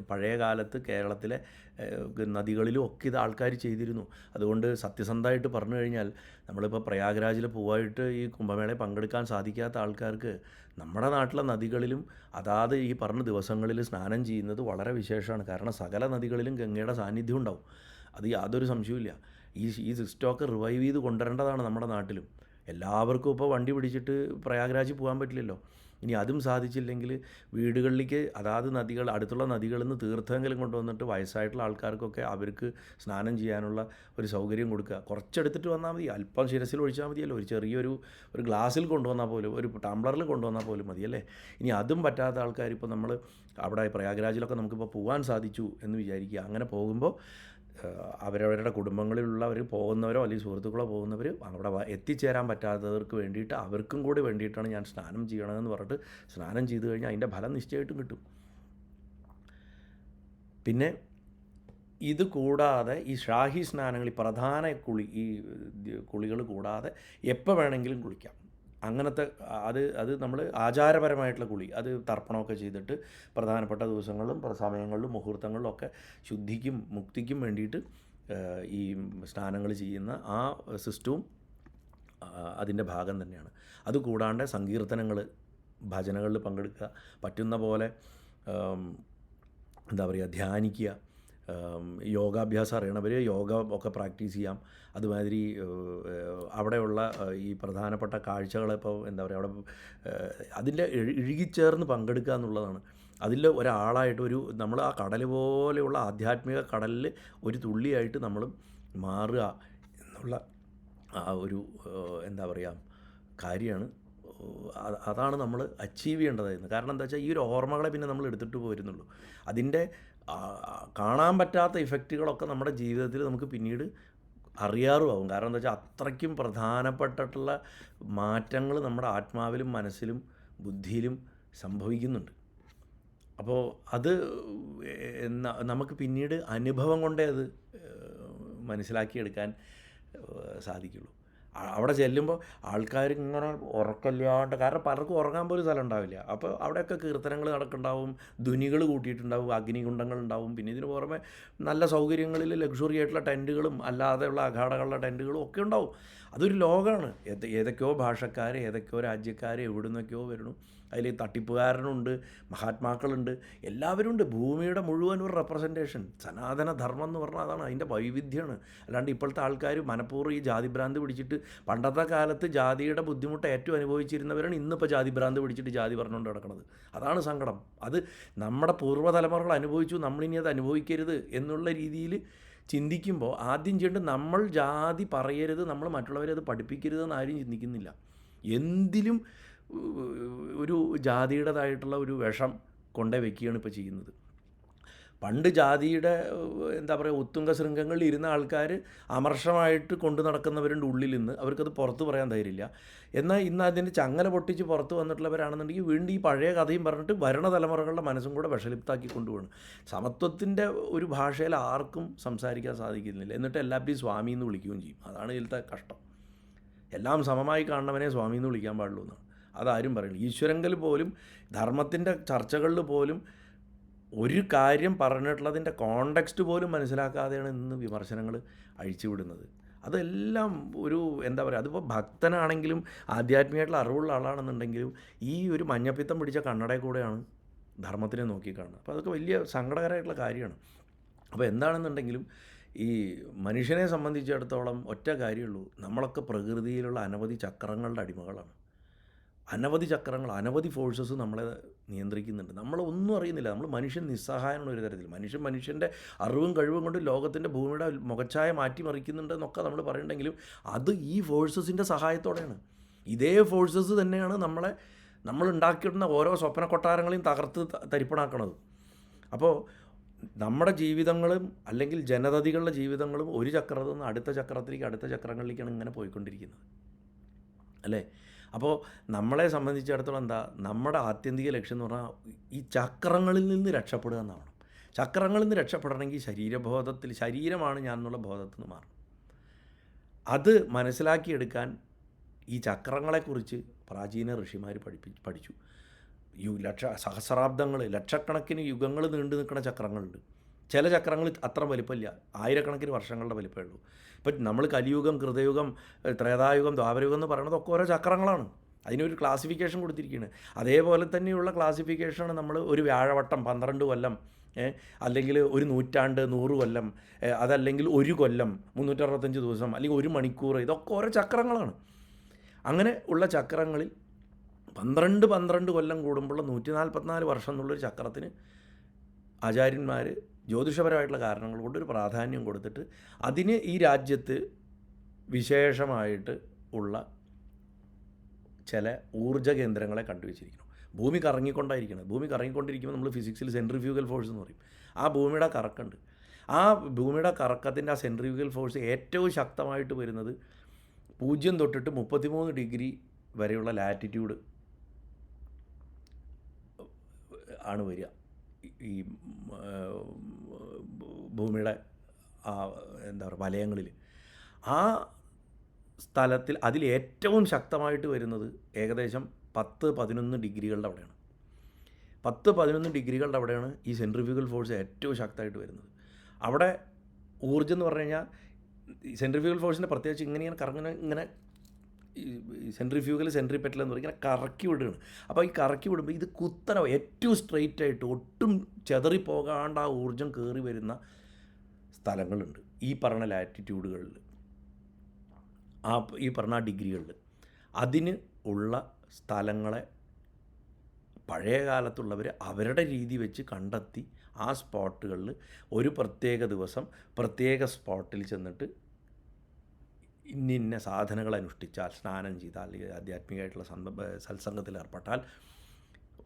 പഴയ കാലത്ത് കേരളത്തിലെ നദികളിലും ഒക്കെ ഇത് ആൾക്കാർ ചെയ്തിരുന്നു. അതുകൊണ്ട് സത്യസന്ധമായിട്ട് പറഞ്ഞു കഴിഞ്ഞാൽ നമ്മളിപ്പോൾ പ്രയാഗ്രാജിൽ പോയിട്ട് ഈ കുംഭമേളയിൽ പങ്കെടുക്കാൻ സാധിക്കാത്ത ആൾക്കാർക്ക് നമ്മുടെ നാട്ടിലെ നദികളിലും അതാത് ഈ പറഞ്ഞ ദിവസങ്ങളിൽ സ്നാനം ചെയ്യുന്നത് വളരെ വിശേഷമാണ്. കാരണം സകല നദികളിലും ഗംഗയുടെ സാന്നിധ്യം ഉണ്ടാവും. അത് യാതൊരു സംശയവുമില്ല. ഈ സിസ്റ്റമൊക്കെ റിവൈവ് ചെയ്ത് കൊണ്ടുവരേണ്ടതാണ് നമ്മുടെ നാട്ടിലും. എല്ലാവർക്കും ഇപ്പോൾ വണ്ടി പിടിച്ചിട്ട് പ്രയാഗ്രാജിൽ പോകാൻ പറ്റില്ലല്ലോ. ഇനി അതും സാധിച്ചില്ലെങ്കിൽ വീടുകളിലേക്ക് അതാത് നദികൾ, അടുത്തുള്ള നദികളിൽ നിന്ന് തീർത്ഥമെങ്കിലും കൊണ്ടുവന്നിട്ട് വയസ്സായിട്ടുള്ള ആൾക്കാർക്കൊക്കെ അവർക്ക് സ്നാനം ചെയ്യാനുള്ള ഒരു സൗകര്യം കൊടുക്കുക. കുറച്ചെടുത്തിട്ട് വന്നാൽ മതി, അല്പം ശിരസിൽ ഒഴിച്ചാൽ മതിയല്ലോ. ഒരു ഗ്ലാസ്സിൽ കൊണ്ടുവന്നാൽ പോലും, ഒരു ടംബ്ലറിൽ കൊണ്ടുവന്നാൽ പോലും മതിയല്ലേ. ഇനി അതും പറ്റാത്ത ആൾക്കാർ, ഇപ്പോൾ നമ്മൾ അവിടെ പ്രയാഗ്രാജിലൊക്കെ നമുക്കിപ്പോൾ പോകാൻ സാധിച്ചു എന്ന് വിചാരിക്കുക. അങ്ങനെ പോകുമ്പോൾ അവരവരുടെ കുടുംബങ്ങളിലുള്ളവർ പോകുന്നവരോ അല്ലെങ്കിൽ സുഹൃത്തുക്കളോ പോകുന്നവർ അവിടെ എത്തിച്ചേരാൻ പറ്റാത്തവർക്ക് വേണ്ടിയിട്ട്, അവർക്കും കൂടി വേണ്ടിയിട്ടാണ് ഞാൻ സ്നാനം ചെയ്യണമെന്ന് പറഞ്ഞിട്ട് സ്നാനം ചെയ്ത് കഴിഞ്ഞാൽ അതിൻ്റെ ഫലം നിശ്ചയമായിട്ടും കിട്ടും. പിന്നെ ഇത് കൂടാതെ ഈ ഷാഹി സ്നാനങ്ങൾ, ഈ പ്രധാന ഈ കുളികൾ കൂടാതെ എപ്പോൾ വേണമെങ്കിലും കുളിക്കാം. അങ്ങനത്തെ അത് നമ്മൾ ആചാരപരമായിട്ടുള്ള കുളി, അത് തർപ്പണമൊക്കെ ചെയ്തിട്ട് പ്രധാനപ്പെട്ട ദിവസങ്ങളിലും സമയങ്ങളിലും മുഹൂർത്തങ്ങളിലും ഒക്കെ ശുദ്ധിക്കും മുക്തിക്കും വേണ്ടിയിട്ട് ഈ സ്നാനങ്ങൾ ചെയ്യുന്ന ആ സിസ്റ്റവും അതിൻ്റെ ഭാഗം തന്നെയാണ്. അതുകൂടാണ്ട് സങ്കീർത്തനങ്ങൾ, ഭജനകളിൽ പങ്കെടുക്കുക, പറ്റുന്ന പോലെ എന്താ പറയുക, ധ്യാനിക്കുക, യോഗാഭ്യാസം അറിയണവർ യോഗ ഒക്കെ പ്രാക്ടീസ് ചെയ്യാം. അതുമാതിരി അവിടെയുള്ള ഈ പ്രധാനപ്പെട്ട കാഴ്ചകളെ ഇപ്പോൾ എന്താ പറയുക, അവിടെ അതിൻ്റെ ഇഴുകിച്ചേർന്ന് പങ്കെടുക്കുക എന്നുള്ളതാണ്. അതിൽ ഒരാളായിട്ട് നമ്മൾ ആ കടൽ പോലെയുള്ള ആധ്യാത്മിക കടലിൽ ഒരു തുള്ളിയായിട്ട് നമ്മൾ മാറുക എന്നുള്ള ആ ഒരു എന്താ പറയുക കാര്യമാണ്. അതാണ് നമ്മൾ അച്ചീവ് ചെയ്യേണ്ടതായിരുന്നു. കാരണം എന്താ വെച്ചാൽ ഈ ഒരു ഓർമ്മകളെ പിന്നെ നമ്മൾ എടുത്തിട്ട് പോരുന്നുള്ളൂ. അതിൻ്റെ കാണാൻ പറ്റാത്ത ഇഫക്റ്റുകളൊക്കെ നമ്മുടെ ജീവിതത്തിൽ നമുക്ക് പിന്നീട് അറിയാറുമാവും. കാരണം എന്താ വെച്ചാൽ അത്രയ്ക്കും പ്രധാനപ്പെട്ടിട്ടുള്ള മാറ്റങ്ങൾ നമ്മുടെ ആത്മാവിലും മനസ്സിലും ബുദ്ധിയിലും സംഭവിക്കുന്നുണ്ട്. അപ്പോൾ അത് നമുക്ക് പിന്നീട് അനുഭവം കൊണ്ടേ അത് മനസ്സിലാക്കിയെടുക്കാൻ സാധിക്കുള്ളൂ. അവിടെ ചെല്ലുമ്പോൾ ആൾക്കാർ ഇങ്ങനെ ഉറക്കമില്ലാണ്ട്, കാരണം പലർക്കും ഉറങ്ങാൻ പോലും സ്ഥലം ഉണ്ടാവില്ല. അപ്പോൾ അവിടെയൊക്കെ കീർത്തനങ്ങൾ നടക്കുന്നുണ്ടാവും, ധ്വനികൾ കൂട്ടിയിട്ടുണ്ടാവും, അഗ്നികുണ്ഡങ്ങൾ ഉണ്ടാവും. പിന്നെ ഇതിന് പുറമെ നല്ല സൗകര്യങ്ങളിൽ ലക്ഷറി ആയിട്ടുള്ള ടെൻറ്റുകളും അല്ലാതെയുള്ള അഖാടകളുടെ ടെൻറ്റുകളും ഒക്കെ ഉണ്ടാവും. അതൊരു ലോകമാണ്. ഏതൊക്കെയോ ഭാഷക്കാർ, ഏതൊക്കെയോ രാജ്യക്കാർ, എവിടെ നിന്നൊക്കെയോ വരണം. അതിൽ തട്ടിപ്പുകാരനുണ്ട്, മഹാത്മാക്കളുണ്ട്, എല്ലാവരും ഉണ്ട്. ഭൂമിയുടെ മുഴുവൻ ഒരു റെപ്രസെൻറ്റേഷൻ. സനാതന ധർമ്മം എന്ന് പറഞ്ഞാൽ അതാണ്, അതിൻ്റെ വൈവിധ്യമാണ്. അല്ലാണ്ട് ഇപ്പോഴത്തെ ആൾക്കാർ മനഃപൂർവ്വം ഈ ജാതിഭ്രാന്ത് പിടിച്ചിട്ട്, പണ്ടത്തെ കാലത്ത് ജാതിയുടെ ബുദ്ധിമുട്ട് ഏറ്റവും അനുഭവിച്ചിരുന്നവരാണ് ഇന്നിപ്പോൾ ജാതിഭ്രാന്ത് പിടിച്ചിട്ട് ജാതി പറഞ്ഞുകൊണ്ട് കിടക്കുന്നത്. അതാണ് സങ്കടം. അത് നമ്മുടെ പൂർവ്വതലമുറകൾ അനുഭവിച്ചു, നമ്മളിനി അത് അനുഭവിക്കരുത് എന്നുള്ള രീതിയിൽ ചിന്തിക്കുമ്പോൾ ആദ്യം ചെയ്യേണ്ടത് നമ്മൾ ജാതി പറയരുത്, നമ്മൾ മറ്റുള്ളവരെ അത് പഠിപ്പിക്കരുതെന്ന് ആരും ചിന്തിക്കുന്നില്ല. എന്തിലും ഒരു ജാതിയുടേതായിട്ടുള്ള ഒരു വിഷം കൊണ്ടേ വയ്ക്കുകയാണ് ഇപ്പോൾ ചെയ്യുന്നത്. പണ്ട് ജാതിയുടെ എന്താ പറയുക ഉത്തുംഗ ശൃംഗങ്ങളിൽ ഇരുന്ന ആൾക്കാർ അമർഷമായിട്ട് കൊണ്ടു നടക്കുന്നവരുണ്ട് ഉള്ളിൽ നിന്ന്. അവർക്കത് പുറത്ത് പറയാൻ ധൈര്യമില്ല. എന്നാൽ ഇന്ന് അതിൻ്റെ ചങ്ങല പൊട്ടിച്ച് പുറത്ത് വന്നിട്ടുള്ളവരാണെന്നുണ്ടെങ്കിൽ വീണ്ടും ഈ പഴയ കഥയും പറഞ്ഞിട്ട് ഭരണ തലമുറകളുടെ മനസ്സും കൂടെ വിഷലിപ്താക്കി കൊണ്ടുപോകണം. സമത്വത്തിൻ്റെ ഒരു ഭാഷയിൽ ആർക്കും സംസാരിക്കാൻ സാധിക്കുന്നില്ല. എന്നിട്ട് എല്ലാവരെയും സ്വാമി എന്ന് വിളിക്കുകയും ചെയ്യും. അതാണ് ഇതിലത്തെ കഷ്ടം. എല്ലാം സമമായി കാണണവനെ സ്വാമി എന്ന് വിളിക്കാൻ പാടുള്ളൂ എന്നാണ്. അതാരും പറയുന്നില്ല. ഈശ്വരങ്കിൽ പോലും ധർമ്മത്തിൻ്റെ ചർച്ചകളിൽ പോലും ഒരു കാര്യം പറഞ്ഞിട്ടുള്ളതിൻ്റെ കോണ്ടെക്സ്റ്റ് പോലും മനസ്സിലാക്കാതെയാണ് ഇന്ന് വിമർശനങ്ങൾ അഴിച്ചുവിടുന്നത്. അതെല്ലാം ഒരു എന്താ പറയുക, അതിപ്പോൾ ഭക്തനാണെങ്കിലും ആധ്യാത്മികമായിട്ടുള്ള അറിവുള്ള ആളാണെന്നുണ്ടെങ്കിലും ഈ ഒരു മഞ്ഞപ്പിത്തം പിടിച്ച കണ്ണടയിൽ കൂടെയാണ് ധർമ്മത്തിനെ നോക്കിക്കാണുന്നത്. അപ്പോൾ അതൊക്കെ വലിയ സങ്കടകരമായിട്ടുള്ള കാര്യമാണ്. അപ്പോൾ എന്താണെന്നുണ്ടെങ്കിലും ഈ മനുഷ്യനെ സംബന്ധിച്ചിടത്തോളം ഒറ്റ കാര്യമുള്ളൂ, നമ്മളൊക്കെ പ്രകൃതിയിലുള്ള അനവധി ചക്രങ്ങളുടെ അടിമകളാണ്. അനവധി ചക്രങ്ങൾ, അനവധി ഫോഴ്സസ് നമ്മളെ നിയന്ത്രിക്കുന്നുണ്ട്. നമ്മളൊന്നും അറിയുന്നില്ല. നമ്മൾ മനുഷ്യൻ നിസ്സഹായമാണ് ഒരു തരത്തിൽ. മനുഷ്യൻ്റെ അറിവും കഴിവും കൊണ്ട് ലോകത്തിൻ്റെ ഭൂമിയുടെ മുഖച്ഛായ മാറ്റിമറിക്കുന്നുണ്ടെന്നൊക്കെ നമ്മൾ പറയുന്നുണ്ടെങ്കിലും അത് ഈ ഫോഴ്സസിൻ്റെ സഹായത്തോടെയാണ്. ഇതേ ഫോഴ്സസ് തന്നെയാണ് നമ്മൾ ഉണ്ടാക്കിയിടുന്ന ഓരോ സ്വപ്ന കൊട്ടാരങ്ങളെയും തകർത്ത് തരിപ്പണാക്കണത്. അപ്പോൾ നമ്മുടെ ജീവിതങ്ങളും അല്ലെങ്കിൽ ജനതതികളുടെ ജീവിതങ്ങളും ഒരു ചക്രത്തിൽ നിന്ന് അടുത്ത ചക്രത്തിലേക്ക്, അടുത്ത ചക്രങ്ങളിലേക്കാണ് ഇങ്ങനെ പോയിക്കൊണ്ടിരിക്കുന്നത് അല്ലേ. അപ്പോൾ നമ്മളെ സംബന്ധിച്ചിടത്തോളം എന്താ, നമ്മുടെ ആത്യന്തിക ലക്ഷ്യം എന്ന് പറഞ്ഞാൽ ഈ ചക്രങ്ങളിൽ നിന്ന് രക്ഷപ്പെടുക എന്നാണ്. ചക്രങ്ങളിൽ നിന്ന് രക്ഷപ്പെടണമെങ്കിൽ ശരീരമാണ് ഞാൻ എന്നുള്ള ബോധത്തിൽ നിന്ന് മാറണം. അത് മനസ്സിലാക്കിയെടുക്കാൻ ഈ ചക്രങ്ങളെക്കുറിച്ച് പ്രാചീന ഋഷിമാർ പഠിച്ചു. സഹസ്രാബ്ദങ്ങൾ, ലക്ഷക്കണക്കിന് യുഗങ്ങൾ നീണ്ടു നിൽക്കുന്ന ചക്രങ്ങളുണ്ട്. ചില ചക്രങ്ങൾ അത്ര വലിപ്പമില്ല, ആയിരക്കണക്കിന് വർഷങ്ങളുടെ വലിപ്പമേ ഉള്ളൂ. ഇപ്പം നമ്മൾ കലിയുഗം, കൃതയുഗം, ത്രേതായുഗം, ദ്വാപരയുഗം എന്ന് പറയുന്നതൊക്കെ ഓരോ ചക്രങ്ങളാണ്. അതിനൊരു ക്ലാസിഫിക്കേഷൻ കൊടുത്തിരിക്കുകയാണ്. അതേപോലെ തന്നെയുള്ള ക്ലാസിഫിക്കേഷനാണ് നമ്മൾ ഒരു വ്യാഴവട്ടം 12 കൊല്ലം, അല്ലെങ്കിൽ ഒരു നൂറ്റാണ്ട് 100 കൊല്ലം, അതല്ലെങ്കിൽ ഒരു കൊല്ലം 365 ദിവസം, അല്ലെങ്കിൽ ഒരു മണിക്കൂർ, ഇതൊക്കെ ഓരോ ചക്രങ്ങളാണ്. അങ്ങനെ ഉള്ള ചക്രങ്ങളിൽ 12 കൊല്ലം കൂടുമ്പോൾ 144 വർഷം എന്നുള്ളൊരു ചക്രത്തിന് ആചാര്യന്മാർ ജ്യോതിഷപരമായിട്ടുള്ള കാരണങ്ങൾ കൊണ്ട് ഒരു പ്രാധാന്യം കൊടുത്തിട്ട് അതിന് ഈ രാജ്യത്ത് വിശേഷമായിട്ട് ഉള്ള ചില ഊർജ്ജ കേന്ദ്രങ്ങളെ കണ്ടുവച്ചിരിക്കുന്നു. ഭൂമി കറങ്ങിക്കൊണ്ടായിരിക്കണം. ഭൂമി കറങ്ങിക്കൊണ്ടിരിക്കുമ്പോൾ നമ്മൾ ഫിസിക്സിൽ സെൻട്രിഫ്യൂഗൽ ഫോഴ്സ് എന്ന് പറയും. ആ ഭൂമിയുടെ കറക്കുണ്ട്. ആ ഭൂമിയുടെ കറക്കത്തിൻ്റെ ആ സെൻട്രിഫ്യൂഗൽ ഫോഴ്സ് ഏറ്റവും ശക്തമായിട്ട് വരുന്നത് 0 തൊട്ടിട്ട് 33 ഡിഗ്രി വരെയുള്ള ലാറ്റിറ്റ്യൂഡ് ആണ് വരിക. ഈ ഭൂമിയുടെ എന്താ പറയുക വലയങ്ങളിൽ ആ സ്ഥലത്തിൽ അതിൽ ഏറ്റവും ശക്തമായിട്ട് വരുന്നത് ഏകദേശം 10-11 ഡിഗ്രികളുടെ അവിടെയാണ്. 10-11 ഡിഗ്രികളുടെ അവിടെയാണ് ഈ സെൻട്രിഫ്യൂഗൽ ഫോഴ്സ് ഏറ്റവും ശക്തമായിട്ട് വരുന്നത്. അവിടെ ഊർജ്ജം എന്ന് പറഞ്ഞു കഴിഞ്ഞാൽ സെൻട്രിഫ്യൂഗൽ ഫോഴ്സിൻ്റെ പ്രത്യേകിച്ച് ഇങ്ങനെ കറങ്ങനെ ഇങ്ങനെ സെൻട്രിപെറ്റൽ എന്ന് പറയും, ഇങ്ങനെ കറക്കി വിടുകയാണ്. അപ്പോൾ ഈ കറക്കി വിടുമ്പോൾ ഇത് കുത്തനെ ഏറ്റവും സ്ട്രെയിറ്റ് ആയിട്ട് ഒട്ടും ചെതറിപ്പോകാണ്ട് ആ ഊർജ്ജം കയറി വരുന്ന സ്ഥലങ്ങളുണ്ട് ഈ പറഞ്ഞ ലാറ്റിറ്റ്യൂഡുകളിൽ, ഈ പറഞ്ഞ ഡിഗ്രികളിൽ. അതിന് ഉള്ള സ്ഥലങ്ങളെ പഴയ കാലത്തുള്ളവർ അവരുടെ രീതി വെച്ച് കണ്ടെത്തി ആ സ്പോട്ടുകളിൽ ഒരു പ്രത്യേക ദിവസം പ്രത്യേക സ്പോട്ടിൽ ചെന്നിട്ട് ഇന്ന സാധനങ്ങൾ അനുഷ്ഠിച്ചാൽ, സ്നാനം ചെയ്താൽ, ആധ്യാത്മികമായിട്ടുള്ള സത്സംഗത്തിൽ ഏർപ്പെട്ടാൽ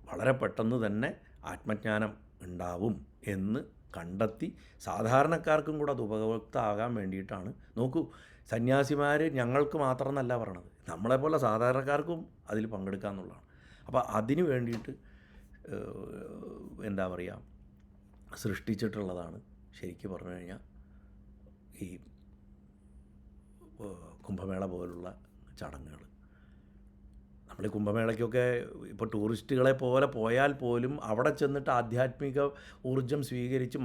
വളരെ പെട്ടെന്ന് തന്നെ ആത്മജ്ഞാനം ഉണ്ടാവും എന്ന് കണ്ടെത്തി സാധാരണക്കാർക്കും കൂടെ അത് ഉപഭോക്താകാൻ വേണ്ടിയിട്ടാണ്. നോക്കൂ, സന്യാസിമാർ ഞങ്ങൾക്ക് മാത്രം എന്നല്ല പറയണത്, നമ്മളെപ്പോലെ സാധാരണക്കാർക്കും അതിൽ പങ്കെടുക്കുക എന്നുള്ളതാണ്. അപ്പോൾ അതിന് വേണ്ടിയിട്ട് എന്താ പറയുക സൃഷ്ടിച്ചിട്ടുള്ളതാണ് ശരിക്കും പറഞ്ഞു കഴിഞ്ഞാൽ ഈ കുംഭമേള പോലുള്ള ചടങ്ങുകൾ. നമ്മൾ ഈ കുംഭമേളയ്ക്കൊക്കെ ഇപ്പോൾ ടൂറിസ്റ്റുകളെ പോലെ പോയാൽ പോലും അവിടെ ചെന്നിട്ട് ആധ്യാത്മിക ഊർജ്ജം സ്വീകരിച്ച്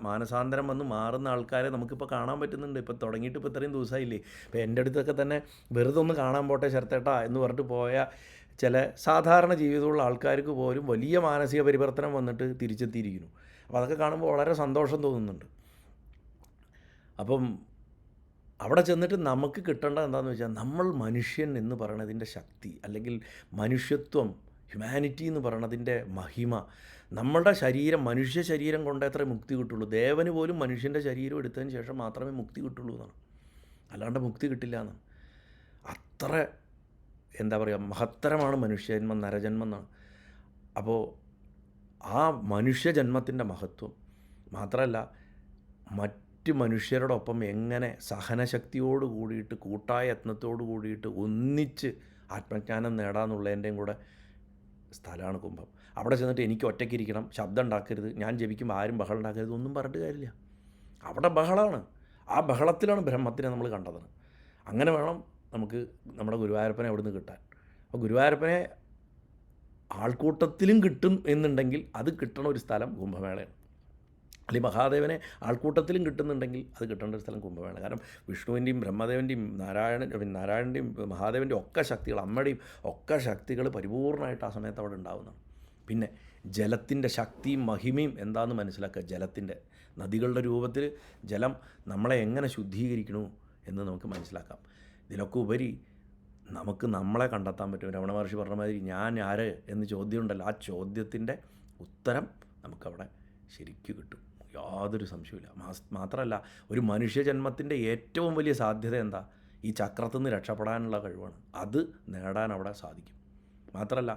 മാനസാന്തരം വന്ന് മാറുന്ന ആൾക്കാരെ നമുക്കിപ്പോൾ കാണാൻ പറ്റുന്നുണ്ട്. ഇപ്പോൾ തുടങ്ങിയിട്ട് ഇപ്പോൾ ഇത്രയും ദിവസമായില്ലേ. ഇപ്പോൾ എൻ്റെ അടുത്തൊക്കെ തന്നെ വെറുതെ ഒന്ന് കാണാൻ പോട്ടെ ശരത്തേട്ടാ എന്ന് പറഞ്ഞിട്ട് പോയ ചില സാധാരണ ജീവിതമുള്ള ആൾക്കാർക്ക് പോലും വലിയ മാനസിക പരിവർത്തനം വന്നിട്ട് തിരിച്ചെത്തിയിരിക്കുന്നു. അപ്പോൾ അതൊക്കെ കാണുമ്പോൾ വളരെ സന്തോഷം തോന്നുന്നുണ്ട്. അപ്പം അവിടെ ചെന്നിട്ട് നമുക്ക് കിട്ടേണ്ടത് എന്താണെന്ന് വെച്ചാൽ നമ്മൾ മനുഷ്യൻ എന്ന് പറയണതിൻ്റെ ശക്തി, അല്ലെങ്കിൽ മനുഷ്യത്വം, ഹ്യൂമാനിറ്റി എന്ന് പറയണതിൻ്റെ മഹിമ, നമ്മളുടെ ശരീരം മനുഷ്യ ശരീരം കൊണ്ടേ മുക്തി കിട്ടുള്ളൂ. ദേവന് പോലും മനുഷ്യൻ്റെ ശരീരം എടുത്തതിന് ശേഷം മാത്രമേ മുക്തി കിട്ടുള്ളൂ എന്നാണ്, അല്ലാണ്ട് മുക്തി കിട്ടില്ല എന്നാണ്. അത്ര എന്താ പറയുക മഹത്തരമാണ് മനുഷ്യജന്മം, നരജന്മം എന്നാണ്. അപ്പോൾ ആ മനുഷ്യജന്മത്തിൻ്റെ മഹത്വം മാത്രമല്ല, മറ്റ് മനുഷ്യരോടൊപ്പം എങ്ങനെ സഹനശക്തിയോട് കൂടിയിട്ട് കൂട്ടായ യത്നത്തോട് കൂടിയിട്ട് ഒന്നിച്ച് ആത്മജ്ഞാനം നേടാമെന്നുള്ളതിൻ്റെയും കൂടെ സ്ഥലമാണ് കുംഭം. അവിടെ ചെന്നിട്ട് എനിക്ക് ഒറ്റയ്ക്കിരിക്കണം, ശബ്ദം ഉണ്ടാക്കരുത്, ഞാൻ ജപിക്കുമ്പോൾ ആരും ബഹളം ഉണ്ടാക്കരുത്, ഒന്നും പറഞ്ഞിട്ട് കാര്യമില്ല. അവിടെ ബഹളമാണ്. ആ ബഹളത്തിലാണ് ബ്രഹ്മത്തിനെ നമ്മൾ കണ്ടത്. അങ്ങനെ വേണം നമുക്ക് നമ്മുടെ ഗുരുവായൂരപ്പനെ അവിടെ നിന്ന് കിട്ടാൻ. അപ്പോൾ ഗുരുവായൂരപ്പനെ ആൾക്കൂട്ടത്തിലും കിട്ടും എന്നുണ്ടെങ്കിൽ അത് കിട്ടണ ഒരു സ്ഥലം കുംഭമേളയാണ്. അല്ലെങ്കിൽ മഹാദേവനെ ആൾക്കൂട്ടത്തിലും കിട്ടുന്നുണ്ടെങ്കിൽ അത് കിട്ടേണ്ട ഒരു സ്ഥലം കുംഭമേള. കാരണം വിഷ്ണുവിൻ്റെയും ബ്രഹ്മദേവൻ്റെയും നാരായണൻ്റെയും മഹാദേവൻ്റെയും ഒക്കെ ശക്തികൾ, അമ്മയുടെയും ഒക്കെ ശക്തികൾ പരിപൂർണമായിട്ട് ആ സമയത്ത് അവിടെ ഉണ്ടാകുന്നതാണ്. പിന്നെ ജലത്തിൻ്റെ ശക്തിയും മഹിമയും എന്താണെന്ന് മനസ്സിലാക്കുക. ജലത്തിൻ്റെ നദികളുടെ രൂപത്തിൽ ജലം നമ്മളെ എങ്ങനെ ശുദ്ധീകരിക്കണു എന്ന് നമുക്ക് മനസ്സിലാക്കാം. ഇതിനൊക്കെ ഉപരി നമുക്ക് നമ്മളെ കണ്ടെത്താൻ പറ്റും. രമണ മഹർഷി പറഞ്ഞ മാതിരി ഞാൻ ആര് എന്ന് ചോദ്യം ഉണ്ടല്ലോ, ആ ചോദ്യത്തിൻ്റെ ഉത്തരം നമുക്കവിടെ ശരിക്കും കിട്ടും, യാതൊരു സംശയമില്ല. മാത്രമല്ല, ഒരു മനുഷ്യജന്മത്തിൻ്റെ ഏറ്റവും വലിയ സാധ്യത എന്താ? ഈ ചക്രത്തിൽ നിന്ന് രക്ഷപ്പെടാനുള്ള കഴിവാണ്. അത് നേടാൻ അവിടെ സാധിക്കും. മാത്രമല്ല,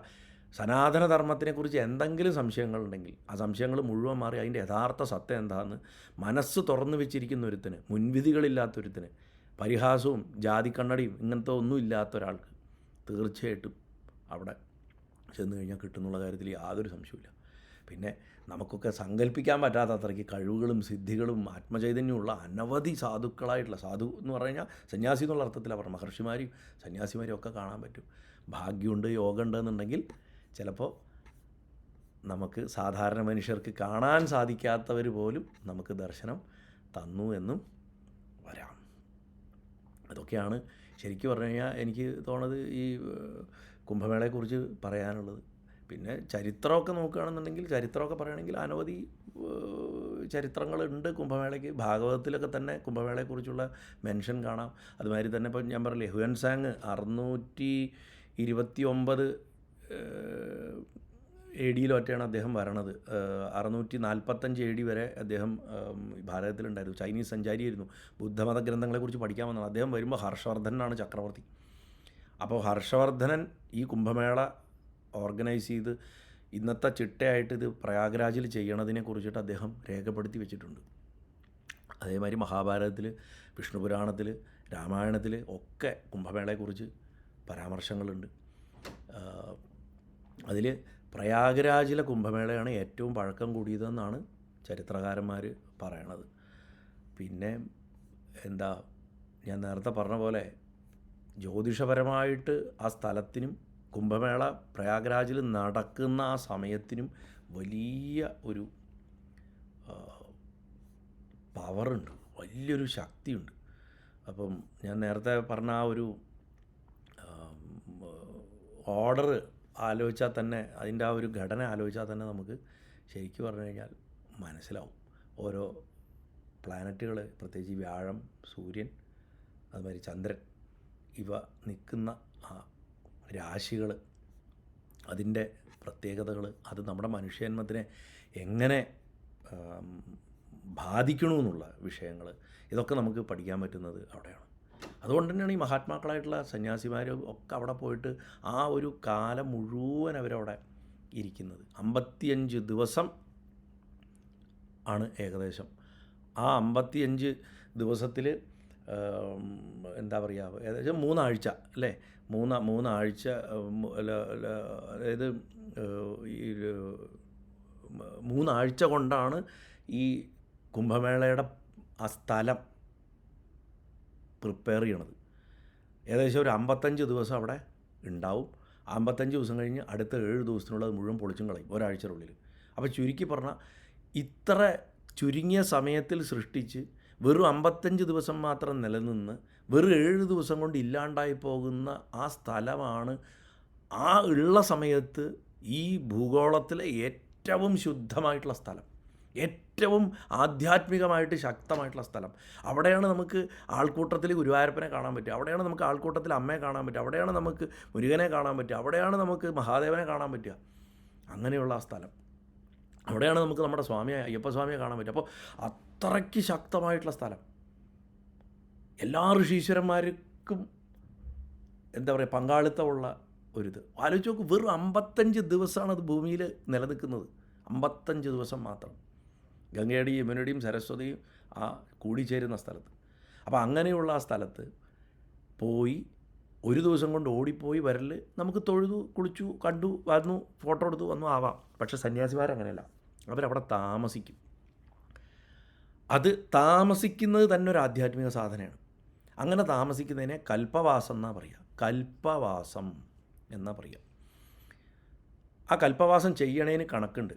സനാതനധർമ്മത്തിനെക്കുറിച്ച് എന്തെങ്കിലും സംശയങ്ങളുണ്ടെങ്കിൽ ആ സംശയങ്ങൾ മുഴുവൻ മാറി അതിൻ്റെ യഥാർത്ഥ സത്യം എന്താണെന്ന് മനസ്സ് തുറന്നു വെച്ചിരിക്കുന്ന ഒരുത്തിന്, മുൻവിധികളില്ലാത്തൊരുത്തിന്, പരിഹാസവും ജാതിക്കണ്ണടിയും ഇങ്ങനത്തെ ഒന്നും ഇല്ലാത്ത ഒരാൾക്ക് തീർച്ചയായിട്ടും അവിടെ ചെന്ന് കഴിഞ്ഞാൽ കിട്ടുന്നുള്ള കാര്യത്തിൽ യാതൊരു സംശയമില്ല. പിന്നെ നമുക്കൊക്കെ സങ്കല്പിക്കാൻ പറ്റാത്ത അത്രയ്ക്ക് കഴിവുകളും സിദ്ധികളും ആത്മചൈതന്യമുള്ള അനവധി സാധുക്കളായിട്ടുള്ള, സാധു എന്ന് പറഞ്ഞു കഴിഞ്ഞാൽ സന്യാസി എന്നുള്ള അർത്ഥത്തിലാണ് പറഞ്ഞത്, മഹർഷിമാരെയും സന്യാസിമാരെയും ഒക്കെ കാണാൻ പറ്റും. ഭാഗ്യമുണ്ട്, യോഗമുണ്ട് എന്നുണ്ടെങ്കിൽ ചിലപ്പോൾ നമുക്ക് സാധാരണ മനുഷ്യർക്ക് കാണാൻ സാധിക്കാത്തവർ പോലും നമുക്ക് ദർശനം തന്നു എന്നും വരാം. അതൊക്കെയാണ് ശരിക്കും പറഞ്ഞു കഴിഞ്ഞാൽ എനിക്ക് തോന്നുന്നത് ഈ കുംഭമേളയെക്കുറിച്ച് പറയാനുള്ളത്. പിന്നെ ചരിത്രമൊക്കെ നോക്കുകയാണെന്നുണ്ടെങ്കിൽ, ചരിത്രമൊക്കെ പറയുകയാണെങ്കിൽ അനവധി ചരിത്രങ്ങളുണ്ട് കുംഭമേളയ്ക്ക്. ഭാഗവതത്തിലൊക്കെ തന്നെ കുംഭമേളയെക്കുറിച്ചുള്ള മെൻഷൻ കാണാം. അതുമാതിരി തന്നെ ഇപ്പം ഞാൻ പറഞ്ഞില്ലേ, ഹ്യുവൻസാങ് 629 AD ഒറ്റയാണ് അദ്ദേഹം വരണത്. 645 AD വരെ അദ്ദേഹം ഭാരതത്തിലുണ്ടായിരുന്നു. ചൈനീസ് സഞ്ചാരിയായിരുന്നു. ബുദ്ധമത ഗ്രന്ഥങ്ങളെക്കുറിച്ച് പഠിക്കാൻ വന്നതാണ്. അദ്ദേഹം വരുമ്പോൾ ഹർഷവർദ്ധനാണ് ചക്രവർത്തി. അപ്പോൾ ഹർഷവർദ്ധനൻ ഈ കുംഭമേള ഓർഗനൈസ് ചെയ്ത് ഇന്നത്തെ ചിട്ടയായിട്ട് ഇത് പ്രയാഗ്രാജിൽ ചെയ്യണതിനെ കുറിച്ചിട്ട് അദ്ദേഹം രേഖപ്പെടുത്തി വെച്ചിട്ടുണ്ട്. അതേമാതിരി മഹാഭാരതത്തിൽ, വിഷ്ണു പുരാണത്തിൽ, രാമായണത്തിൽ ഒക്കെ കുംഭമേളയെക്കുറിച്ച് പരാമർശങ്ങളുണ്ട്. അതിൽ പ്രയാഗ്രാജിലെ കുംഭമേളയാണ് ഏറ്റവും പഴക്കം കൂടിയതെന്നാണ് ചരിത്രകാരന്മാർ പറയണത്. പിന്നെ എന്താ, ഞാൻ നേരത്തെ പറഞ്ഞ പോലെ ജ്യോതിഷപരമായിട്ട് ആ സ്ഥലത്തിനും കുംഭമേള പ്രയാഗ്രാജിൽ നടക്കുന്ന ആ സമയത്തിനും വലിയ ഒരു പവറുണ്ട്, വലിയൊരു ശക്തിയുണ്ട്. അപ്പം ഞാൻ നേരത്തെ പറഞ്ഞ ആ ഒരു ഓർഡർ ആലോചിച്ചാൽ തന്നെ, അതിൻ്റെ ആ ഒരു ഘടന ആലോചിച്ചാൽ തന്നെ നമുക്ക് ശരിക്കും പറഞ്ഞു കഴിഞ്ഞാൽ മനസ്സിലാവും. ഓരോ പ്ലാനറ്റുകൾ, പ്രത്യേകിച്ച് വ്യാഴം, സൂര്യൻ, അതുമാതിരി ചന്ദ്രൻ, ഇവ നിൽക്കുന്ന ആ രാശികൾ, അതിൻ്റെ പ്രത്യേകതകൾ, അത് നമ്മുടെ മനുഷ്യജന്മത്തിനെ എങ്ങനെ ബാധിക്കണമെന്നുള്ള വിഷയങ്ങൾ, ഇതൊക്കെ നമുക്ക് പഠിക്കാൻ പറ്റുന്നത് അവിടെയാണ്. അതുകൊണ്ട് തന്നെയാണ് ഈ മഹാത്മാക്കളായിട്ടുള്ള സന്യാസിമാർ ഒക്കെ അവിടെ പോയിട്ട് ആ ഒരു കാലം മുഴുവൻ അവരവിടെ ഇരിക്കുന്നത്. 55 ദിവസം ആണ് ഏകദേശം. ആ 55 ദിവസത്തിൽ എന്താ പറയുക, ഏകദേശം 3 ആഴ്ച അല്ലേ, 3 ആഴ്ച, അതായത് ഈ 3 ആഴ്ച കൊണ്ടാണ് ഈ കുംഭമേളയുടെ ആ സ്ഥലം പ്രിപ്പയർ ചെയ്യണത്. ഏകദേശം ഒരു 55 ദിവസം അവിടെ ഉണ്ടാവും. 55 ദിവസം കഴിഞ്ഞ് അടുത്ത 7 ദിവസത്തിനുള്ളത് മുഴുവൻ പൊളിച്ചും കളയും ഒരാഴ്ചയുടെ ഉള്ളിൽ. അപ്പോൾ ചുരുക്കി പറഞ്ഞാൽ ഇത്ര ചുരുങ്ങിയ സമയത്തിൽ സൃഷ്ടിച്ച് വെറും 55 ദിവസം മാത്രം നിലനിന്ന് വെറും 7 ദിവസം കൊണ്ട് ഇല്ലാണ്ടായി പോകുന്ന ആ സ്ഥലമാണ് ആ ഉള്ള സമയത്ത് ഈ ഭൂഗോളത്തിലെ ഏറ്റവും ശുദ്ധമായിട്ടുള്ള സ്ഥലം, ഏറ്റവും ആധ്യാത്മികമായിട്ട് ശക്തമായിട്ടുള്ള സ്ഥലം. അവിടെയാണ് നമുക്ക് ആൾക്കൂട്ടത്തിൽ ഗുരുവായൂരപ്പനെ കാണാൻ പറ്റുക, അവിടെയാണ് നമുക്ക് ആൾക്കൂട്ടത്തിൽ അമ്മയെ കാണാൻ പറ്റുക, അവിടെയാണ് നമുക്ക് മുരുകനെ കാണാൻ പറ്റുക, അവിടെയാണ് നമുക്ക് മഹാദേവനെ കാണാൻ പറ്റുക. അങ്ങനെയുള്ള ആ സ്ഥലം, അവിടെയാണ് നമുക്ക് നമ്മുടെ സ്വാമിയെ, അയ്യപ്പസ്വാമിയെ കാണാൻ പറ്റുക. അപ്പോൾ അത്രയ്ക്ക് ശക്തമായിട്ടുള്ള സ്ഥലം. എല്ലാ ഋഷീശ്വരന്മാർക്കും എന്താ പറയുക, പങ്കാളിത്തമുള്ള ഒരിത്. ആലോചിച്ച് നോക്ക്, വെറും 55 ദിവസമാണ് അത് ഭൂമിയിൽ നിലനിൽക്കുന്നത്. 55 ദിവസം മാത്രം. ഗംഗയുടെയും യമുനയുടെയും സരസ്വതിയും ആ കൂടിച്ചേരുന്ന സ്ഥലത്ത്. അപ്പോൾ അങ്ങനെയുള്ള ആ സ്ഥലത്ത് പോയി ഒരു ദിവസം കൊണ്ട് ഓടിപ്പോയി വരൽ നമുക്ക് തൊഴുതു, കുളിച്ചു, കണ്ടു, വന്നു, ഫോട്ടോ എടുത്തു, വന്നു ആവാം. പക്ഷേ സന്യാസിമാരങ്ങനെയല്ല, അവരവിടെ താമസിക്കും. അത് താമസിക്കുന്നത് തന്നെ ഒരു ആധ്യാത്മിക സാധനയാണ്. അങ്ങനെ താമസിക്കുന്നതിനെ കൽപ്പവാസം എന്നാണ് പറയുക. കൽപ്പവാസം എന്നാണ് പറയുക. ആ കൽപ്പവാസം ചെയ്യണേന് കണക്കുണ്ട്.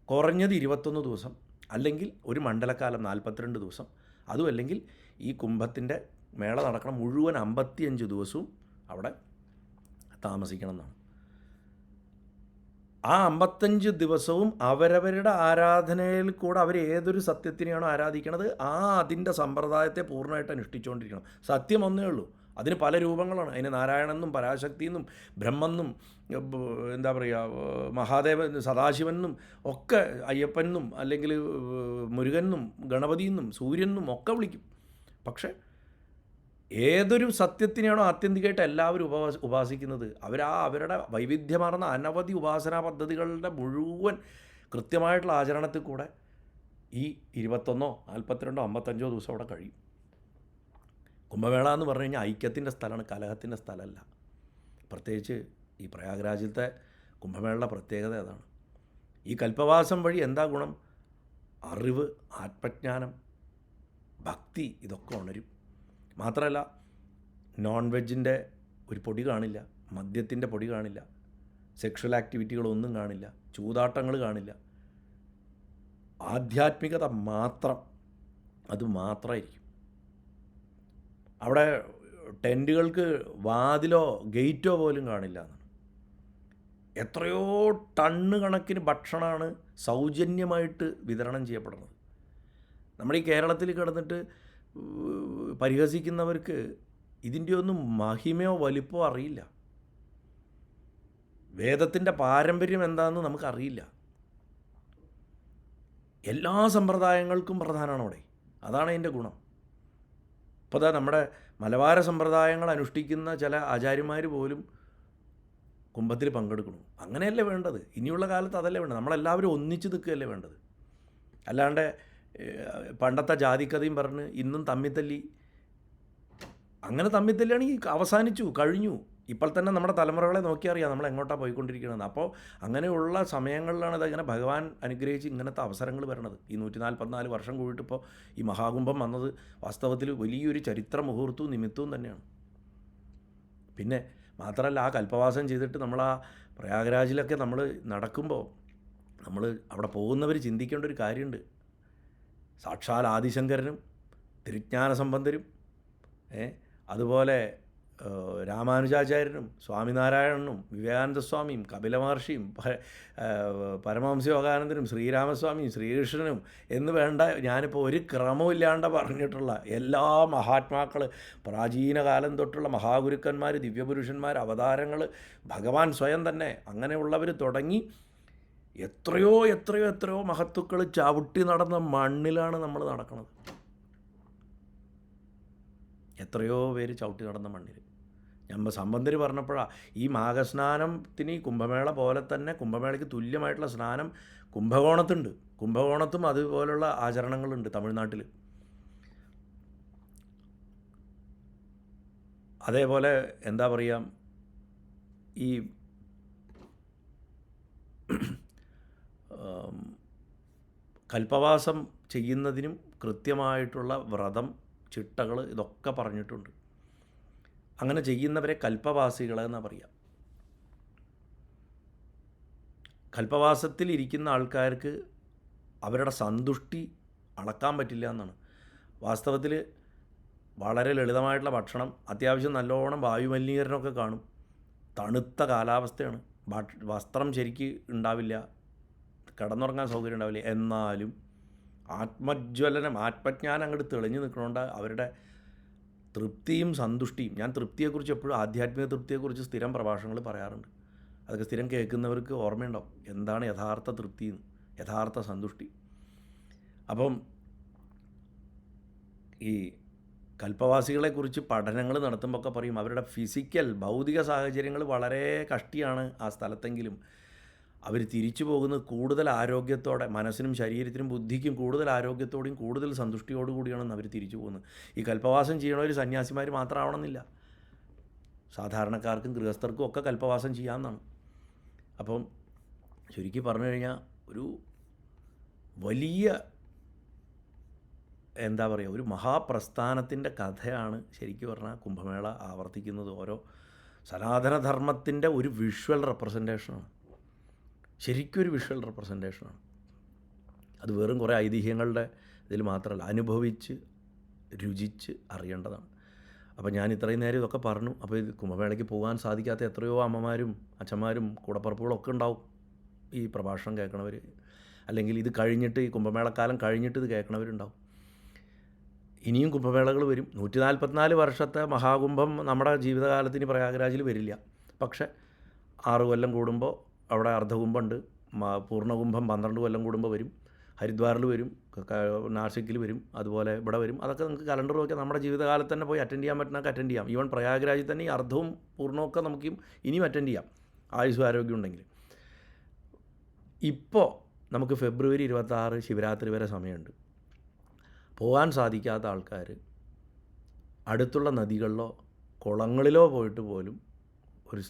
കുറഞ്ഞത് 21 ദിവസം, അല്ലെങ്കിൽ ഒരു മണ്ഡലക്കാലം 42 ദിവസം, അതും അല്ലെങ്കിൽ ഈ കുംഭത്തിൻ്റെ മേള നടക്കണം മുഴുവൻ 55 ദിവസവും അവിടെ താമസിക്കണം എന്നാണ്. ആ 55 ദിവസവും അവരവരുടെ ആരാധനയിൽ കൂടെ അവർ ഏതൊരു സത്യത്തിനെയാണോ ആരാധിക്കണത് അതിൻ്റെ സമ്പ്രദായത്തെ പൂർണ്ണമായിട്ട് അനുഷ്ഠിച്ചുകൊണ്ടിരിക്കണം. സത്യം ഒന്നേ ഉള്ളൂ. അതിന് പല രൂപങ്ങളാണ്. അതിന് നാരായണെന്നും പരാശക്തിയെന്നും ബ്രഹ്മെന്നും എന്താ പറയുക മഹാദേവൻ സദാശിവനെന്നും ഒക്കെ, അയ്യപ്പനെന്നും അല്ലെങ്കിൽ മുരുകനെന്നും ഗണപതിയെന്നും സൂര്യനെന്നും ഒക്കെ വിളിക്കും. പക്ഷേ ഏതൊരു സത്യത്തിനെയാണോ ആത്യന്തികമായിട്ട് എല്ലാവരും ഉപാസിക്കുന്നത്, അവരുടെ വൈവിധ്യമാർന്ന അനവധി ഉപാസനാ പദ്ധതികളുടെ മുഴുവൻ കൃത്യമായിട്ടുള്ള ആചരണത്തിൽ കൂടെ ഈ 21, 42, 55 ദിവസം അവിടെ കഴിയും. കുംഭമേള എന്ന് പറഞ്ഞു കഴിഞ്ഞാൽ ഐക്യത്തിൻ്റെ സ്ഥലമാണ്, കലഹത്തിൻ്റെ സ്ഥലമല്ല. പ്രത്യേകിച്ച് ഈ പ്രയാഗ്രാജിലത്തെ കുംഭമേളയുടെ പ്രത്യേകത അതാണ്. ഈ കൽപ്പവാസം വഴി എന്താ ഗുണം? അറിവ്, ആത്മജ്ഞാനം, ഭക്തി, ഇതൊക്കെ ഉണരും. മാത്രമല്ല നോൺ വെജിൻ്റെ ഒരു പൊടി കാണില്ല, മദ്യത്തിൻ്റെ പൊടി കാണില്ല, സെക്ഷൽ ആക്ടിവിറ്റികളൊന്നും കാണില്ല, ചൂതാട്ടങ്ങൾ കാണില്ല. ആധ്യാത്മികത മാത്രം, അത് മാത്രമായിരിക്കും. അവിടെ ടെൻറ്റുകൾക്ക് വാതിലോ ഗേറ്റോ പോലും കാണില്ല എന്നാണ്. എത്രയോ ടണ്ണ് കണക്കിന് ഭക്ഷണമാണ് സൗജന്യമായിട്ട് വിതരണം ചെയ്യപ്പെടുന്നത്. നമ്മുടെ ഈ കേരളത്തിൽ കിടന്നിട്ട് പരിഹസിക്കുന്നവർക്ക് ഇതിൻ്റെ ഒന്നും മഹിമയോ വലിപ്പമോ അറിയില്ല. വേദത്തിൻ്റെ പാരമ്പര്യം എന്താണെന്ന് നമുക്കറിയില്ല. എല്ലാ സമ്പ്രദായങ്ങൾക്കും പ്രധാനമാണ് അവിടെ. അതാണ് അതിൻ്റെ ഗുണം. ഇപ്പോൾ അതാ നമ്മുടെ മലബാര സമ്പ്രദായങ്ങൾ അനുഷ്ഠിക്കുന്ന ചില ആചാര്യന്മാർ പോലും കുംഭത്തിൽ പങ്കെടുക്കണം. അങ്ങനെയല്ലേ വേണ്ടത്. ഇനിയുള്ള കാലത്ത് അതല്ലേ വേണ്ടത്. നമ്മളെല്ലാവരും ഒന്നിച്ച് നിൽക്കുകയല്ലേ വേണ്ടത്. അല്ലാണ്ട് പണ്ടത്തെ ജാതിക്കഥയും പറഞ്ഞ് ഇന്നും തമ്മിത്തല്ലി, അങ്ങനെ തമ്മിത്തല്ലിയാണെങ്കിൽ അവസാനിച്ചു, കഴിഞ്ഞു. ഇപ്പോൾ തന്നെ നമ്മുടെ തലമുറകളെ നോക്കിയറിയാം നമ്മൾ എങ്ങോട്ടാണ് പോയിക്കൊണ്ടിരിക്കുന്നത്. അപ്പോൾ അങ്ങനെയുള്ള സമയങ്ങളിലാണ് ഇതങ്ങനെ ഭഗവാൻ അനുഗ്രഹിച്ച് ഇങ്ങനത്തെ അവസരങ്ങൾ വരണത്. ഈ 144 വർഷം കൂടിയിട്ട് ഇപ്പോൾ ഈ മഹാകുംഭം വന്നത് വാസ്തവത്തിൽ വലിയൊരു ചരിത്ര മുഹൂർത്തവും നിമിത്തവും തന്നെയാണ്. പിന്നെ മാത്രമല്ല, ആ കൽപ്പവാസം ചെയ്തിട്ട് നമ്മൾ ആ പ്രയാഗ്രാജിലൊക്കെ നമ്മൾ നടക്കുമ്പോൾ നമ്മൾ അവിടെ പോകുന്നവർ ചിന്തിക്കേണ്ട ഒരു കാര്യമുണ്ട്. സാക്ഷാൽ ആദിശങ്കരനും തിരുജ്ഞാന സംബന്ധരും അതുപോലെ രാമാനുജാചാര്യനും സ്വാമിനാരായണനും വിവേകാനന്ദ സ്വാമിയും കപില മഹർഷിയും പരമഹംസ യോഗാനന്ദനും ശ്രീരാമസ്വാമിയും ശ്രീകൃഷ്ണനും എന്ന് വേണ്ട, ഞാനിപ്പോൾ ഒരു ക്രമമില്ലാണ്ട് പറഞ്ഞിട്ടുള്ള എല്ലാ മഹാത്മാക്കൾ, പ്രാചീന കാലം തൊട്ടുള്ള മഹാഗുരുക്കന്മാർ, ദിവ്യപുരുഷന്മാർ, അവതാരങ്ങൾ, ഭഗവാൻ സ്വയം തന്നെ, അങ്ങനെയുള്ളവർ തുടങ്ങി എത്രയോ എത്രയോ എത്രയോ മഹത്തുക്കൾ ചവിട്ടി നടന്ന മണ്ണിലാണ് നമ്മൾ നടക്കുന്നത്. എത്രയോ പേര് ചവിട്ടി നടന്ന മണ്ണിൽ. ഞാൻ സംബന്ധർ പറഞ്ഞപ്പോഴാണ് ഈ മാഘസ്നാനത്തിന് ഈ കുംഭമേള പോലെ തന്നെ കുംഭമേളയ്ക്ക് തുല്യമായിട്ടുള്ള സ്നാനം കുംഭകോണത്തുണ്ട്. കുംഭകോണത്തും അതുപോലുള്ള ആചരണങ്ങളുണ്ട് തമിഴ്നാട്ടിൽ. അതേപോലെ എന്താ പറയുക, ഈ കൽപ്പവാസം ചെയ്യുന്നതിനും കൃത്യമായിട്ടുള്ള വ്രതം, ചിട്ടകൾ, ഇതൊക്കെ പറഞ്ഞിട്ടുണ്ട്. അങ്ങനെ ചെയ്യുന്നവരെ കൽപ്പവാസികളെന്നാണ് പറയുക. കൽപ്പവാസത്തിൽ ഇരിക്കുന്ന ആൾക്കാർക്ക് അവരുടെ സന്തുഷ്ടി അളക്കാൻ പറ്റില്ല എന്നാണ്. വാസ്തവത്തിൽ വളരെ ലളിതമായിട്ടുള്ള ഭക്ഷണം, അത്യാവശ്യം നല്ലോണം വായുമലിനീകരണമൊക്കെ കാണും, തണുത്ത കാലാവസ്ഥയാണ്, വസ്ത്രം ശരിക്ക് ഉണ്ടാവില്ല, കിടന്നുറങ്ങാൻ സൗകര്യം ഉണ്ടാവില്ല. എന്നാലും ആത്മജ്വലനം, ആത്മജ്ഞാനം അങ്ങോട്ട് തെളിഞ്ഞു നിൽക്കണോണ്ട് അവരുടെ തൃപ്തിയും സന്തുഷ്ടിയും. ഞാൻ തൃപ്തിയെക്കുറിച്ച് എപ്പോഴും, ആധ്യാത്മിക തൃപ്തിയെക്കുറിച്ച് സ്ഥിരം പ്രഭാഷണങ്ങൾ പറയാറുണ്ട്. അതൊക്കെ സ്ഥിരം കേൾക്കുന്നവർക്ക് ഓർമ്മയുണ്ടാവും എന്താണ് യഥാർത്ഥ തൃപ്തി, യഥാർത്ഥ സന്തുഷ്ടി. അപ്പം ഈ കൽപ്പവാസികളെക്കുറിച്ച് പഠനങ്ങൾ നടത്തുമ്പോൾ ഒക്കെ പറയും അവരുടെ ഫിസിക്കൽ, ഭൗതിക സാഹചര്യങ്ങൾ വളരെ കഷ്ടിയാണ് ആ സ്ഥലത്തെങ്കിലും അവർ തിരിച്ചു പോകുന്നത് കൂടുതൽ ആരോഗ്യത്തോടെ, മനസ്സിനും ശരീരത്തിനും ബുദ്ധിക്കും കൂടുതൽ ആരോഗ്യത്തോടെയും കൂടുതൽ സന്തുഷ്ടിയോടു കൂടിയാണെന്ന് അവർ തിരിച്ചു പോകുന്നത്. ഈ കൽപ്പവാസം ചെയ്യണവർ സന്യാസിമാർ മാത്രമാവണമെന്നില്ല, സാധാരണക്കാർക്കും ഗൃഹസ്ഥർക്കും ഒക്കെ കൽപ്പവാസം ചെയ്യാമെന്നാണ്. അപ്പം ചുരുക്കി പറഞ്ഞു കഴിഞ്ഞാൽ ഒരു വലിയ എന്താ പറയുക, ഒരു മഹാപ്രസ്ഥാനത്തിൻ്റെ കഥയാണ് ശരിക്കും പറഞ്ഞാൽ കുംഭമേള ആവർത്തിക്കുന്നത്. ഓരോ സനാതനധർമ്മത്തിൻ്റെ ഒരു വിഷ്വൽ റെപ്രസെൻറ്റേഷനാണ്, ശരിക്കും ഒരു വിഷ്വൽ റെപ്രസെൻറ്റേഷനാണ്. അത് വെറും കുറേ ഐതിഹ്യങ്ങളുടെ ഇതിൽ മാത്രമല്ല, അനുഭവിച്ച് രുചിച്ച് അറിയേണ്ടതാണ്. അപ്പോൾ ഞാൻ ഇത്രയും നേരം ഇതൊക്കെ പറഞ്ഞു. അപ്പോൾ ഇത് കുംഭമേളയ്ക്ക് പോകാൻ സാധിക്കാത്ത എത്രയോ അമ്മമാരും അച്ഛന്മാരും കൂടപ്പറപ്പുകളും ഒക്കെ ഉണ്ടാവും ഈ പ്രഭാഷണം കേൾക്കണവർ, അല്ലെങ്കിൽ ഇത് കഴിഞ്ഞിട്ട് ഈ കുംഭമേളക്കാലം കഴിഞ്ഞിട്ട് ഇത് കേൾക്കണവരുണ്ടാവും. ഇനിയും കുംഭമേളകൾ വരും. 144 വർഷത്തെ മഹാകുംഭം നമ്മുടെ ജീവിതകാലത്തിന് പ്രയാഗ്രാജിൽ വരില്ല. പക്ഷേ 6 കൊല്ലം കൂടുമ്പോൾ അവിടെ അർദ്ധകുംഭമുണ്ട്, പൂർണ്ണകുംഭം 12 കൊല്ലം കൂടുമ്പോൾ വരും, ഹരിദ്വാറിൽ വരും, നാസിക്കിൽ വരും, അതുപോലെ ഇവിടെ വരും. അതൊക്കെ നമുക്ക് കലണ്ടർ നോക്കിയാൽ നമ്മുടെ ജീവിതകാലത്ത് തന്നെ പോയി അറ്റൻഡ് ചെയ്യാൻ പറ്റുന്നതൊക്കെ അറ്റൻഡ് ചെയ്യാം. ഈവൻ പ്രയാഗ്രാജിൽ തന്നെ ഈ അർദ്ധവും പൂർണ്ണമൊക്കെ നമുക്ക് ഇനിയും അറ്റൻഡ് ചെയ്യാം, ആയുസ്സും ആരോഗ്യം ഉണ്ടെങ്കിൽ. ഇപ്പോൾ നമുക്ക് ഫെബ്രുവരി 26 ശിവരാത്രി വരെ സമയമുണ്ട്. പോകാൻ സാധിക്കാത്ത ആൾക്കാർ അടുത്തുള്ള നദികളിലോ കുളങ്ങളിലോ പോയിട്ട് പോലും ഒരു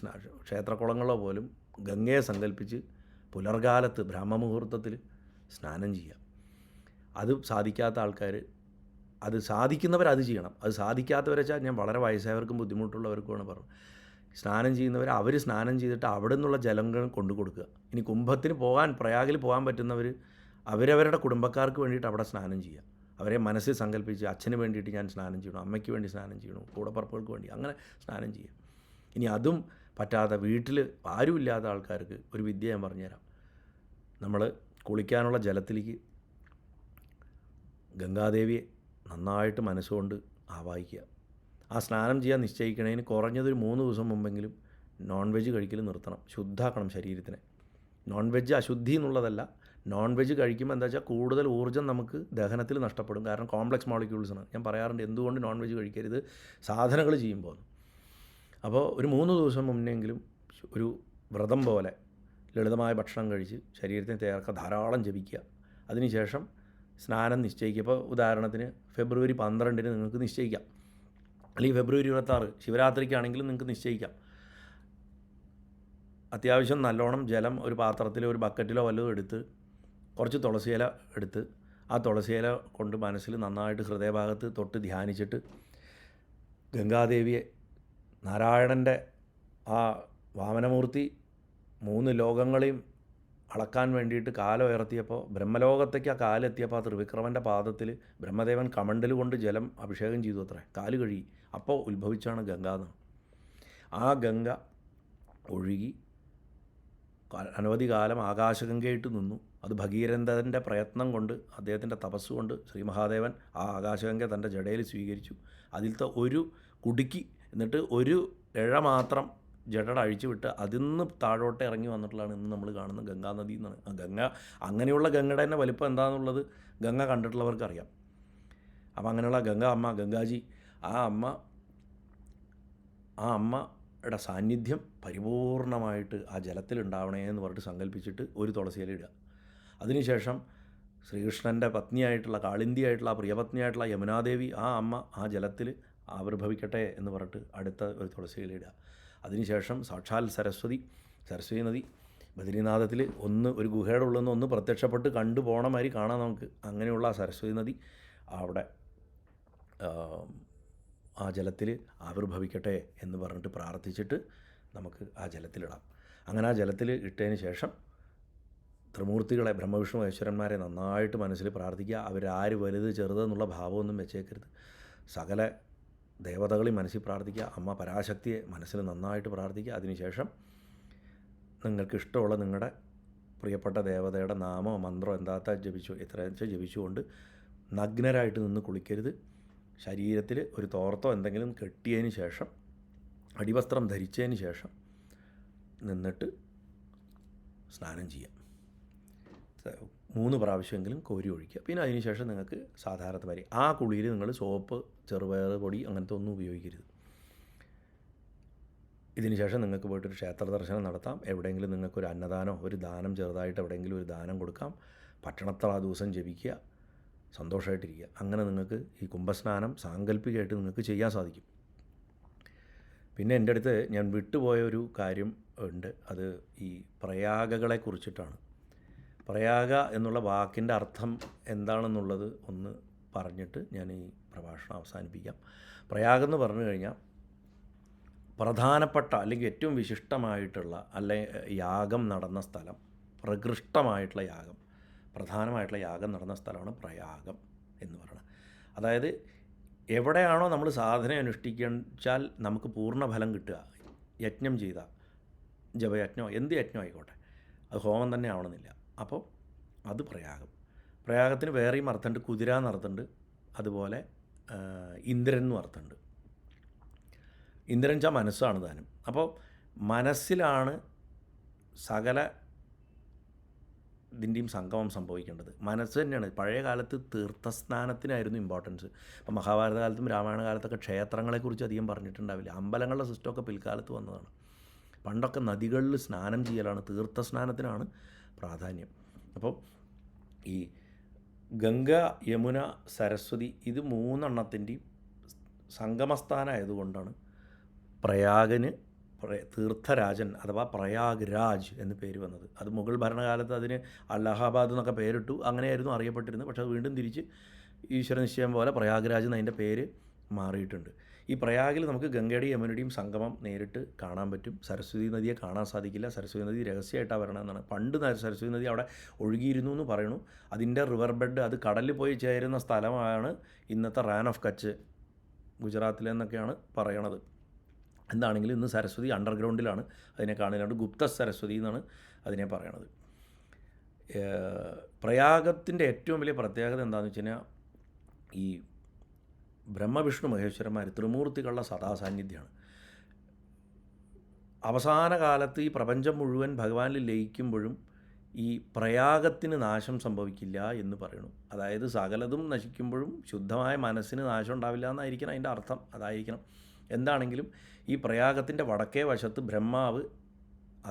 ക്ഷേത്രക്കുളങ്ങളിലോ പോലും ഗംഗയെ സങ്കല്പിച്ച് പുലർകാലത്ത് ബ്രഹ്മമുഹൂർത്തത്തിൽ സ്നാനം ചെയ്യാം. അത് സാധിക്കാത്ത ആൾക്കാർ, അത് സാധിക്കുന്നവരത് ചെയ്യണം. അത് സാധിക്കാത്തവരെ വെച്ചാൽ ഞാൻ വളരെ വയസ്സായവർക്കും ബുദ്ധിമുട്ടുള്ളവർക്കുമാണ് പറഞ്ഞു. സ്നാനം ചെയ്യുന്നവർ അവർ സ്നാനം ചെയ്തിട്ട് അവിടെ നിന്നുള്ള ജലങ്ങൾ കൊണ്ടു കൊടുക്കുക. ഇനി കുംഭത്തിന് പോകാൻ, പ്രയാഗിൽ പോകാൻ പറ്റുന്നവർ അവരവരുടെ കുടുംബക്കാർക്ക് വേണ്ടിയിട്ട് അവിടെ സ്നാനം ചെയ്യുക. അവരെ മനസ്സിൽ സങ്കല്പിച്ച് അച്ഛന് വേണ്ടിയിട്ട് ഞാൻ സ്നാനം ചെയ്യണം, അമ്മയ്ക്ക് വേണ്ടി സ്നാനം ചെയ്യണം, കൂടപ്പറപ്പുകൾക്ക് വേണ്ടി അങ്ങനെ സ്നാനം ചെയ്യാം. ഇനി അതും പറ്റാതെ വീട്ടിൽ ആരുമില്ലാത്ത ആൾക്കാർക്ക് ഒരു വിദ്യ ഞാൻ പറഞ്ഞുതരാം. നമ്മൾ കുളിക്കാനുള്ള ജലത്തിലേക്ക് ഗംഗാദേവിയെ നന്നായിട്ട് മനസ്സുകൊണ്ട് ആവാഹിക്കുക. ആ സ്നാനം ചെയ്യാൻ നിശ്ചയിക്കണതിന് കുറഞ്ഞതൊരു 3 ദിവസം മുമ്പെങ്കിലും നോൺ വെജ് കഴിക്കൽ നിർത്തണം. ശുദ്ധാക്കണം ശരീരത്തിനെ. നോൺ വെജ് അശുദ്ധി എന്നുള്ളതല്ല. നോൺ വെജ് കഴിക്കുമ്പോൾ എന്താ വെച്ചാൽ കൂടുതൽ ഊർജ്ജം നമുക്ക് ദഹനത്തിൽ നഷ്ടപ്പെടും. കാരണം കോംപ്ലക്സ് മോളിക്യൂൾസാണ്. ഞാൻ പറയാറുണ്ട് എന്തുകൊണ്ട് നോൺ വെജ് കഴിക്കരുത് സാധനങ്ങൾ ചെയ്യുമ്പോൾ. അപ്പോൾ ഒരു 3 ദിവസം മുന്നെങ്കിലും ഒരു വ്രതം പോലെ ലളിതമായ ഭക്ഷണം കഴിച്ച് ശരീരത്തിന് തയ്യാറാക്കുക, ധാരാളം ജപിക്കുക. അതിനുശേഷം സ്നാനം നിശ്ചയിക്കുക. ഇപ്പോൾ ഉദാഹരണത്തിന് ഫെബ്രുവരി 12 നിങ്ങൾക്ക് നിശ്ചയിക്കാം, അല്ലെങ്കിൽ ഫെബ്രുവരി 26 ശിവരാത്രിക്കാണെങ്കിലും നിങ്ങൾക്ക് നിശ്ചയിക്കാം. അത്യാവശ്യം നല്ലോണം ജലം ഒരു പാത്രത്തിലോ ഒരു ബക്കറ്റിലോ വല്ലതും എടുത്ത് കുറച്ച് തുളസിയില എടുത്ത് ആ തുളസിയില കൊണ്ട് മനസ്സിൽ നന്നായിട്ട് ഹൃദയഭാഗത്ത് തൊട്ട് ധ്യാനിച്ചിട്ട് ഗംഗാദേവിയെ, നാരായണൻ്റെ ആ വാമനമൂർത്തി 3 ലോകങ്ങളെയും അളക്കാൻ വേണ്ടിയിട്ട് കാലം ഉയർത്തിയപ്പോൾ ബ്രഹ്മലോകത്തേക്ക് ആ കാലെത്തിയപ്പോൾ ആ ത്രിവിക്രമൻ്റെ പാദത്തിൽ ബ്രഹ്മദേവൻ കമണ്ടൽ കൊണ്ട് ജലം അഭിഷേകം ചെയ്തു അത്രേ, കാല് കഴുകി. അപ്പോൾ ഉത്ഭവിച്ചാണ് ഗംഗ എന്ന്. ആ ഗംഗ ഒഴുകി അനവധി കാലം ആകാശഗംഗയായിട്ട് നിന്നു. അത് ഭഗീരഥൻ്റെ പ്രയത്നം കൊണ്ട്, അദ്ദേഹത്തിൻ്റെ തപസ്സുകൊണ്ട് ശ്രീ മഹാദേവൻ ആ ആകാശഗംഗ തൻ്റെ ജടയിൽ സ്വീകരിച്ചു. അതിലത്തെ ഒരു കുടുക്കി, എന്നിട്ട് ഒരു ഇഴ മാത്രം ജട അഴിച്ചു വിട്ട് അതിൽ നിന്ന് താഴോട്ട് ഇറങ്ങി വന്നിട്ടുള്ളതാണ് ഇന്ന് നമ്മൾ കാണുന്ന ഗംഗാനദി എന്നാണ്. ആ ഗംഗ, അങ്ങനെയുള്ള ഗംഗയുടെ തന്നെ വലിപ്പം എന്താണെന്നുള്ളത് ഗംഗ കണ്ടിട്ടുള്ളവർക്കറിയാം. അപ്പം അങ്ങനെയുള്ള ഗംഗ അമ്മ, ഗംഗാജി, ആ അമ്മയുടെ സാന്നിധ്യം പരിപൂർണമായിട്ട് ആ ജലത്തിലുണ്ടാവണേ എന്ന് പറഞ്ഞിട്ട് സങ്കല്പിച്ചിട്ട് ഒരു തുളസിയില ഇടുക. അതിനുശേഷം ശ്രീകൃഷ്ണൻ്റെ പത്നിയായിട്ടുള്ള, കാളിന്തിയായിട്ടുള്ള, ആ പ്രിയപത്നിയായിട്ടുള്ള യമുനാദേവി, ആ അമ്മ ആ ജലത്തിൽ ആവിർഭവിക്കട്ടെ എന്ന് പറഞ്ഞിട്ട് അടുത്ത ഒരു തുളസിയില ഇടുക. അതിനുശേഷം സാക്ഷാൽ സരസ്വതി നദി ബദ്രീനാഥത്തിൽ ഒരു ഗുഹയുടെ ഉള്ളിൽ നിന്ന് പ്രത്യക്ഷപ്പെട്ട് കണ്ടു പോണ മാതിരി കാണാം നമുക്ക്. അങ്ങനെയുള്ള ആ സരസ്വതി നദി അവിടെ ആ ജലത്തിൽ ആവിർഭവിക്കട്ടെ എന്ന് പറഞ്ഞിട്ട് പ്രാർത്ഥിച്ചിട്ട് നമുക്ക് ആ ജലത്തിലിടാം. അങ്ങനെ ആ ജലത്തിൽ ഇട്ടതിന് ശേഷം ത്രിമൂർത്തികളെ, ബ്രഹ്മവിഷ്ണു മഹേശ്വരന്മാരെ നന്നായിട്ട് മനസ്സിൽ പ്രാർത്ഥിക്കുക. അവരാര് വലുത് ചെറുതെന്നുള്ള ഭാവമൊന്നും വെച്ചേക്കരുത്. സകല ദേവതകളെയും മനസ്സിൽ പ്രാർത്ഥിക്കുക. അമ്മ പരാശക്തിയെ മനസ്സിൽ നന്നായിട്ട് പ്രാർത്ഥിക്കുക. അതിനുശേഷം നിങ്ങൾക്ക് ഇഷ്ടമുള്ള നിങ്ങളുടെ പ്രിയപ്പെട്ട ദേവതയുടെ നാമോ മന്ത്രമോ എന്താത്ത എത്ര ജപിച്ചുകൊണ്ട് നഗ്നരായിട്ട് നിന്ന് കുളിക്കരുത്. ശരീരത്തിൽ ഒരു തോർത്തോ എന്തെങ്കിലും കെട്ടിയതിന് ശേഷം, അടിവസ്ത്രം ധരിച്ചതിന് ശേഷം നിന്നിട്ട് സ്നാനം ചെയ്യാം. 3 പ്രാവശ്യമെങ്കിലും കോരി ഒഴിക്കുക. പിന്നെ അതിനുശേഷം നിങ്ങൾക്ക് സാധാരണ വരെ ആ കുളിയിൽ നിങ്ങൾ സോപ്പ്, ചെറുപയർ പൊടി അങ്ങനത്തെ ഒന്നും ഉപയോഗിക്കരുത്. ഇതിന് ശേഷം നിങ്ങൾക്ക് പോയിട്ടൊരു ക്ഷേത്ര ദർശനം നടത്താം. എവിടെയെങ്കിലും നിങ്ങൾക്കൊരു അന്നദാനോ ഒരു ദാനം ചെറുതായിട്ട് എവിടെയെങ്കിലും ഒരു ദാനം കൊടുക്കാം. പട്ടണത്തിൽ ആ ദിവസം ജപിക്കുക, സന്തോഷമായിട്ടിരിക്കുക. അങ്ങനെ നിങ്ങൾക്ക് ഈ കുംഭസ്നാനം സാങ്കല്പികമായിട്ട് നിങ്ങൾക്ക് ചെയ്യാൻ സാധിക്കും. പിന്നെ എൻ്റെ അടുത്ത് ഞാൻ വിട്ടുപോയ ഒരു കാര്യം ഉണ്ട്. അത് ഈ പ്രയാഗകളെ കുറിച്ചിട്ടാണ്. പ്രയാഗ എന്നുള്ള വാക്കിൻ്റെ അർത്ഥം എന്താണെന്നുള്ളത് ഒന്ന് പറഞ്ഞിട്ട് ഞാൻ ഈ പ്രഭാഷണം അവസാനിപ്പിക്കാം. പ്രയാഗം എന്ന് പറഞ്ഞു കഴിഞ്ഞാൽ പ്രധാനപ്പെട്ട അല്ലെങ്കിൽ ഏറ്റവും വിശിഷ്ടമായിട്ടുള്ള യാഗം നടന്ന സ്ഥലം, പ്രകൃഷ്ടമായിട്ടുള്ള യാഗം, പ്രധാനമായിട്ടുള്ള യാഗം നടന്ന സ്ഥലമാണ് പ്രയാഗം എന്ന് പറയുന്നത്. അതായത് എവിടെയാണോ നമ്മൾ സാധന അനുഷ്ഠിച്ചാൽ നമുക്ക് പൂർണ്ണ ഫലം കിട്ടുക, യജ്ഞം ചെയ്ത ജപയജ്ഞമോ എന്ത് യജ്ഞം ആയിക്കോട്ടെ, അത് ഹോമം തന്നെ ആവണമെന്നില്ല. അപ്പോൾ അത് പ്രയാഗം. പ്രയാഗത്തിന് വേറെയും അർത്ഥമുണ്ട്. കുതിര എന്നർത്ഥമുണ്ട്, അതുപോലെ ഇന്ദ്രൻ എന്നും അർത്ഥമുണ്ട്. ഇന്ദ്രൻ വെച്ചാൽ മനസ്സാണ് താനും. അപ്പോൾ മനസ്സിലാണ് സകല ഇതിൻ്റെയും സംഗമം സംഭവിക്കേണ്ടത്. മനസ്സ് തന്നെയാണ്. പഴയ കാലത്ത് തീർത്ഥസ്നാനത്തിനായിരുന്നു ഇമ്പോർട്ടൻസ്. ഇപ്പോൾ മഹാഭാരത കാലത്തും രാമായണ കാലത്തൊക്കെ ക്ഷേത്രങ്ങളെക്കുറിച്ച് അധികം പറഞ്ഞിട്ടുണ്ടാവില്ല. അമ്പലങ്ങളുടെ സിസ്റ്റമൊക്കെ പിൽക്കാലത്ത് വന്നതാണ്. പണ്ടൊക്കെ നദികളിൽ സ്നാനം ചെയ്യലാണ്, തീർത്ഥസ്നാനത്തിനാണ് പ്രാധാന്യം. അപ്പോൾ ഈ ഗംഗ, യമുന, സരസ്വതി ഇത് 3 സംഗമസ്ഥാനമായതുകൊണ്ടാണ് പ്രയാഗിന് തീർത്ഥരാജൻ അഥവാ പ്രയാഗ് രാജ് എന്ന് പേര് വന്നത്. അത് മുഗൾ ഭരണകാലത്ത് അതിന് അലഹാബാദ് എന്നൊക്കെ പേരിട്ടു. അങ്ങനെയായിരുന്നു അറിയപ്പെട്ടിരുന്നത്. പക്ഷേ അത് വീണ്ടും തിരിച്ച് ഈശ്വരനിശ്ചയം പോലെ പ്രയാഗ്രാജ് എന്നതിൻ്റെ പേര് മാറിയിട്ടുണ്ട്. ഈ പ്രയാഗിൽ നമുക്ക് ഗംഗയുടെയും യമുനയുടെയും സംഗമം നേരിട്ട് കാണാൻ പറ്റും. സരസ്വതി നദിയെ കാണാൻ സാധിക്കില്ല. സരസ്വതി നദി രഹസ്യമായിട്ടാണ് വരണമെന്നാണ്. പണ്ട് സരസ്വതി നദി അവിടെ ഒഴുകിയിരുന്നു എന്ന് പറയുന്നു. അതിൻ്റെ റിവർ ബെഡ്, അത് കടലിൽ പോയി ചേരുന്ന സ്ഥലമാണ് ഇന്നത്തെ റാൻ ഓഫ് കച്ച്, ഗുജറാത്തിലെന്നൊക്കെയാണ് പറയണത്. എന്താണെങ്കിലും ഇന്ന് സരസ്വതി അണ്ടർഗ്രൗണ്ടിലാണ് അതിനെ കാണുന്നത്. ഗുപ്ത സരസ്വതി എന്നാണ് അതിനെ പറയണത്. പ്രയാഗത്തിൻ്റെ ഏറ്റവും വലിയ പ്രത്യേകത എന്താണെന്ന് വെച്ച് കഴിഞ്ഞാൽ ഈ ബ്രഹ്മവിഷ്ണു മഹേശ്വരന്മാർ ത്രിമൂർത്തികളുടെ സദാസാന്നിധ്യമാണ്. അവസാന കാലത്ത് ഈ പ്രപഞ്ചം മുഴുവൻ ഭഗവാനിൽ ലയിക്കുമ്പോഴും ഈ പ്രയാഗത്തിന് നാശം സംഭവിക്കില്ല എന്ന് പറയുന്നു. അതായത് സകലതും നശിക്കുമ്പോഴും ശുദ്ധമായ മനസ്സിന് നാശം ഉണ്ടാവില്ല എന്നായിരിക്കണം അതിൻ്റെ അർത്ഥം. അതായിരിക്കണം. എന്താണെങ്കിലും ഈ പ്രയാഗത്തിൻ്റെ വടക്കേ വശത്ത് ബ്രഹ്മാവ്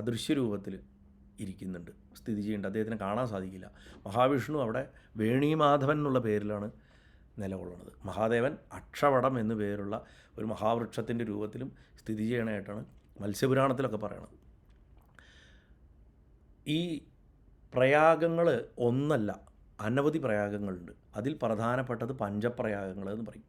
അദൃശ്യരൂപത്തിൽ ഇരിക്കുന്നുണ്ട്, സ്ഥിതി ചെയ്യുന്നുണ്ട്. അദ്ദേഹത്തിന് കാണാൻ സാധിക്കില്ല. മഹാവിഷ്ണു അവിടെ വേണീമാധവൻ എന്നുള്ള പേരിലാണ് നിലകൊള്ളുന്നത്. മഹാദേവൻ അക്ഷവടം എന്നു പേരുള്ള ഒരു മഹാവൃക്ഷത്തിൻ്റെ രൂപത്തിലും സ്ഥിതി ചെയ്യണമായിട്ടാണ് മത്സ്യപുരാണത്തിലൊക്കെ പറയണത്. ഈ പ്രയാഗങ്ങൾ ഒന്നല്ല, അനവധി പ്രയാഗങ്ങളുണ്ട്. അതിൽ പ്രധാനപ്പെട്ടത് പഞ്ചപ്രയാഗങ്ങൾ എന്ന് പറയും.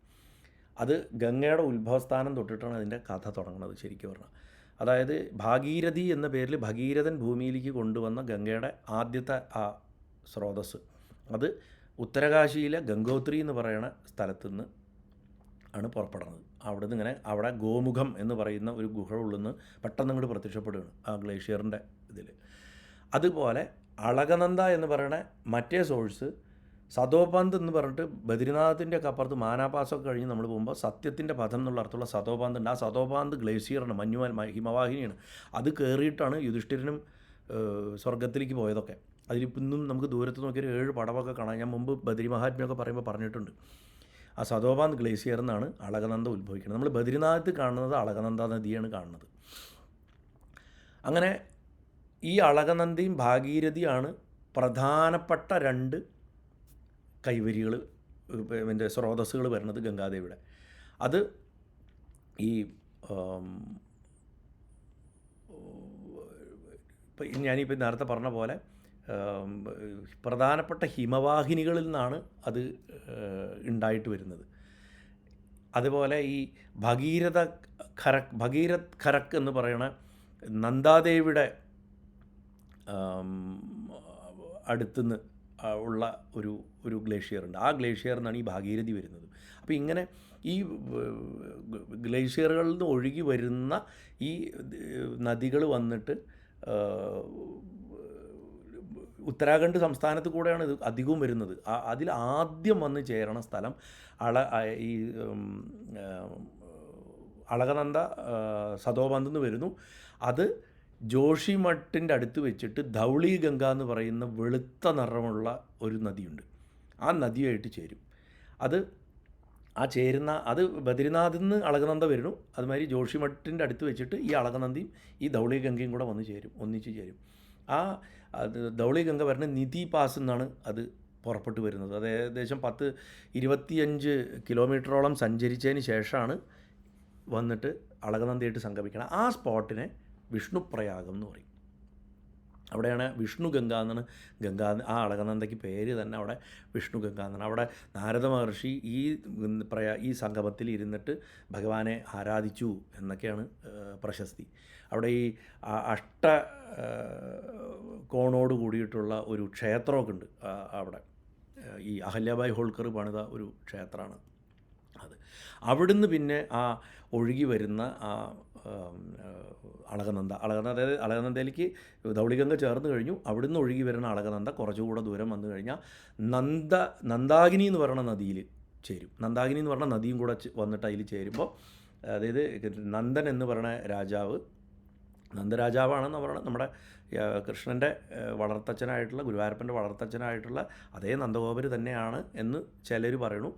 അത് ഗംഗയുടെ ഉത്ഭവസ്ഥാനം തൊട്ടിട്ടാണ് അതിൻ്റെ കഥ തുടങ്ങുന്നത് ശരിക്കും പറഞ്ഞാൽ. അതായത് ഭാഗീരഥി എന്ന പേരിൽ ഭഗീരഥൻ ഭൂമിയിലേക്ക് കൊണ്ടുവന്ന ഗംഗയുടെ ആദ്യത്തെ ആ സ്രോതസ്സ്, അത് ഉത്തരകാശിയിലെ ഗംഗോത്രി എന്ന് പറയുന്ന സ്ഥലത്തു നിന്ന് ആണ് പുറപ്പെടുന്നത്. അവിടെ നിന്ന് ഇങ്ങനെ അവിടെ ഗോമുഖം എന്ന് പറയുന്ന ഒരു ഗുഹ ഉള്ളിൽ പെട്ടെന്ന് അങ്ങോട്ട് പ്രത്യക്ഷപ്പെടുകയാണ് ആ ഗ്ലേഷ്യറിൻ്റെ ഇതിൽ. അതുപോലെ അളകനന്ദ എന്ന് പറയുന്ന മറ്റേ സോഴ്സ് സതോപാന്ത് എന്ന് പറഞ്ഞിട്ട് ബദ്രിനാഥിൻ്റെ ഒക്കെ അപ്പുറത്ത് മാനാപാസമൊക്കെ കഴിഞ്ഞ് നമ്മൾ പോകുമ്പോൾ സത്യത്തിൻ്റെ പദം എന്നുള്ള അർത്ഥമുള്ള സതോപാന്ത് ഉണ്ട്. ആ സതോപാന്ത് ഗ്ലേഷ്യറാണ്, ഹിമവാഹിനിയാണ്. അത് കയറിയിട്ടാണ് യുധിഷ്ഠിരനും സ്വർഗത്തിലേക്ക് പോയതൊക്കെ. അതിലിന്നും നമുക്ക് ദൂരത്ത് നോക്കിയൊരു 7 പടവൊക്കെ കാണാം. ഞാൻ മുമ്പ് ബദ്രി മഹാത്മ്യമൊക്കെ പറയുമ്പോൾ പറഞ്ഞിട്ടുണ്ട്. ആ സതോപാന്ത് ഗ്ലേഷ്യർ എന്നാണ് അളകനന്ദ ഉത്ഭവിക്കുന്നത്. നമ്മൾ ബദ്രിനാഥത്ത് കാണുന്നത് അളകനന്ദ നദിയാണ് കാണുന്നത്. അങ്ങനെ ഈ അളകനന്ദയും ഭാഗീരഥിയാണ് പ്രധാനപ്പെട്ട 2 കൈവരികൾ, ഇതിൻ്റെ സ്രോതസ്സുകൾ വരുന്നത് ഗംഗാദേവിയുടെ. അത് ഈ ഇപ്പം ഞാനിപ്പോൾ നേരത്തെ പറഞ്ഞ പോലെ പ്രധാനപ്പെട്ട ഹിമവാഹിനികളിൽ നിന്നാണ് അത് ഉണ്ടായിട്ട് വരുന്നത്. അതുപോലെ ഈ ഭഗീരഥ് ഖരക് എന്ന് പറയുന്ന നന്ദാദേവിയുടെ അടുത്തുനിന്ന് ഉള്ള ഒരു ഗ്ലേഷ്യറുണ്ട്. ആ ഗ്ലേഷ്യറിൽ നിന്നാണ് ഈ ഭാഗീരഥി വരുന്നത്. അപ്പോൾ ഇങ്ങനെ ഈ ഗ്ലേഷ്യറുകളിൽ നിന്ന് ഒഴുകി വരുന്ന ഈ നദികൾ വന്നിട്ട് ഉത്തരാഖണ്ഡ് സംസ്ഥാനത്ത് കൂടെയാണ് ഇത് അധികവും വരുന്നത്. അതിൽ ആദ്യം വന്ന് ചേരണ സ്ഥലം ഈ അളകനന്ദ സതോബന്ധ് എന്ന് വരുന്നു. അത് ജോഷിമഠിൻ്റെ അടുത്ത് വെച്ചിട്ട് ധൗളി ഗംഗ എന്ന് പറയുന്ന വെളുത്ത നിറമുള്ള ഒരു നദിയുണ്ട്. ആ നദിയായിട്ട് ചേരും. അത് ആ ചേരുന്ന അത് ബദ്രിനാഥിൽ നിന്ന് അളകനന്ദ വരുന്നു. അതുമാതിരി ജോഷിമഠിൻ്റെ അടുത്ത് വെച്ചിട്ട് ഈ അളകനന്ദയും ഈ ധൗളി ഗംഗയും കൂടെ വന്ന് ചേരും, ഒന്നിച്ച് ചേരും. അത് ധൗളി ഗംഗ വരുന്ന നിധി പാസ് എന്നാണ് അത് പുറപ്പെട്ട് വരുന്നത്. അത് ഏകദേശം 10-25 കിലോമീറ്ററോളം സഞ്ചരിച്ചതിന് ശേഷമാണ് വന്നിട്ട് അളകനന്ദയായിട്ട് സംഗമിക്കണം. ആ സ്പോട്ടിനെ വിഷ്ണുപ്രയാഗം എന്ന് പറയും. അവിടെയാണ് വിഷ്ണു ഗംഗ എന്നാണ് ആ അളകനന്ദയ്ക്ക് പേര് തന്നെ. അവിടെ വിഷ്ണു ഗംഗ എന്നാണ്. അവിടെ നാരദ മഹർഷി ഈ സംഗമത്തിൽ ഇരുന്നിട്ട് ഭഗവാനെ ആരാധിച്ചു എന്നൊക്കെയാണ് പ്രശസ്തി. അവിടെ ഈ കോണോട് കൂടിയിട്ടുള്ള ഒരു ക്ഷേത്രമൊക്കെ ഉണ്ട്. അവിടെ ഈ അഹല്യാബായ് ഹോൾക്കർ പണിത ഒരു ക്ഷേത്രമാണ് അത്. അവിടുന്ന് പിന്നെ ആ ഒഴുകി വരുന്ന ആ അളകനന്ദയിലേക്ക് ധൗളിഗംഗ ചേർന്ന് കഴിഞ്ഞു. അവിടുന്ന് ഒഴുകി വരുന്ന അളകനന്ദ കുറച്ചുകൂടെ ദൂരം വന്നു കഴിഞ്ഞാൽ നന്ദാകിനി എന്ന് പറയുന്ന നദിയിൽ ചേരും. നന്ദാകിനി എന്ന് പറഞ്ഞ നദിയും കൂടെ വന്നിട്ട് അതിൽ ചേരുമ്പോൾ, അതായത് നന്ദൻ എന്ന് പറയുന്ന രാജാവ്, നന്ദരാജാവാണെന്ന് പറയുന്നത് നമ്മുടെ കൃഷ്ണൻ്റെ വളർത്തച്ഛനായിട്ടുള്ള, ഗുരുവായൂരപ്പൻ്റെ വളർത്തച്ഛനായിട്ടുള്ള അതേ നന്ദഗോപര് തന്നെയാണ് എന്ന് ചിലർ പറയണു.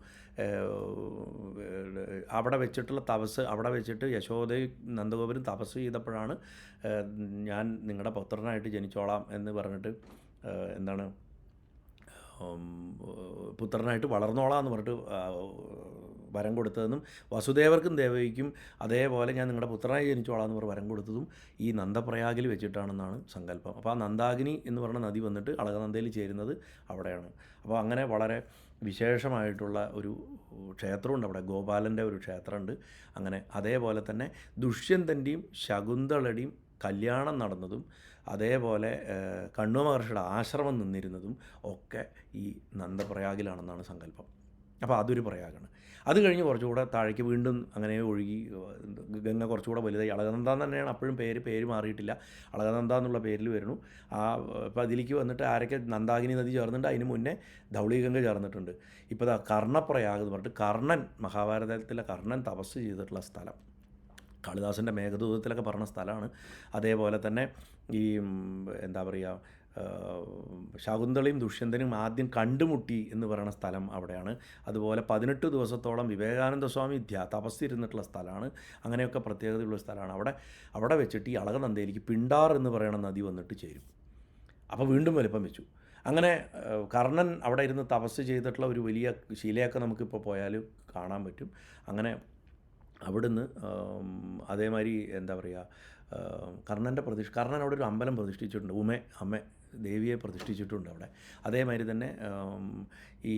അവിടെ വെച്ചിട്ടുള്ള തപസ്, അവിടെ വെച്ചിട്ട് യശോദയും നന്ദഗോപരും തപസ് ചെയ്തപ്പോഴാണ് ഞാൻ നിങ്ങളുടെ പുത്രനായിട്ട് ജനിച്ചോളാം എന്ന് പറഞ്ഞിട്ട് എന്താണ് പുത്രനായിട്ട് വളർന്നോളാം എന്ന് പറഞ്ഞിട്ട് വരം കൊടുത്തതെന്നും വസുദേവർക്കും ദേവകിക്കും അതേപോലെ ഞാൻ നിങ്ങളുടെ പുത്രനായി ജനിച്ചോളാം എന്ന് പറഞ്ഞ് വരം കൊടുത്തതും ഈ നന്ദപ്രയാഗിൽ വെച്ചിട്ടാണെന്നാണ് സങ്കല്പം. അപ്പോൾ ആ നന്ദാകിനി എന്ന് പറഞ്ഞ നദി വന്നിട്ട് അളകനന്ദയിൽ ചേരുന്നത് അവിടെയാണ്. അപ്പോൾ അങ്ങനെ വളരെ വിശേഷമായിട്ടുള്ള ഒരു ക്ഷേത്രമുണ്ട് അവിടെ. ഗോപാലൻ്റെ ഒരു ക്ഷേത്രമുണ്ട്. അങ്ങനെ അതേപോലെ തന്നെ ദുഷ്യന്തൻ്റെയും ശകുന്തളയുടെയും കല്യാണം നടന്നതും അതേപോലെ കണ്വ മഹർഷിയുടെ ആശ്രമം നിന്നിരുന്നതും ഒക്കെ ഈ നന്ദപ്രയാഗിലാണെന്നാണ് സങ്കല്പം. അപ്പോൾ അതൊരു പ്രയാഗമാണ്. അത് കഴിഞ്ഞ് കുറച്ചുകൂടെ താഴേക്ക് വീണ്ടും അങ്ങനെ ഒഴുകി ഗംഗ കുറച്ചുകൂടെ വലുതായി. അളകനന്ദ എന്ന് തന്നെയാണ് അപ്പോഴും പേര് മാറിയിട്ടില്ല. അളകനന്ദ എന്നുള്ള പേരിൽ വരുന്നു. ഇപ്പോൾ അതിലേക്ക് വന്നിട്ട് ആരൊക്കെ നന്ദാകിനി നദി ചേർന്നിട്ടുണ്ട്, അതിന് മുന്നേ ധൗളീഗംഗ ചേർന്നിട്ടുണ്ട്. ഇപ്പോൾ കർണപ്രയാഗ് എന്ന് പറഞ്ഞിട്ട് കർണൻ, മഹാഭാരതത്തിലെ കർണൻ തപസ് ചെയ്തിട്ടുള്ള സ്ഥലം, കാളിദാസൻ്റെ മേഘദൂതത്തിലൊക്കെ പറഞ്ഞ സ്ഥലമാണ്. അതേപോലെ തന്നെ ഈ എന്താ പറയുക, ശകുന്തളയും ദുഷ്യന്തനും ആദ്യം കണ്ടുമുട്ടി എന്ന് പറയുന്ന സ്ഥലം അവിടെയാണ്. അതുപോലെ 18 ദിവസത്തോളം വിവേകാനന്ദ സ്വാമി തപസ്സിരുന്നിട്ടുള്ള സ്ഥലമാണ്. അങ്ങനെയൊക്കെ പ്രത്യേകതയുള്ള സ്ഥലമാണ്. അവിടെ വെച്ചിട്ട് ഈ അളകനന്ദയിലേക്ക് പിണ്ടാർ എന്ന് പറയുന്ന നദി വന്നിട്ട് ചേരും. അപ്പോൾ വീണ്ടും വലിപ്പം വെച്ചു. അങ്ങനെ കർണൻ അവിടെ ഇരുന്ന് തപസ് ചെയ്തിട്ടുള്ള ഒരു വലിയ ശിലയൊക്കെ നമുക്കിപ്പോൾ പോയാൽ കാണാൻ പറ്റും. അങ്ങനെ അവിടുന്ന് അതേമാതിരി എന്താ പറയുക, കർണൻ അവിടെ ഒരു അമ്പലം പ്രതിഷ്ഠിച്ചിട്ടുണ്ട്. അമ്മ ദേവിയെ പ്രതിഷ്ഠിച്ചിട്ടുണ്ട് അവിടെ. അതേമാതിരി തന്നെ ഈ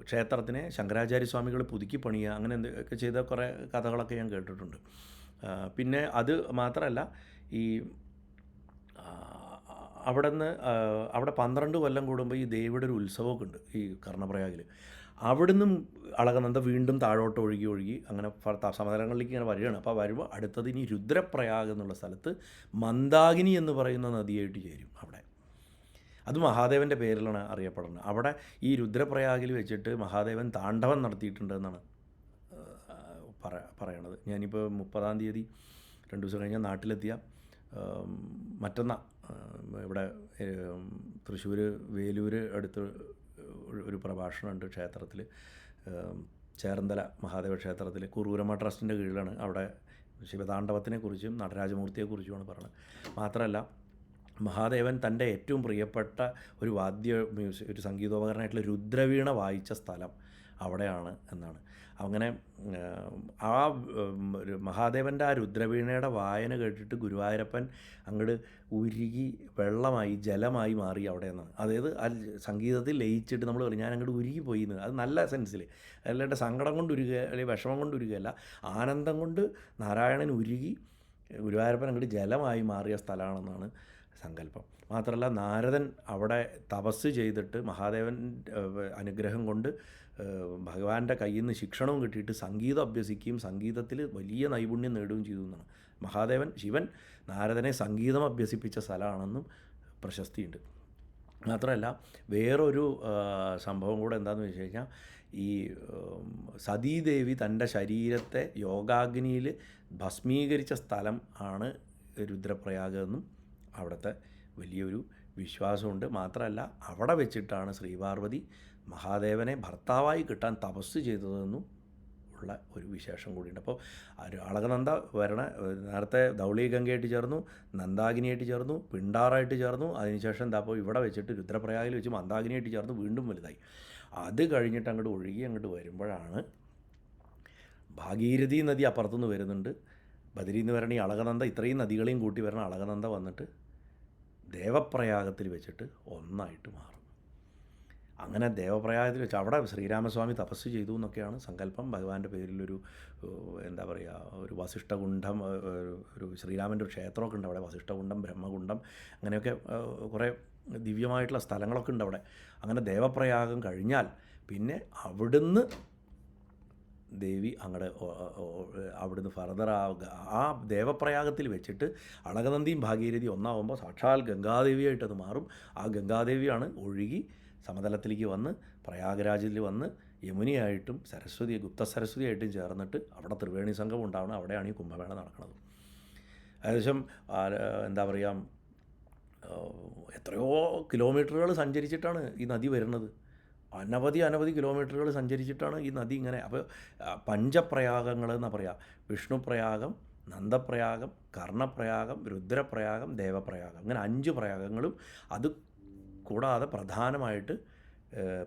ക്ഷേത്രത്തിനെ ശങ്കരാചാര്യസ്വാമികൾ പുതുക്കി പണിയുക, അങ്ങനെ എന്തൊക്കെ ചെയ്ത കുറേ കഥകളൊക്കെ ഞാൻ കേട്ടിട്ടുണ്ട്. പിന്നെ അത് മാത്രമല്ല, ഈ അവിടെ 12 കൊല്ലം കൂടുമ്പോൾ ഈ ദേവിയുടെ ഒരു ഉത്സവമൊക്കെ ഉണ്ട് ഈ കർണപ്രയാഗിൽ. അവിടുന്നും അളകനന്ദ വീണ്ടും താഴോട്ട് ഒഴുകി അങ്ങനെ സമതലങ്ങളിലേക്ക് ഇങ്ങനെ വരികയാണ്. അപ്പോൾ വരുമ്പോൾ അടുത്തത് ഇനി രുദ്രപ്രയാഗ് എന്നുള്ള സ്ഥലത്ത് മന്ദാകിനി എന്ന് പറയുന്ന നദിയായിട്ട് ചേരും. അത് മഹാദേവൻ്റെ പേരിലാണ് അറിയപ്പെടുന്നത്. അവിടെ ഈ രുദ്രപ്രയാഗിൽ വെച്ചിട്ട് മഹാദേവൻ താണ്ഡവം നടത്തിയിട്ടുണ്ട് എന്നാണ് പറയണത്. ഞാനിപ്പോൾ 30-ാം തീയതി 2 ദിവസം കഴിഞ്ഞാൽ നാട്ടിലെത്തിയ മറ്റന്നാൾ ഇവിടെ തൃശ്ശൂർ വേലൂർ അടുത്ത് ഒരു പ്രഭാഷണമുണ്ട് ക്ഷേത്രത്തിൽ, ചേർന്തല മഹാദേവ ക്ഷേത്രത്തിൽ, കുറൂരമ്മ ട്രസ്റ്റിൻ്റെ കീഴിലാണ്. അവിടെ ശിവതാണ്ഡവത്തിനെക്കുറിച്ചും നടരാജമൂർത്തിയെക്കുറിച്ചുമാണ് പറയുന്നത്. മാത്രമല്ല മഹാദേവൻ തൻ്റെ ഏറ്റവും പ്രിയപ്പെട്ട ഒരു സംഗീതോപകരണമായിട്ടുള്ള രുദ്രവീണ വായിച്ച സ്ഥലം അവിടെയാണ് എന്നാണ്. അങ്ങനെ മഹാദേവൻ്റെ ആ രുദ്രവീണയുടെ വായന കേട്ടിട്ട് ഗുരുവായൂരപ്പൻ അങ്ങോട്ട് ഉരുകി വെള്ളമായി ജലമായി മാറി അവിടെ നിന്നാണ്. അതായത് ആ സംഗീതത്തിൽ ലയിച്ചിട്ട് നമ്മൾ പറയും ഞാൻ അങ്ങോട്ട് ഉരുകിപ്പോയി എന്ന്. അത് നല്ല സെൻസിൽ, അല്ലാണ്ട് സങ്കടം കൊണ്ട് ഉരുകുക അല്ലെങ്കിൽ വിഷമം കൊണ്ട് ഉരുകുകയല്ല, ആനന്ദം കൊണ്ട് നാരായണൻ ഉരുകി ഗുരുവായൂരപ്പൻ അങ്ങോട്ട് ജലമായി മാറിയ സ്ഥലമാണെന്നാണ് സങ്കല്പം. മാത്രമല്ല നാരദൻ അവിടെ തപസ് ചെയ്തിട്ട് മഹാദേവൻ അനുഗ്രഹം കൊണ്ട് ഭഗവാന്റെ കയ്യിൽ നിന്ന് ശിക്ഷണവും കിട്ടിയിട്ട് സംഗീതം അഭ്യസിക്കുകയും സംഗീതത്തിൽ വലിയ നൈപുണ്യം നേടുകയും ചെയ്തു എന്നാണ്. ശിവൻ നാരദനെ സംഗീതം അഭ്യസിപ്പിച്ച സ്ഥലമാണെന്നും പ്രശസ്തിയുണ്ട്. മാത്രമല്ല വേറൊരു സംഭവം കൂടെ എന്താണെന്ന് വെച്ച് കഴിഞ്ഞാൽ, ഈ സതീദേവി തൻ്റെ ശരീരത്തെ യോഗാഗ്നിയിൽ ഭസ്മീകരിച്ച സ്ഥലം ആണ് രുദ്രപ്രയാഗ് എന്നും അവിടുത്തെ വലിയൊരു വിശ്വാസമുണ്ട്. മാത്രമല്ല അവിടെ വെച്ചിട്ടാണ് ശ്രീപാർവതി മഹാദേവനെ ഭർത്താവായി കിട്ടാൻ തപസ് ചെയ്തതെന്നും ഉള്ള ഒരു വിശേഷം കൂടിയുണ്ട്. അപ്പോൾ അളകനന്ദ നേരത്തെ ധൗളീഗംഗയായിട്ട് ചേർന്നു, നന്ദാകിനിയായിട്ട് ചേർന്നു, പിണ്ടാറായിട്ട് ചേർന്നു. അതിനുശേഷം അപ്പോൾ ഇവിടെ വെച്ചിട്ട് രുദ്രപ്രയാഗിൽ വെച്ച് മന്ദാകിനിയായിട്ട് ചേർന്ന് വീണ്ടും വലുതായി. അത് കഴിഞ്ഞിട്ട് അങ്ങോട്ട് വരുമ്പോഴാണ് ഭാഗീരഥി നദി അപ്പുറത്തുനിന്ന് വരുന്നുണ്ട്. ബദരിയിൽ നിന്ന് വരണ ഈ അളകനന്ദ, ഇത്രയും നദികളെയും കൂട്ടി വരണ അളകനന്ദ വന്നിട്ട് ദേവപ്രയാഗത്തിൽ വെച്ചിട്ട് ഒന്നായിട്ട് മാറും. അങ്ങനെ ദേവപ്രയാഗത്തിൽ വെച്ച് അവിടെ ശ്രീരാമസ്വാമി തപസ് ചെയ്തു എന്നൊക്കെയാണ് സങ്കല്പം. ഭഗവാന്റെ പേരിലൊരു എന്താ പറയുക, ഒരു വസിഷ്ഠകുണ്ഡം, ഒരു ശ്രീരാമൻ്റെ ഒരു ക്ഷേത്രമൊക്കെ ഉണ്ട് അവിടെ. വസിഷ്ഠകുണ്ഡം, ബ്രഹ്മകുണ്ഡം, അങ്ങനെയൊക്കെ കുറേ ദിവ്യമായിട്ടുള്ള സ്ഥലങ്ങളൊക്കെ ഉണ്ട് അവിടെ. അങ്ങനെ ദേവപ്രയാഗം കഴിഞ്ഞാൽ പിന്നെ അവിടുന്ന് ദേവി അവിടുന്ന് ഫർദർ ആ ദേവപ്രയാഗത്തിൽ വെച്ചിട്ട് അളകനന്ദിയും ഭാഗീരഥി ഒന്നാവുമ്പോൾ സാക്ഷാൽ ഗംഗാദേവിയായിട്ട് അത് മാറും. ആ ഗംഗാദേവിയാണ് ഒഴുകി സമതലത്തിലേക്ക് വന്ന് പ്രയാഗരാജിൽ വന്ന് യമുനയായിട്ടും ഗുപ്ത സരസ്വതിയായിട്ടും ചേർന്നിട്ട് അവിടെ ത്രിവേണി സംഘം ഉണ്ടാവണം. അവിടെയാണ് ഈ കുംഭമേള നടക്കുന്നത്. ഏകദേശം എന്താ പറയുക, എത്രയോ കിലോമീറ്ററുകൾ സഞ്ചരിച്ചിട്ടാണ് ഈ നദി വരുന്നത്. അനവധി കിലോമീറ്ററുകൾ സഞ്ചരിച്ചിട്ടാണ് ഈ നദി ഇങ്ങനെ. അപ്പോൾ പഞ്ചപ്രയാഗങ്ങൾ എന്നാ പറയുക: വിഷ്ണുപ്രയാഗം, നന്ദപ്രയാഗം, കർണപ്രയാഗം, രുദ്രപ്രയാഗം, ദേവപ്രയാഗം. അങ്ങനെ 5 പ്രയാഗങ്ങളും. അത് കൂടാതെ പ്രധാനമായിട്ട്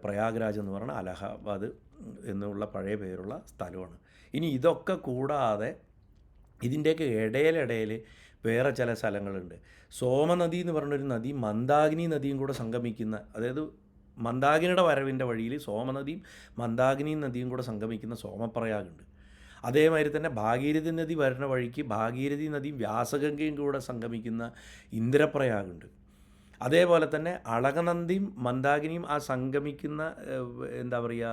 പ്രയാഗ്രാജ് എന്ന് പറഞ്ഞാൽ അലഹബാദ് എന്നുള്ള പഴയ പേരുള്ള സ്ഥലമാണ്. ഇനി ഇതൊക്കെ കൂടാതെ ഇതിൻ്റെയൊക്കെ ഇടയിൽ വേറെ ചില സ്ഥലങ്ങളുണ്ട്. സോമനദി എന്ന് പറഞ്ഞൊരു നദി മന്ദാകിനി നദിയും കൂടെ സംഗമിക്കുന്ന, അതായത് മന്ദാകിനിയുടെ വരവിൻ്റെ വഴിയിൽ സോമനദിയും മന്ദാകിനി നദിയും കൂടെ സംഗമിക്കുന്ന സോമപ്രയാഗുണ്ട്. അതേമാതിരി തന്നെ ഭാഗീരഥി നദി വരുന്ന വഴിക്ക് ഭാഗീരഥി നദിയും വ്യാസഗംഗയും കൂടെ സംഗമിക്കുന്ന ഇന്ദ്രപ്രയാഗുണ്ട്. അതേപോലെ തന്നെ അളകനന്ദിയും മന്ദാകിനിയും ആ സംഗമിക്കുന്ന എന്താ പറയുക,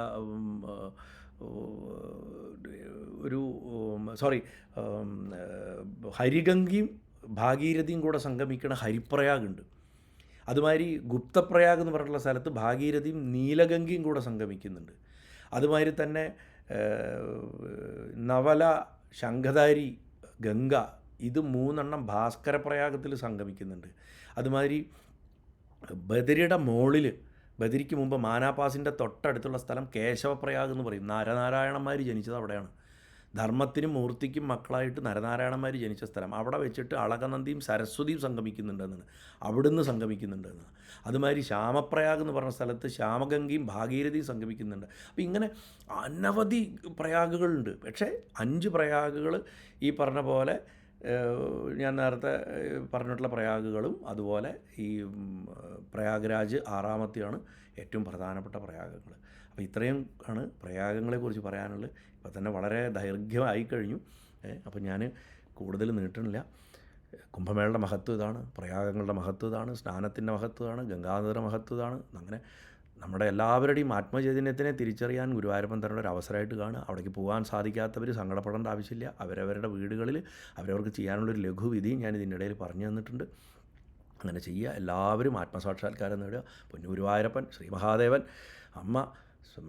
ഒരു സോറി ഹരിഗംഗയും ഭാഗീരഥിയും കൂടെ സംഗമിക്കുന്ന ഹരിപ്രയാഗുണ്ട്. അതുമാതിരി ഗുപ്തപ്രയാഗ് എന്ന് പറഞ്ഞിട്ടുള്ള സ്ഥലത്ത് ഭാഗീരഥിയും നീലഗംഗയും കൂടെ സംഗമിക്കുന്നുണ്ട്. അതുമാതിരി തന്നെ നവല, ശംഖധാരി, ഗംഗ, ഇത് 3 ഭാസ്കരപ്രയാഗത്തിൽ സംഗമിക്കുന്നുണ്ട്. അതുമാതിരി ബദരിയുടെ മുകളിൽ, ബദരിക്ക് മുമ്പ് മാനാപാസിൻ്റെ തൊട്ടടുത്തുള്ള സ്ഥലം കേശവപ്രയാഗ് എന്ന് പറയും. നരനാരായണന്മാർ ജനിച്ചത് അവിടെയാണ്. ധർമ്മത്തിനും മൂർത്തിക്കും മക്കളായിട്ട് നരനാരായണന്മാർ ജനിച്ച സ്ഥലം. അവിടെ വെച്ചിട്ട് അളകനന്ദിയും സരസ്വതിയും സംഗമിക്കുന്നുണ്ടെന്നാണ്, അവിടുന്ന് സംഗമിക്കുന്നുണ്ടെന്നാണ്. അതുമാതിരി ശ്യാമപ്രയാഗ് എന്ന് പറഞ്ഞ സ്ഥലത്ത് ശ്യാമഗംഗയും ഭാഗീരഥിയും സംഗമിക്കുന്നുണ്ട്. അപ്പോൾ ഇങ്ങനെ അനവധി പ്രയാഗുകളുണ്ട്. പക്ഷേ 5 പ്രയാഗുകൾ ഈ പറഞ്ഞ പോലെ ഞാൻ നേരത്തെ പറഞ്ഞിട്ടുള്ള പ്രയാഗുകളും അതുപോലെ ഈ പ്രയാഗ്രാജ് 6ാമത്തെയാണ് ഏറ്റവും പ്രധാനപ്പെട്ട പ്രയാഗങ്ങൾ. അപ്പോൾ ഇത്രയും ആണ് പ്രയാഗങ്ങളെക്കുറിച്ച് പറയാനുള്ളത്. ഇപ്പോൾ തന്നെ വളരെ ദൈർഘ്യമായി കഴിഞ്ഞു. അപ്പോൾ ഞാൻ കൂടുതൽ നീട്ടണില്ല. കുംഭമേളയുടെ മഹത്വം ഇതാണ്, പ്രയാഗങ്ങളുടെ മഹത്വം ഇതാണ്, സ്നാനത്തിൻ്റെ മഹത്വം ഇതാണ്, ഗംഗാനദിയുടെ മഹത്വം ഇതാണ്. അങ്ങനെ നമ്മുടെ എല്ലാവരുടെയും ആത്മചൈതന്യത്തിനെ തിരിച്ചറിയാൻ ഗുരുവായൂരപ്പൻ തന്നെ ഒരു അവസരമായിട്ട് കാണുക. അവിടേക്ക് പോകാൻ സാധിക്കാത്തവർ സങ്കടപ്പെടേണ്ട ആവശ്യമില്ല. അവരവരുടെ വീടുകളിൽ അവരവർക്ക് ചെയ്യാനുള്ളൊരു ലഘുവിധിയും ഞാൻ ഇതിൻ്റെ ഇടയിൽ പറഞ്ഞു തന്നിട്ടുണ്ട്. അങ്ങനെ ചെയ്യുക. എല്ലാവരും ആത്മസാക്ഷാത്കാരം നേടുക. പൊന്നു ഗുരുവായൂരപ്പൻ, ശ്രീ മഹാദേവൻ, അമ്മ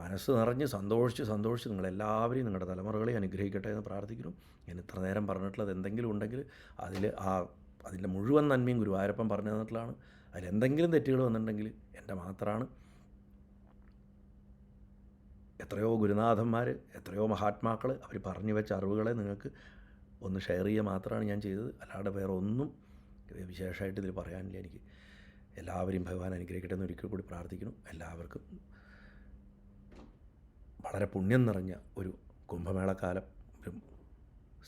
മനസ്സ് നിറഞ്ഞ് സന്തോഷിച്ച് നിങ്ങളെല്ലാവരെയും നിങ്ങളുടെ തലമുറകളെ അനുഗ്രഹിക്കട്ടെ എന്ന് പ്രാർത്ഥിക്കുന്നു. ഞാൻ ഇത്ര നേരം പറഞ്ഞിട്ടുള്ളത് എന്തെങ്കിലും ഉണ്ടെങ്കിൽ അതിൻ്റെ മുഴുവൻ നന്മയും ഗുരുവായൂരപ്പൻ പറഞ്ഞു തന്നിട്ടുള്ളതാണ്. അതിലെന്തെങ്കിലും തെറ്റുകൾ വന്നിട്ടുണ്ടെങ്കിൽ എൻ്റെ മാത്രമാണ്. എത്രയോ ഗുരുനാഥന്മാർ, എത്രയോ മഹാത്മാക്കൾ അവർ പറഞ്ഞു വെച്ച അറിവുകളെ നിങ്ങൾക്ക് ഒന്ന് ഷെയർ ചെയ്യുക മാത്രമാണ് ഞാൻ ചെയ്തത്. അല്ലാതെ വേറെ ഒന്നും വിശേഷമായിട്ട് ഇതിൽ പറയാനില്ല എനിക്ക്. എല്ലാവരെയും ഭഗവാൻ അനുഗ്രഹിക്കട്ടെ എന്ന് ഒരിക്കൽ കൂടി പ്രാർത്ഥിക്കുന്നു. എല്ലാവർക്കും വളരെ പുണ്യം നിറഞ്ഞ ഒരു കുംഭമേളക്കാലം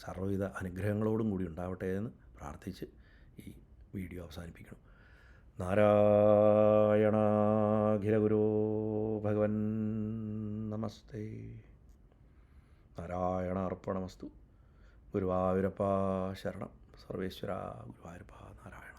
സർവ്വവിധ അനുഗ്രഹങ്ങളോടും കൂടി ഉണ്ടാവട്ടെ എന്ന് പ്രാർത്ഥിച്ച് ഈ വീഡിയോ അവസാനിപ്പിക്കണം. നാരായണാഖിലഗുരോ ഭഗവൻ നമസ്തേ. നാരായണ അർപ്പണമസ്തു. ഗുരുവായൂരപ്പ ശരണം. സർവേശ്വര ഗുരുവായൂരപ്പ നാരായണ.